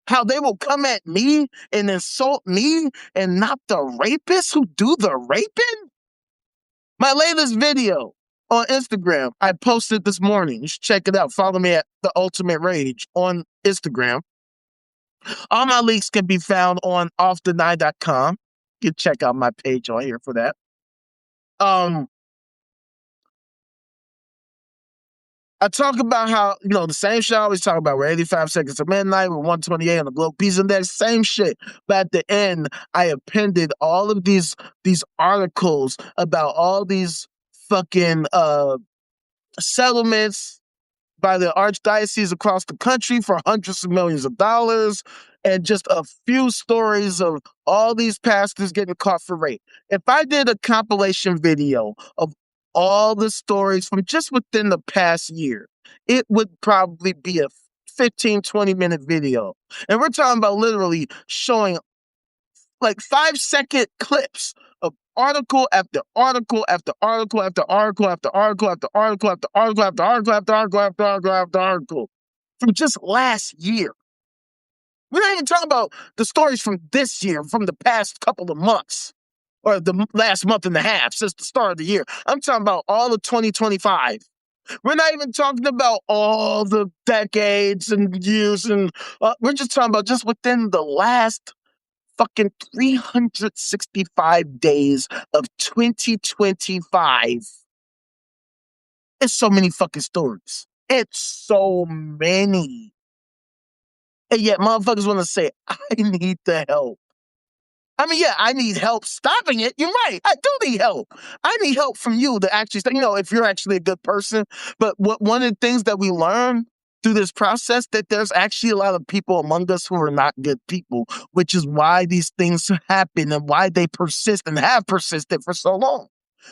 [SPEAKER 1] How they will come at me and insult me and not the rapists who do the raping? My latest video on Instagram, I posted this morning. You should check it out. Follow me at The Ultimate Rage on Instagram. All my links can be found on offthenight.com. You can check out my page on here for that. I talk about how, the same shit I always talk about. We're 85 seconds to midnight, we're 128 on the Globe Peace Index, same shit. But at the end, I appended all of these articles about all these fucking settlements by the archdiocese across the country for hundreds of millions of dollars, and just a few stories of all these pastors getting caught for rape. If I did a compilation video of all the stories from just within the past year, it would probably be a 15, 20-minute video. And we're talking about literally showing like 5-second clips of article after article after article after article after article after article after article after article after article after article after article from just last year. We're not even talking about the stories from this year, from the past couple of months, or the last month and a half since the start of the year. I'm talking about all of 2025. We're not even talking about all the decades and years, and we're just talking about just within the last fucking 365 days of 2025. It's so many fucking stories. It's so many. And yet motherfuckers want to say, I need the help. I mean, yeah, I need help stopping it. You're right. I do need help. I need help from you to actually, if you're actually a good person. But one of the things that we learn through this process, that there's actually a lot of people among us who are not good people, which is why these things happen and why they persist and have persisted for so long.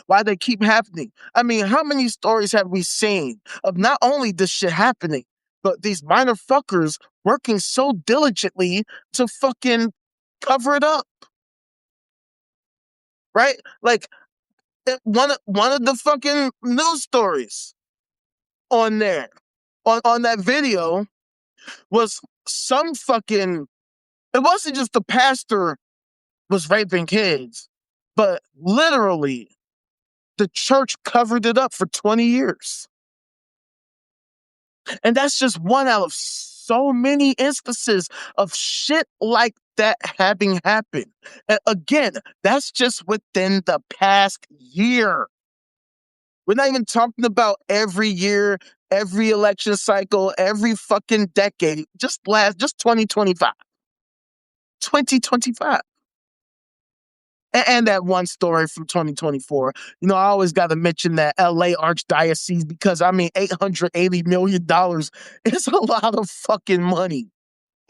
[SPEAKER 1] Why they keep happening. I mean, how many stories have we seen of not only this shit happening, but these minor fuckers working so diligently to fucking cover it up? Right? Like one of the fucking news stories on there, on that video, was some fucking, it wasn't just the pastor was raping kids, but literally the church covered it up for 20 years. And that's just one out of so many instances of shit like that having happened. And again, that's just within the past year. We're not even talking about every year, every election cycle, every fucking decade. Just 2025. 2025. And that one story from 2024. I always got to mention that LA Archdiocese because, I mean, $880 million is a lot of fucking money.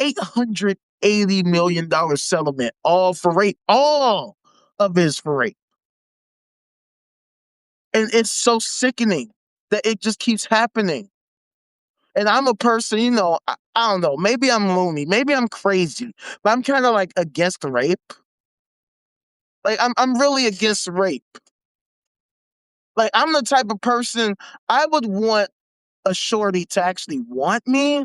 [SPEAKER 1] $880 million settlement, all for rape. All of it is for rape. And it's so sickening that it just keeps happening. And I'm a person, I don't know, maybe I'm loony, maybe I'm crazy, but I'm kind of like against rape. Like, I'm really against rape. Like, I'm the type of person, I would want a shorty to actually want me.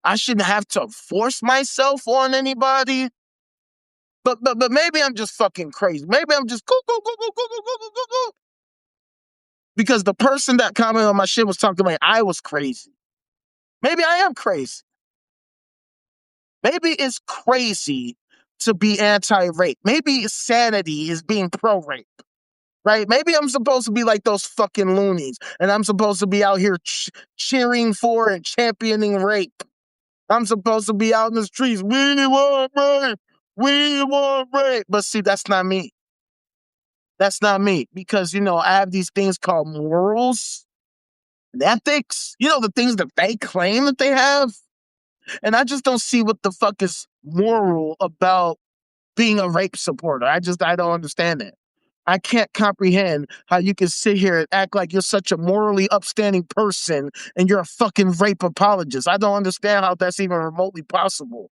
[SPEAKER 1] I shouldn't have to force myself on anybody. But maybe I'm just fucking crazy. Maybe I'm just go. Because the person that commented on my shit was talking like I was crazy. Maybe I am crazy. Maybe it's crazy to be anti-rape. Maybe sanity is being pro-rape. Right? Maybe I'm supposed to be like those fucking loonies, and I'm supposed to be out here cheering for and championing rape. I'm supposed to be out in the streets. We want rape. We want rape. But see, that's not me. That's not me because, I have these things called morals and ethics, the things that they claim that they have. And I just don't see what the fuck is moral about being a rape supporter. I don't understand it. I can't comprehend how you can sit here and act like you're such a morally upstanding person and you're a fucking rape apologist. I don't understand how that's even remotely possible.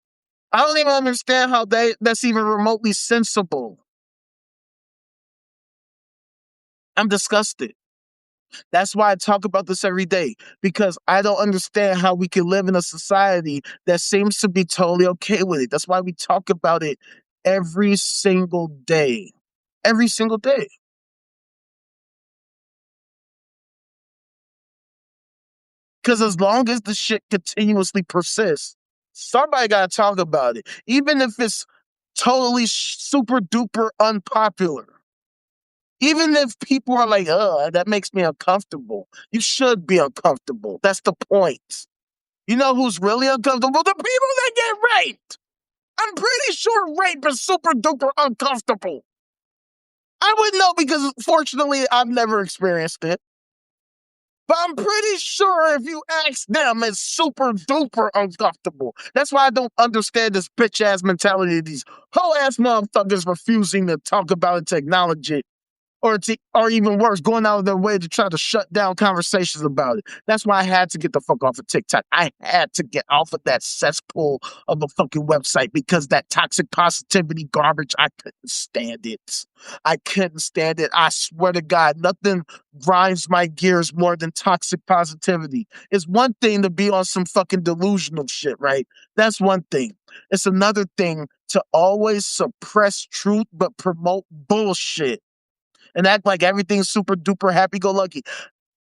[SPEAKER 1] I don't even understand how that's even remotely sensible. I'm disgusted. That's why I talk about this every day, because I don't understand how we can live in a society that seems to be totally okay with it. That's why we talk about it every single day. Every single day. Because as long as the shit continuously persists, somebody got to talk about it, even if it's totally super duper unpopular. Even if people are like, that makes me uncomfortable. You should be uncomfortable. That's the point. You know who's really uncomfortable? The people that get raped. I'm pretty sure rape is super duper uncomfortable. I wouldn't know because, fortunately, I've never experienced it. But I'm pretty sure if you ask them, it's super duper uncomfortable. That's why I don't understand this bitch ass mentality of these whole ass motherfuckers refusing to talk about it, to acknowledge it, or even worse, going out of their way to try to shut down conversations about it. That's why I had to get the fuck off of TikTok. I had to get off of that cesspool of a fucking website because that toxic positivity garbage, I couldn't stand it. I couldn't stand it. I swear to God, nothing grinds my gears more than toxic positivity. It's one thing to be on some fucking delusional shit, right? That's one thing. It's another thing to always suppress truth but promote bullshit and act like everything's super duper happy go lucky.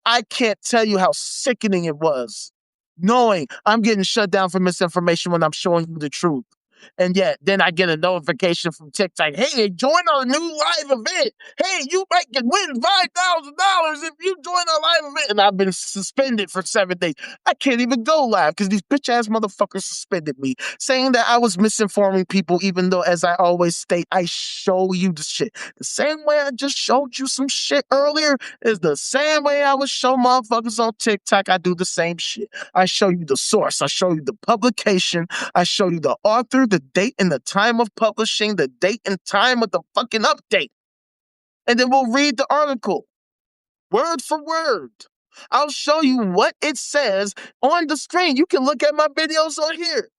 [SPEAKER 1] I can't tell you how sickening it was knowing I'm getting shut down for misinformation when I'm showing you the truth. And yet, then I get a notification from TikTok, hey, join our new live event. Hey, you might win $5,000 if you join our live event. And I've been suspended for 7 days. I can't even go live because these bitch-ass motherfuckers suspended me, saying that I was misinforming people, even though, as I always state, I show you the shit. The same way I just showed you some shit earlier is the same way I would show motherfuckers on TikTok. I do the same shit. I show you the source. I show you the publication. I show you the author, the date and the time of publishing, the date and time of the fucking update. And then we'll read the article word for word. I'll show you what it says on the screen. You can look at my videos on here.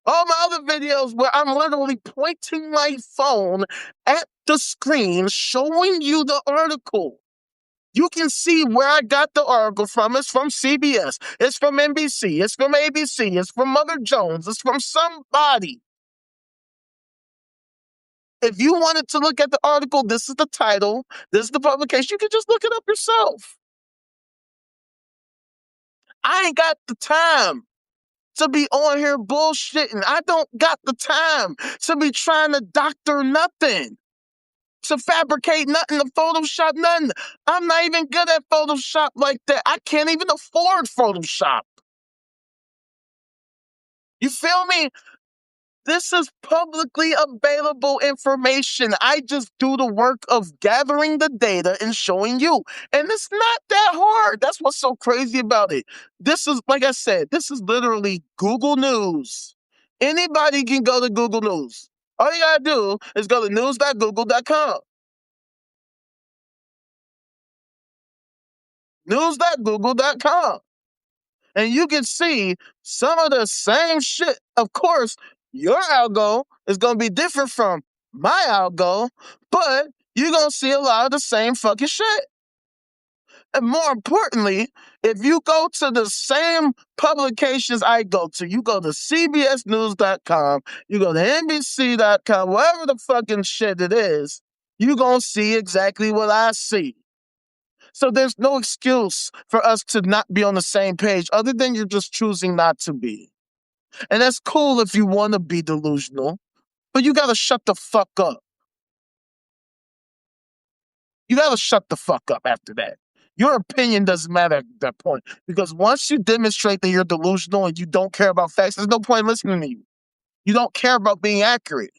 [SPEAKER 1] All my other videos where I'm literally pointing my phone at the screen, showing you the article. You can see where I got the article from. It's from CBS. It's from NBC. It's from ABC. It's from Mother Jones. It's from somebody. If you wanted to look at the article, this is the title. This is the publication. You can just look it up yourself. I ain't got the time to be on here bullshitting. I don't got the time to be trying to doctor nothing, to fabricate nothing, to Photoshop nothing. I'm not even good at Photoshop like that. I can't even afford Photoshop. You feel me? This is publicly available information. I just do the work of gathering the data and showing you. And it's not that hard. That's what's so crazy about it. This is, like I said, this is literally Google News. Anybody can go to Google News. All you gotta do is go to news.google.com. News.google.com. And you can see some of the same shit. Of course, your algo is going to be different from my algo, but you're going to see a lot of the same fucking shit. And more importantly, if you go to the same publications I go to, you go to cbsnews.com, you go to nbc.com, whatever the fucking shit it is, you're going to see exactly what I see. So there's no excuse for us to not be on the same page other than you're just choosing not to be. And that's cool if you want to be delusional, but you got to shut the fuck up. You got to shut the fuck up after that. Your opinion doesn't matter at that point because once you demonstrate that you're delusional and you don't care about facts, there's no point listening to you. You don't care about being accurate.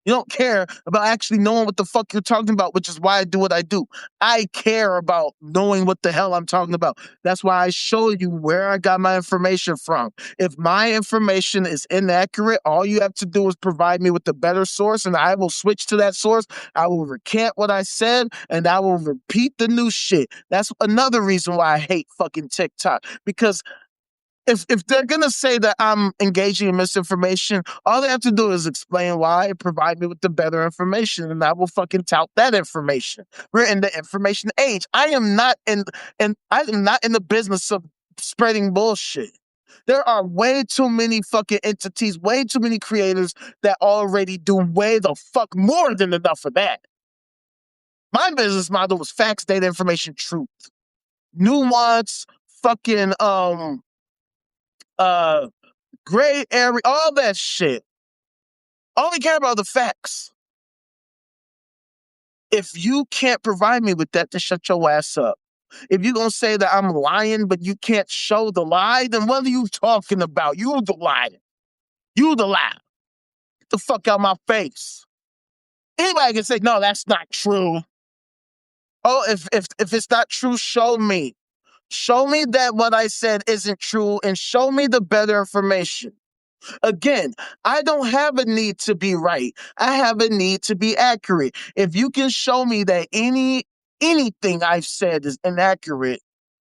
[SPEAKER 1] You don't care about actually knowing what the fuck you're talking about, which is why I do what I do. I care about knowing what the hell I'm talking about. That's why I show you where I got my information from. If my information is inaccurate, all you have to do is provide me with a better source, and I will switch to that source. I will recant what I said, and I will repeat the new shit. That's another reason why I hate fucking TikTok, because if they're gonna say that I'm engaging in misinformation, all they have to do is explain why and provide me with the better information, and I will fucking tout that information. We're in the information age. I am not in the business of spreading bullshit. There are way too many fucking entities, way too many creators that already do way the fuck more than enough of that. My business model was facts, data, information, truth. Nuance, fucking uh gray area, all that shit. I only care about the facts. If you can't provide me with that, then shut your ass up. If you're gonna say that I'm lying, but you can't show the lie, then what are you talking about? You the liar. You the lie. Get the fuck out my face. Anybody can say, no, that's not true. Oh, if it's not true, show me. Show me that what I said isn't true and show me the better information. Again, I don't have a need to be right. I have a need to be accurate. If you can show me that anything I've said is inaccurate,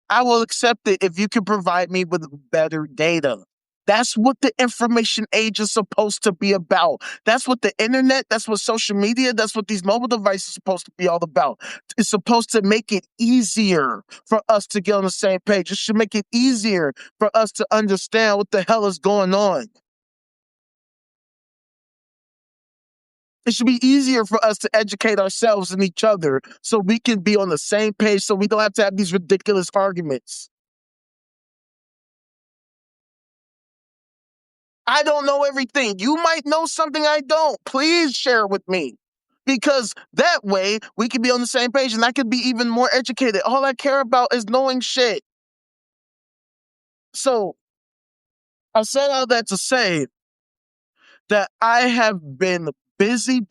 [SPEAKER 1] I will accept it if you can provide me with better data. That's what the information age is supposed to be about. That's what the internet, that's what social media, that's what these mobile devices are supposed to be all about. It's supposed to make it easier for us to get on the same page. It should make it easier for us to understand what the hell is going on. It should be easier for us to educate ourselves and each other so we can be on the same page so we don't have to have these ridiculous arguments. I don't know everything. You might know something I don't. Please share with me. Because that way we can be on the same page and I can be even more educated. All I care about is knowing shit. So I said all that to say that I have been busy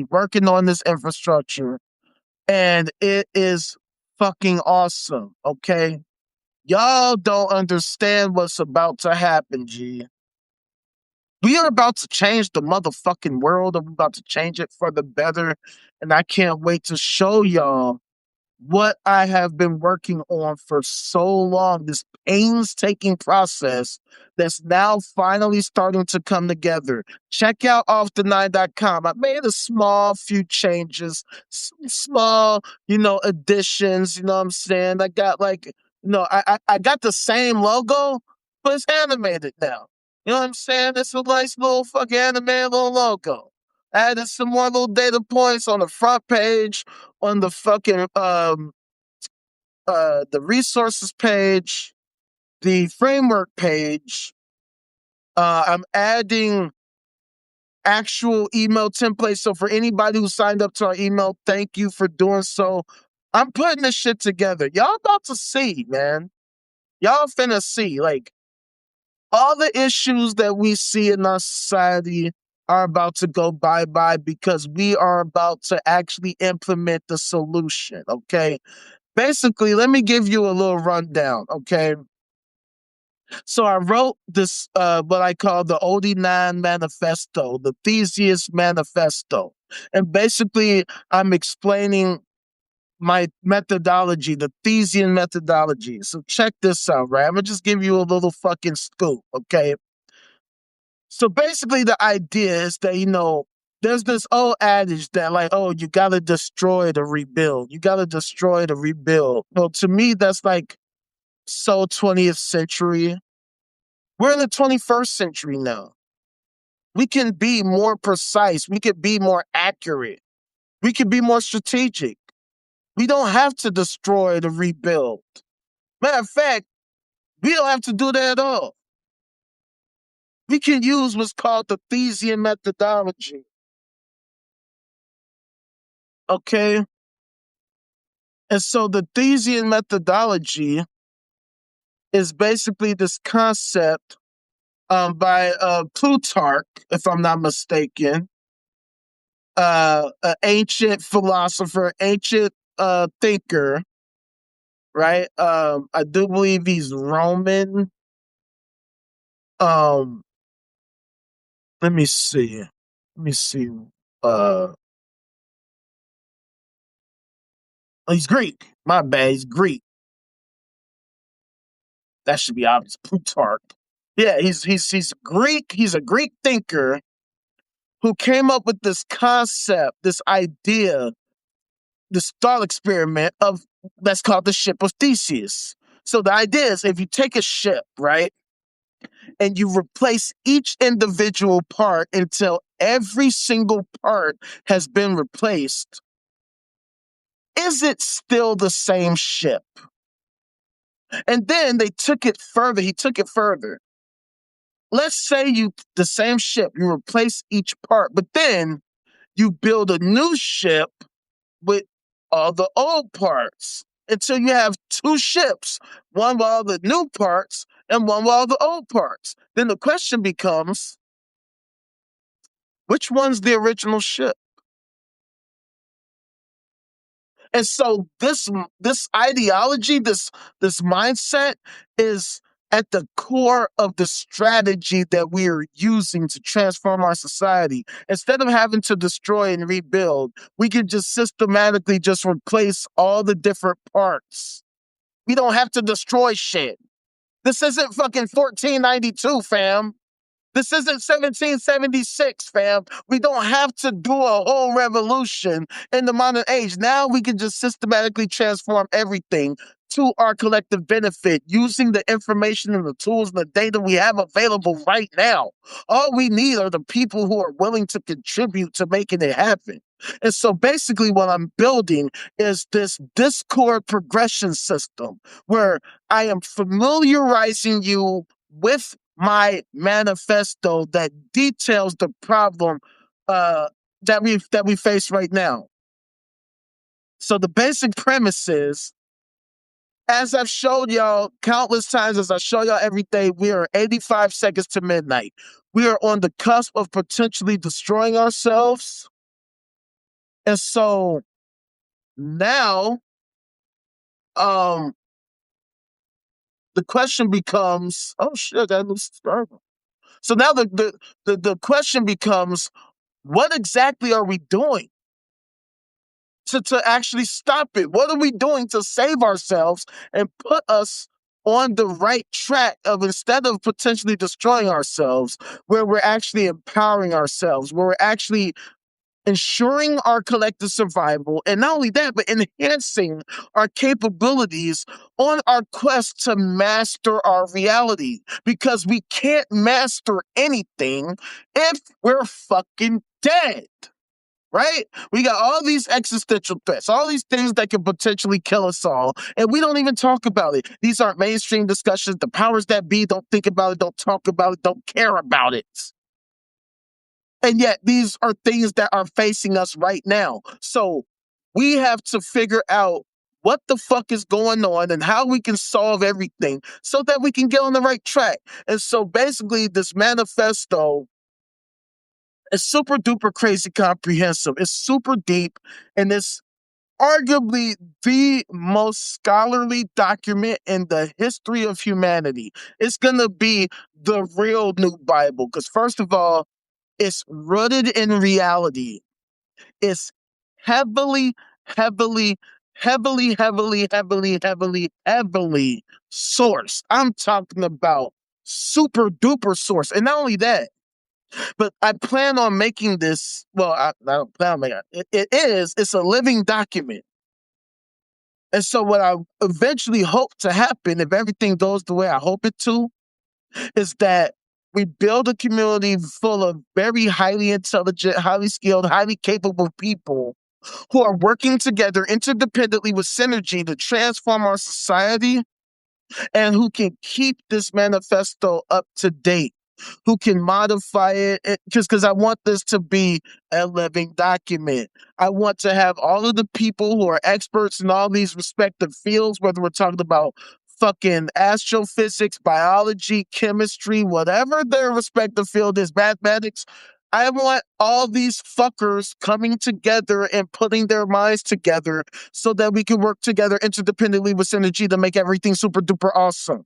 [SPEAKER 1] working on this infrastructure. And it is fucking awesome, okay? Y'all don't understand what's about to happen, G. We are about to change the motherfucking world, and we're about to change it for the better. And I can't wait to show y'all what I have been working on for so long, this painstaking process that's now finally starting to come together. Check out offtheNine.com. I made a small few changes, small, additions, you know what I'm saying? I got I got the same logo, but it's animated now. You know what I'm saying? It's a nice little fucking animated little logo. Added some more little data points on the front page, on the fucking the resources page, the framework page. I'm adding actual email templates. So for anybody who signed up to our email, thank you for doing so. I'm putting this shit together. Y'all about to see, man. Y'all finna see. Like, all the issues that we see in our society are about to go bye-bye because we are about to actually implement the solution, okay? Basically, let me give you a little rundown, okay? So I wrote this, what I call the OD9 Manifesto, the Theseus Manifesto. And basically, I'm explaining my methodology, the Thesean methodology. So check this out, right? I'm going to just give you a little fucking scoop, okay? So basically, the idea is that, there's this old adage that, like, oh, you got to destroy to rebuild. You got to destroy to rebuild. Well, to me, that's like so 20th century. We're in the 21st century now. We can be more precise. We can be more accurate. We can be more strategic. We don't have to destroy to rebuild. Matter of fact, we don't have to do that at all. We can use what's called the Thesean methodology. Okay? And so the Thesean methodology is basically this concept by Plutarch, if I'm not mistaken, an ancient philosopher, ancient thinker, right? I do believe he's Roman. Um, let me see. Let me see. He's Greek. My bad. He's Greek. That should be obvious. Plutarch. Yeah, he's Greek. He's a Greek thinker who came up with this concept, this idea, this thought experiment of that's called the ship of Theseus. So the idea is if you take a ship, right, and you replace each individual part until every single part has been replaced, is it still the same ship? And then they took it further. He took it further. Let's say the same ship, you replace each part, but then you build a new ship with all the old parts until you have two ships, one with all the new parts and one with all the old parts. Then the question becomes, which one's the original ship? And so this ideology, this mindset is at the core of the strategy that we are using to transform our society. Instead of having to destroy and rebuild, we can just systematically just replace all the different parts. We don't have to destroy shit. This isn't fucking 1492, fam. This isn't 1776, fam. We don't have to do a whole revolution in the modern age. Now we can just systematically transform everything to our collective benefit using the information and the tools and the data we have available right now. All we need are the people who are willing to contribute to making it happen. And so basically what I'm building is this Discord progression system where I am familiarizing you with my manifesto that details the problem that we face right now. So the basic premise is, as I've showed y'all countless times, as I show y'all every day, we are 85 seconds to midnight. We are on the cusp of potentially destroying ourselves. And so now, the question becomes, oh shit, I got a new subscriber. So now the question becomes, what exactly are we doing? to actually stop it? What are we doing to save ourselves and put us on the right track of, instead of potentially destroying ourselves, where we're actually empowering ourselves, where we're actually ensuring our collective survival, and not only that, but enhancing our capabilities on our quest to master our reality. Because we can't master anything if we're fucking dead. Right? We got all these existential threats, all these things that can potentially kill us all, and we don't even talk about it. These aren't mainstream discussions. The powers that be don't think about it, don't talk about it, don't care about it. And yet, these are things that are facing us right now. So we have to figure out what the fuck is going on and how we can solve everything so that we can get on the right track. And so basically, this manifesto is super duper crazy comprehensive. It's super deep, and it's arguably the most scholarly document in the history of humanity. It's going to be the real new Bible because, first of all, it's rooted in reality. It's heavily, heavily, heavily, heavily, heavily, heavily, heavily sourced. I'm talking about super duper source. And not only that, but I plan on making this. Well, I don't plan on making it. It's a living document. And so, what I eventually hope to happen, if everything goes the way I hope it to, is that we build a community full of very highly intelligent, highly skilled, highly capable people who are working together interdependently with synergy to transform our society, and who can keep this manifesto up to date, who can modify it, because I want this to be a living document. I want to have all of the people who are experts in all these respective fields, whether we're talking about fucking astrophysics, biology, chemistry, whatever their respective field is, mathematics. I want all these fuckers coming together and putting their minds together so that we can work together interdependently with synergy to make everything super duper awesome.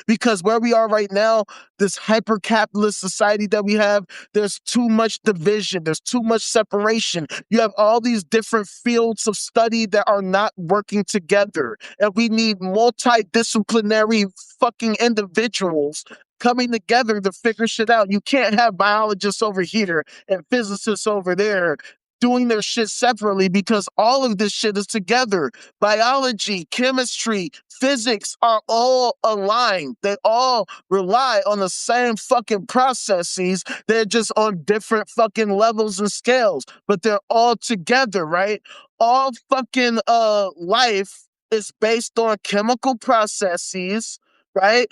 [SPEAKER 1] Because where we are right now, this hyper capitalist society that we have, there's too much division, there's too much separation. You have all these different fields of study that are not working together. And we need multidisciplinary fucking individuals coming together to figure shit out. You can't have biologists over here and physicists over there doing their shit separately, because all of this shit is together. Biology, chemistry, physics are all aligned. They all rely on the same fucking processes. They're just on different fucking levels and scales, but they're all together, right? All fucking life is based on chemical processes, right?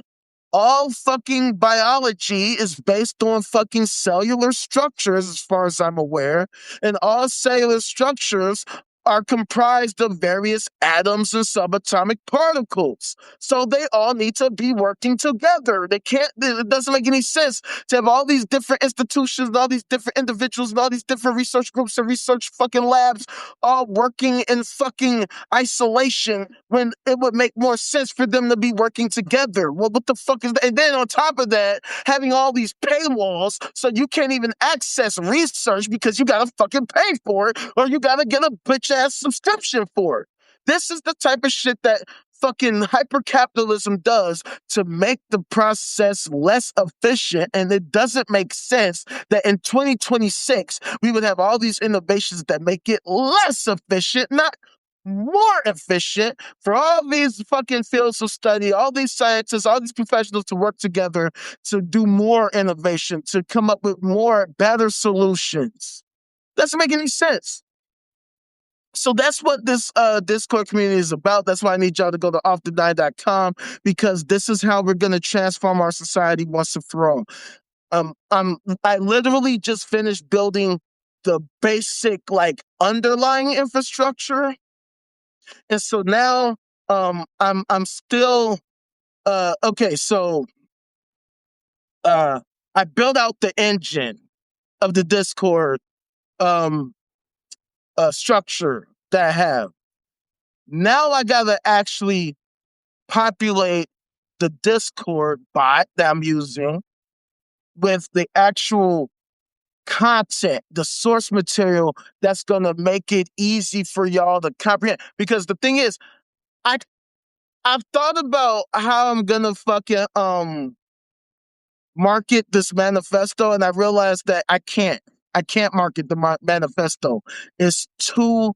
[SPEAKER 1] All fucking biology is based on fucking cellular structures, as far as I'm aware. And all cellular structures are comprised of various atoms and subatomic particles. So they all need to be working together. It doesn't make any sense to have all these different institutions and all these different individuals and all these different research groups and research fucking labs all working in fucking isolation when it would make more sense for them to be working together. Well, what the fuck is that? And then on top of that, having all these paywalls so you can't even access research because you gotta fucking pay for it, or you gotta get a bitch ass subscription for it. This is the type of shit that fucking hypercapitalism does to make the process less efficient. And it doesn't make sense that in 2026 we would have all these innovations that make it less efficient, not more efficient, for all these fucking fields of study, all these scientists, all these professionals to work together to do more innovation, to come up with more better solutions. Doesn't make any sense. So that's what this Discord community is about. That's why I need y'all to go to offthedime.com, because this is how we're going to transform our society once and for all. I literally just finished building the basic like underlying infrastructure, and so now I'm still okay. So I built out the engine of the Discord um structure that I have. Now I gotta actually populate the Discord bot that I'm using with the actual content, the source material that's gonna make it easy for y'all to comprehend. Because the thing is, I I've thought about how I'm gonna fucking market this manifesto, and I realized that I can't. I can't market the manifesto. It's too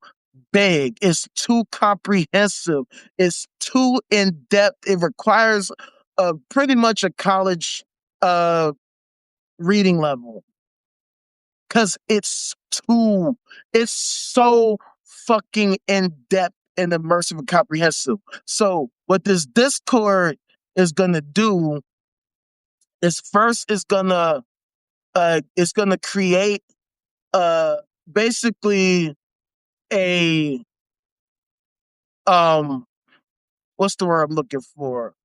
[SPEAKER 1] big. It's too comprehensive. It's too in depth. It requires pretty much a college uh, reading level because it's so fucking in depth and immersive and comprehensive. So what this Discord is gonna do is first it's gonna create uh basically a um what's the word I'm looking for?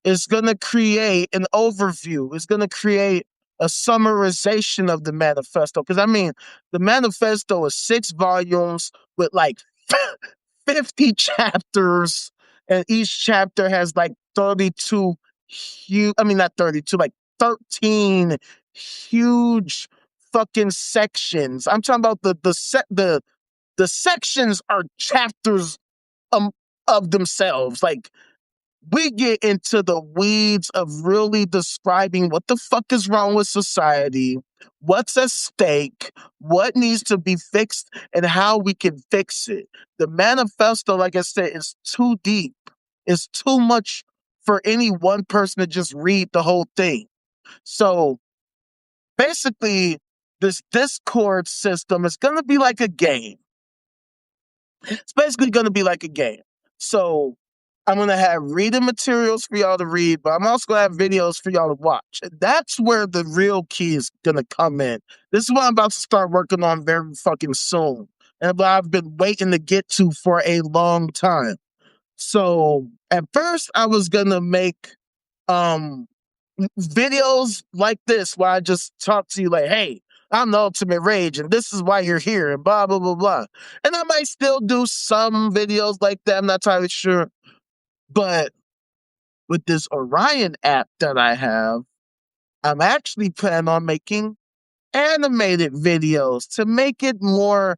[SPEAKER 1] It's gonna create an overview. It's gonna create a summarization of the manifesto. Because I mean, the manifesto is 6 volumes with like 50 chapters, and each chapter has like 32 huge, I mean, not 32, like 13 huge fucking sections. I'm talking about the sections are chapters um, of themselves. Like, we get into the weeds of really describing what the fuck is wrong with society, what's at stake, what needs to be fixed, and how we can fix it. The manifesto, like I said, is too deep. It's too much for any one person to just read the whole thing. So basically, this Discord system is going to be like a game. It's basically going to be like a game. So I'm going to have reading materials for y'all to read, but I'm also going to have videos for y'all to watch. And that's where the real key is going to come in. This is what I'm about to start working on very fucking soon. And what I've been waiting to get to for a long time. So at first I was going to make um videos like this where I just talk to you like, hey, I'm the ultimate rage and this is why you're here and blah blah blah blah. And I might still do some videos like that. I'm not entirely sure. But with this Orion app that I have, I'm actually planning on making animated videos to make it more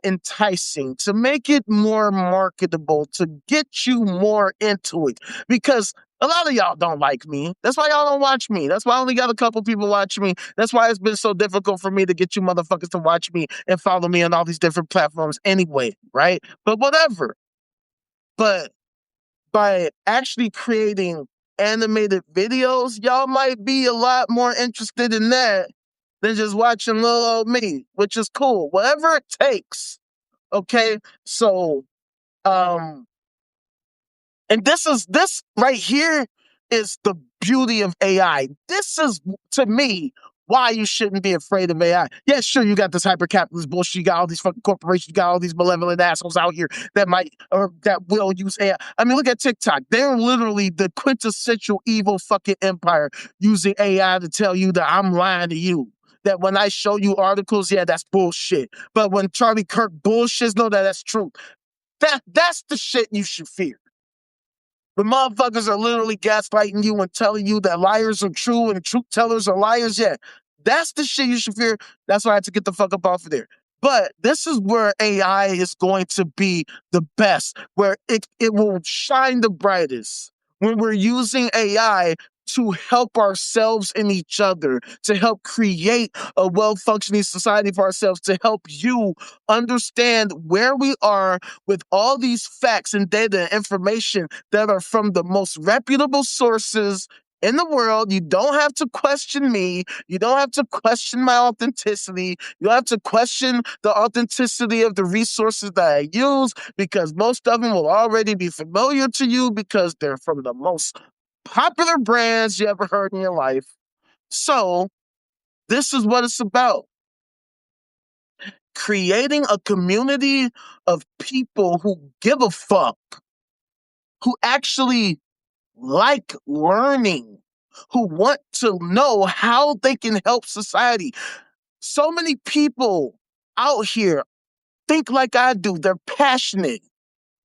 [SPEAKER 1] enticing, to make it more marketable, to get you more into it. Because a lot of y'all don't like me. That's why y'all don't watch me. That's why I only got a couple people watch me. That's why it's been so difficult for me to get you motherfuckers to watch me and follow me on all these different platforms anyway, right? But whatever. But by actually creating animated videos, y'all might be a lot more interested in that than just watching little old me, which is cool. Whatever it takes. Okay, so um, and this right here is the beauty of AI. This is to me why you shouldn't be afraid of AI. Yeah, sure, you got this hyper-capitalist bullshit. You got all these fucking corporations. You got all these malevolent assholes out here that might or that will use AI. I mean, look at TikTok. They're literally the quintessential evil fucking empire using AI to tell you that I'm lying to you. That when I show you articles, yeah, that's bullshit. But when Charlie Kirk bullshits, no, that's true. That's the shit you should fear. When motherfuckers are literally gaslighting you and telling you that liars are true and truth tellers are liars, yeah, that's the shit you should fear. That's why I had to get the fuck up off of there. But this is where AI is going to be the best, where it will shine the brightest when we're using AI to help ourselves and each other, to help create a well-functioning society for ourselves, to help you understand where we are with all these facts and data and information that are from the most reputable sources in the world. You don't have to question me. You don't have to question my authenticity. You don't have to question the authenticity of the resources that I use because most of them will already be familiar to you because they're from the most popular brands you ever heard in your life. So, this is what it's about. Creating a community of people who give a fuck, who actually like learning, who want to know how they can help society. So many people out here think like I do. They're passionate.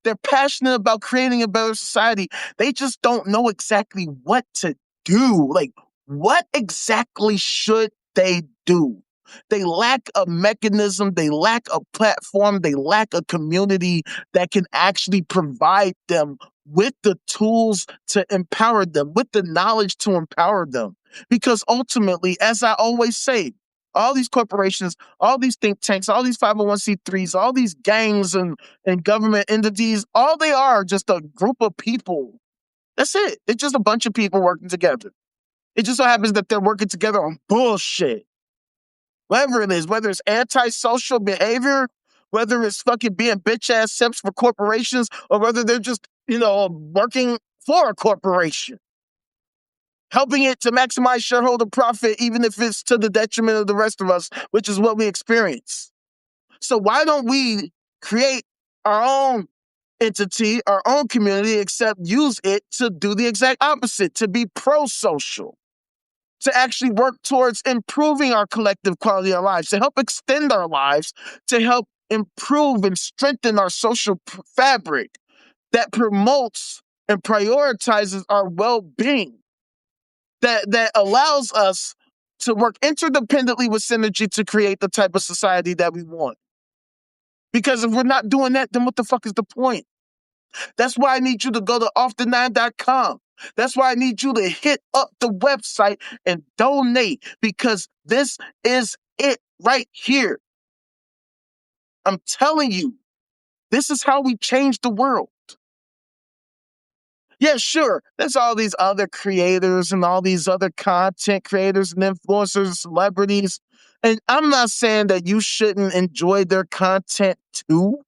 [SPEAKER 1] They're passionate about creating a better society. They just don't know exactly what to do. Like, what exactly should they do. They lack a mechanism, they lack a platform, they lack a community that can actually provide them with the tools to empower them, with the knowledge to empower them. Because ultimately, as I always say, all these corporations, all these think tanks, all these 501c3s, all these gangs and government entities, all they are just a group of people. That's it. It's just a bunch of people working together. It just so happens that they're working together on bullshit. Whatever it is, whether it's antisocial behavior, whether it's fucking being bitch ass simps for corporations, or whether they're just, working for a corporation, helping it to maximize shareholder profit, even if it's to the detriment of the rest of us, which is what we experience. So why don't we create our own entity, our own community, except use it to do the exact opposite, to be pro-social, to actually work towards improving our collective quality of lives, to help extend our lives, to help improve and strengthen our social fabric that promotes and prioritizes our well-being, that allows us to work interdependently with synergy to create the type of society that we want. Because if we're not doing that, then what the fuck is the point? That's why I need you to go to offthe9.com. That's why I need you to hit up the website and donate, because this is it right here. I'm telling you, this is how we change the world. Yeah, sure, there's all these other creators and all these other content creators and influencers, celebrities. And I'm not saying that you shouldn't enjoy their content too.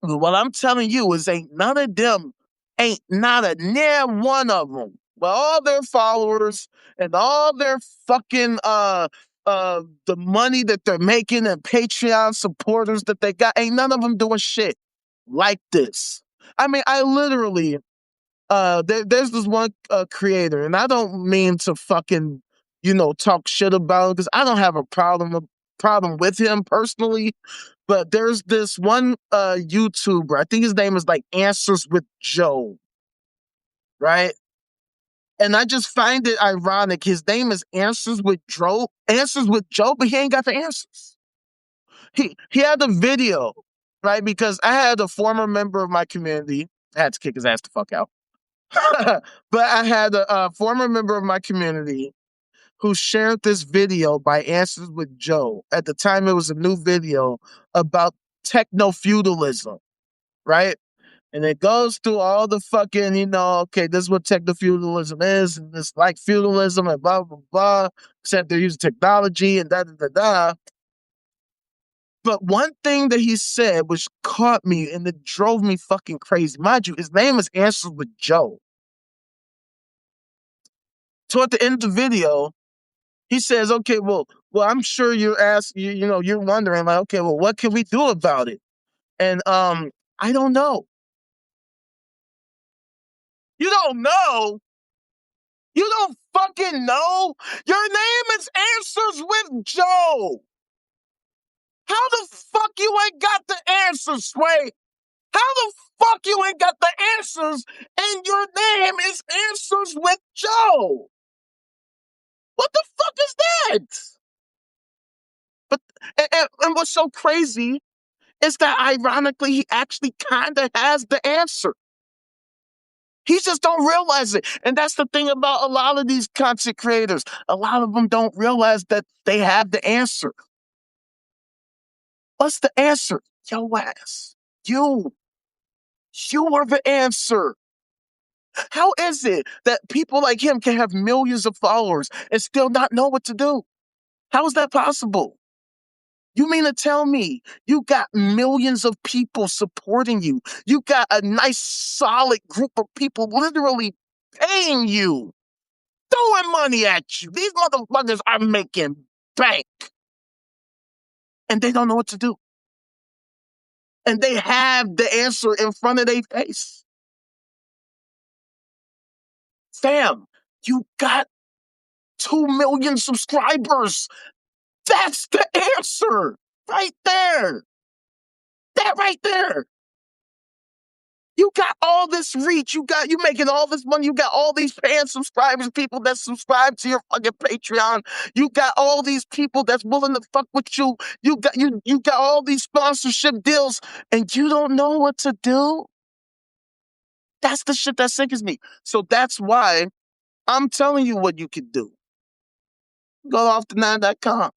[SPEAKER 1] What I'm telling you is ain't none of them, ain't not a near one of them, with all their followers and all their fucking the money that they're making and Patreon supporters that they got, ain't none of them doing shit like this. I mean, I literally there's this one creator, and I don't mean to fucking talk shit about him, because I don't have a problem with him personally. But there's this one YouTuber, I think his name is like Answers with Joe, right? And I just find it ironic. His name is Answers with Joe, but he ain't got the answers. He had a video, right? Because I had a former member of my community. I had to kick his ass the fuck out. But I had a former member of my community who shared this video by Answers with Joe. At the time, it was a new video about techno feudalism, right? And it goes through all the fucking, okay, this is what techno feudalism is, and it's like feudalism and blah, blah, blah, except they're using technology and da, da, da, da. But one thing that he said which caught me and it drove me fucking crazy. Mind you, his name is Answers with Joe. Toward the end of the video, he says, okay, well, I'm sure you're you're wondering, like, okay, well, what can we do about it? And I don't know. You don't know? You don't fucking know? Your name is Answers with Joe. How the fuck you ain't got the answers, Sway? How the fuck you ain't got the answers and your name is Answers with Joe? What the fuck is that? But and what's so crazy is that ironically he actually kind of has the answer. He just don't realize it. And that's the thing about a lot of these content creators. A lot of them don't realize that they have the answer. What's the answer? Yo ass. You. You are the answer. How is it that people like him can have millions of followers and still not know what to do? How is that possible? You mean to tell me you got millions of people supporting you? You got a nice, solid group of people literally paying you, throwing money at you. These motherfuckers are making bank. And they don't know what to do. And they have the answer in front of their face. Fam, you got 2 million subscribers. That's the answer right there. That right there. You got all this reach. You making all this money. You got all these paying subscribers, people that subscribe to your fucking Patreon. You got all these people that's willing to fuck with you. You got all these sponsorship deals, and you don't know what to do. That's the shit that sickens me. So that's why I'm telling you what you can do. Go to off9.com.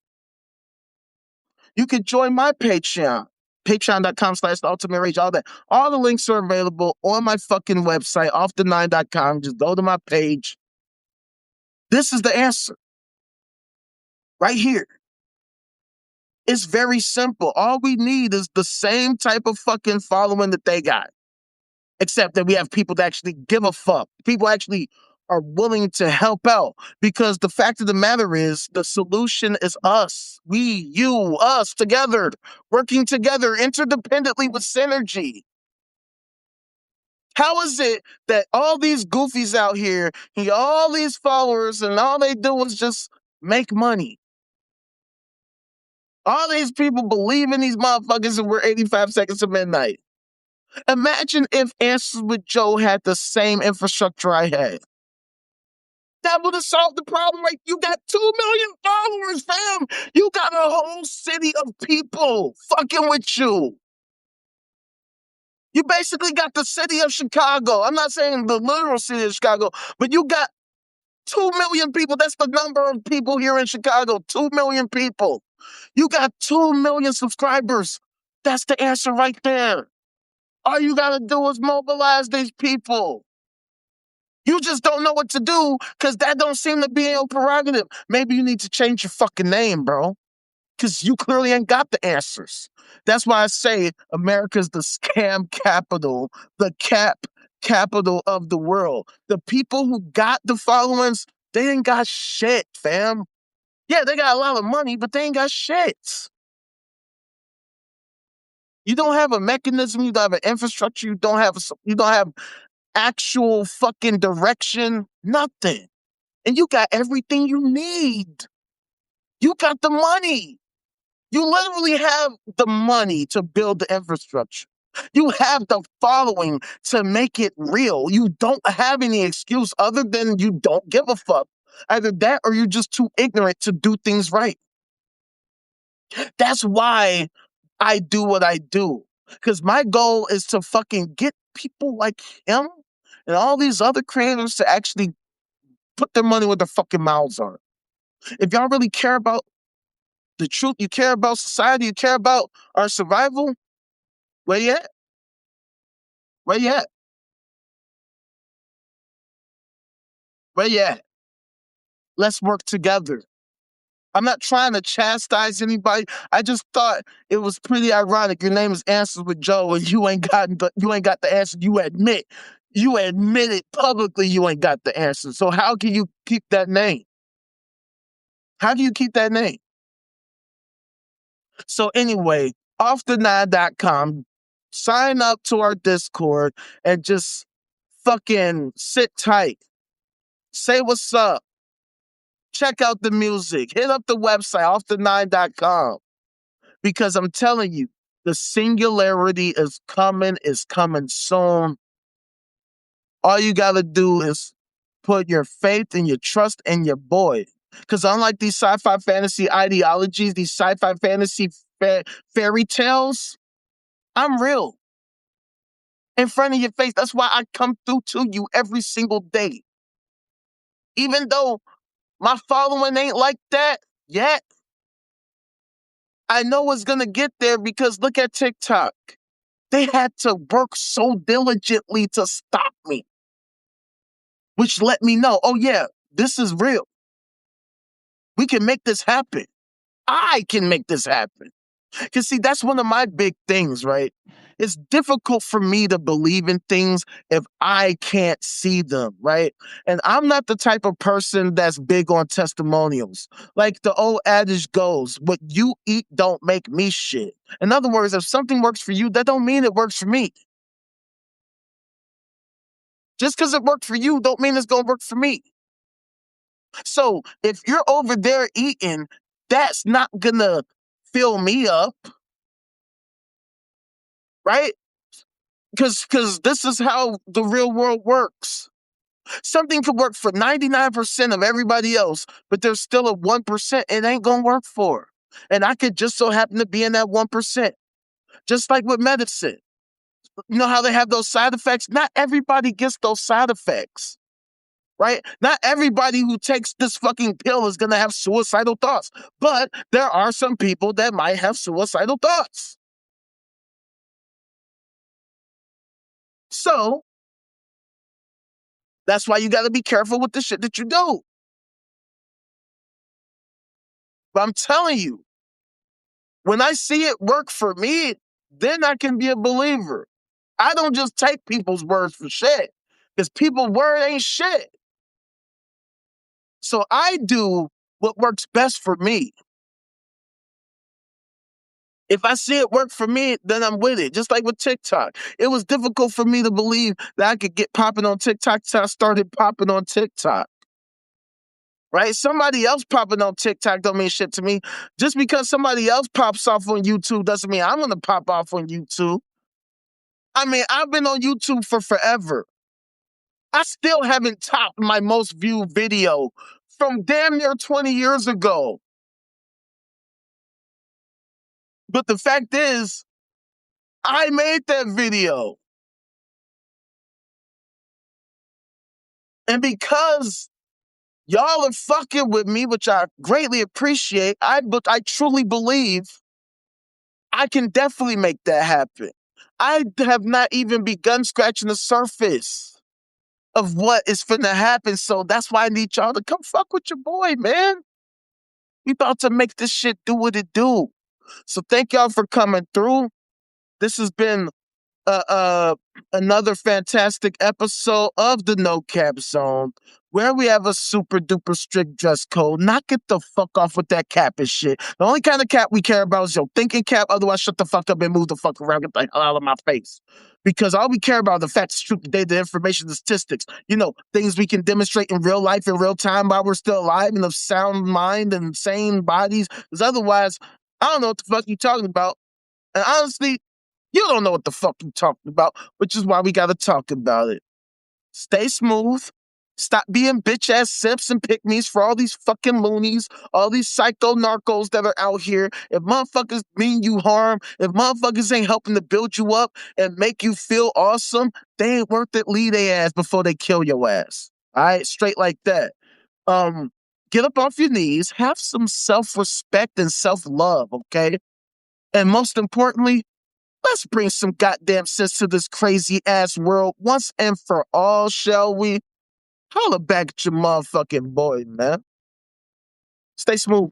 [SPEAKER 1] You can join my Patreon. Patreon.com/the ultimate rage, all that. All the links are available on my fucking website, off9.com. Just go to my page. This is the answer. Right here. It's very simple. All we need is the same type of fucking following that they got. Except that we have people that actually give a fuck. People actually are willing to help out. Because the fact of the matter is, the solution is us. We, you, us, together. Working together, interdependently with synergy. How is it that all these goofies out here, all these followers, and all they do is just make money? All these people believe in these motherfuckers, and we're 85 seconds to midnight. Imagine if Answers with Joe had the same infrastructure I had. That would have solved the problem, right? You got 2 million followers, fam. You got a whole city of people fucking with you. You basically got the city of Chicago. I'm not saying the literal city of Chicago, but you got 2 million people. That's the number of people here in Chicago. 2 million people. You got 2 million subscribers. That's the answer right there. All you gotta do is mobilize these people. You just don't know what to do because that don't seem to be your prerogative. Maybe you need to change your fucking name, bro, because you clearly ain't got the answers. That's why I say America's the scam capital, the capital of the world. The people who got the followings, they ain't got shit, fam. Yeah, they got a lot of money, but they ain't got shit. You don't have a mechanism, you don't have an infrastructure, you don't have actual fucking direction, nothing. And you got everything you need. You got the money. You literally have the money to build the infrastructure. You have the following to make it real. You don't have any excuse other than you don't give a fuck. Either that or you're just too ignorant to do things right. That's why I do what I do. Because my goal is to fucking get people like him and all these other creators to actually put their money where their fucking mouths are. If y'all really care about the truth, you care about society, you care about our survival, where you at? Where you at? Where you at? Let's work together. I'm not trying to chastise anybody. I just thought it was pretty ironic. Your name is Answers with Joe, and you ain't got the answer. You admit it publicly. You ain't got the answer. So how can you keep that name? How do you keep that name? So anyway, off9.com, sign up to our Discord and just fucking sit tight. Say what's up. Check out the music. Hit up the website, off9.com. Because I'm telling you, the singularity is coming soon. All you gotta do is put your faith and your trust in your boy. Because unlike these sci-fi fantasy ideologies, these sci-fi fantasy fairy tales, I'm real. In front of your face. That's why I come through to you every single day. Even though my following ain't like that yet, I know it's gonna get there because look at TikTok. They had to work so diligently to stop me, which let me know, oh yeah, this is real. We can make this happen. I can make this happen. Because see, that's one of my big things, right? It's difficult for me to believe in things if I can't see them, right? And I'm not the type of person that's big on testimonials. Like the old adage goes, what you eat don't make me shit. In other words, if something works for you, that don't mean it works for me. Just because it worked for you don't mean it's going to work for me. So if you're over there eating, that's not going to fill me up, right? Because this is how the real world works. Something could work for 99% of everybody else, but there's still a 1% it ain't gonna work for. And I could just so happen to be in that 1%. Just like with medicine. You know how they have those side effects? Not everybody gets those side effects, right? Not everybody who takes this fucking pill is gonna have suicidal thoughts, but there are some people that might have suicidal thoughts. So that's why you gotta be careful with the shit that you do. But I'm telling you, when I see it work for me, then I can be a believer. I don't just take people's words for shit, because people's word ain't shit. So I do what works best for me. If I see it work for me, then I'm with it. Just like with TikTok. It was difficult for me to believe that I could get popping on TikTok until I started popping on TikTok. Right? Somebody else popping on TikTok don't mean shit to me. Just because somebody else pops off on YouTube doesn't mean I'm gonna pop off on YouTube. I mean, I've been on YouTube for forever. I still haven't topped my most viewed video from damn near 20 years ago. But the fact is, I made that video. And because y'all are fucking with me, which I greatly appreciate, I truly believe I can definitely make that happen. I have not even begun scratching the surface of what is finna happen. So that's why I need y'all to come fuck with your boy, man. We about to make this shit do what it do. So thank y'all for coming through. This has been uh, uh, another fantastic episode of the No Cap Zone, where we have a super duper strict dress code. Knock it the fuck off with that cap and shit. The only kind of cap we care about is your thinking cap. Otherwise, shut the fuck up and move the fuck around. Get the hell out of my face. Because all we care about are the facts, truth, the data, the information, the statistics. You know, things we can demonstrate in real life, in real time, while we're still alive, and of sound mind and sane bodies. Because otherwise, I don't know what the fuck you talking about. And honestly, you don't know what the fuck you talking about, which is why we gotta talk about it. Stay smooth. Stop being bitch ass simps and pick me's for all these fucking loonies, all these psycho narcos that are out here. If motherfuckers mean you harm, if motherfuckers ain't helping to build you up and make you feel awesome, they ain't worth it. Leave their ass before they kill your ass. All right, straight like that. Get up off your knees, have some self-respect and self-love, okay? And most importantly, let's bring some goddamn sense to this crazy ass world once and for all, shall we? Holla back at your motherfucking boy, man. Stay smooth.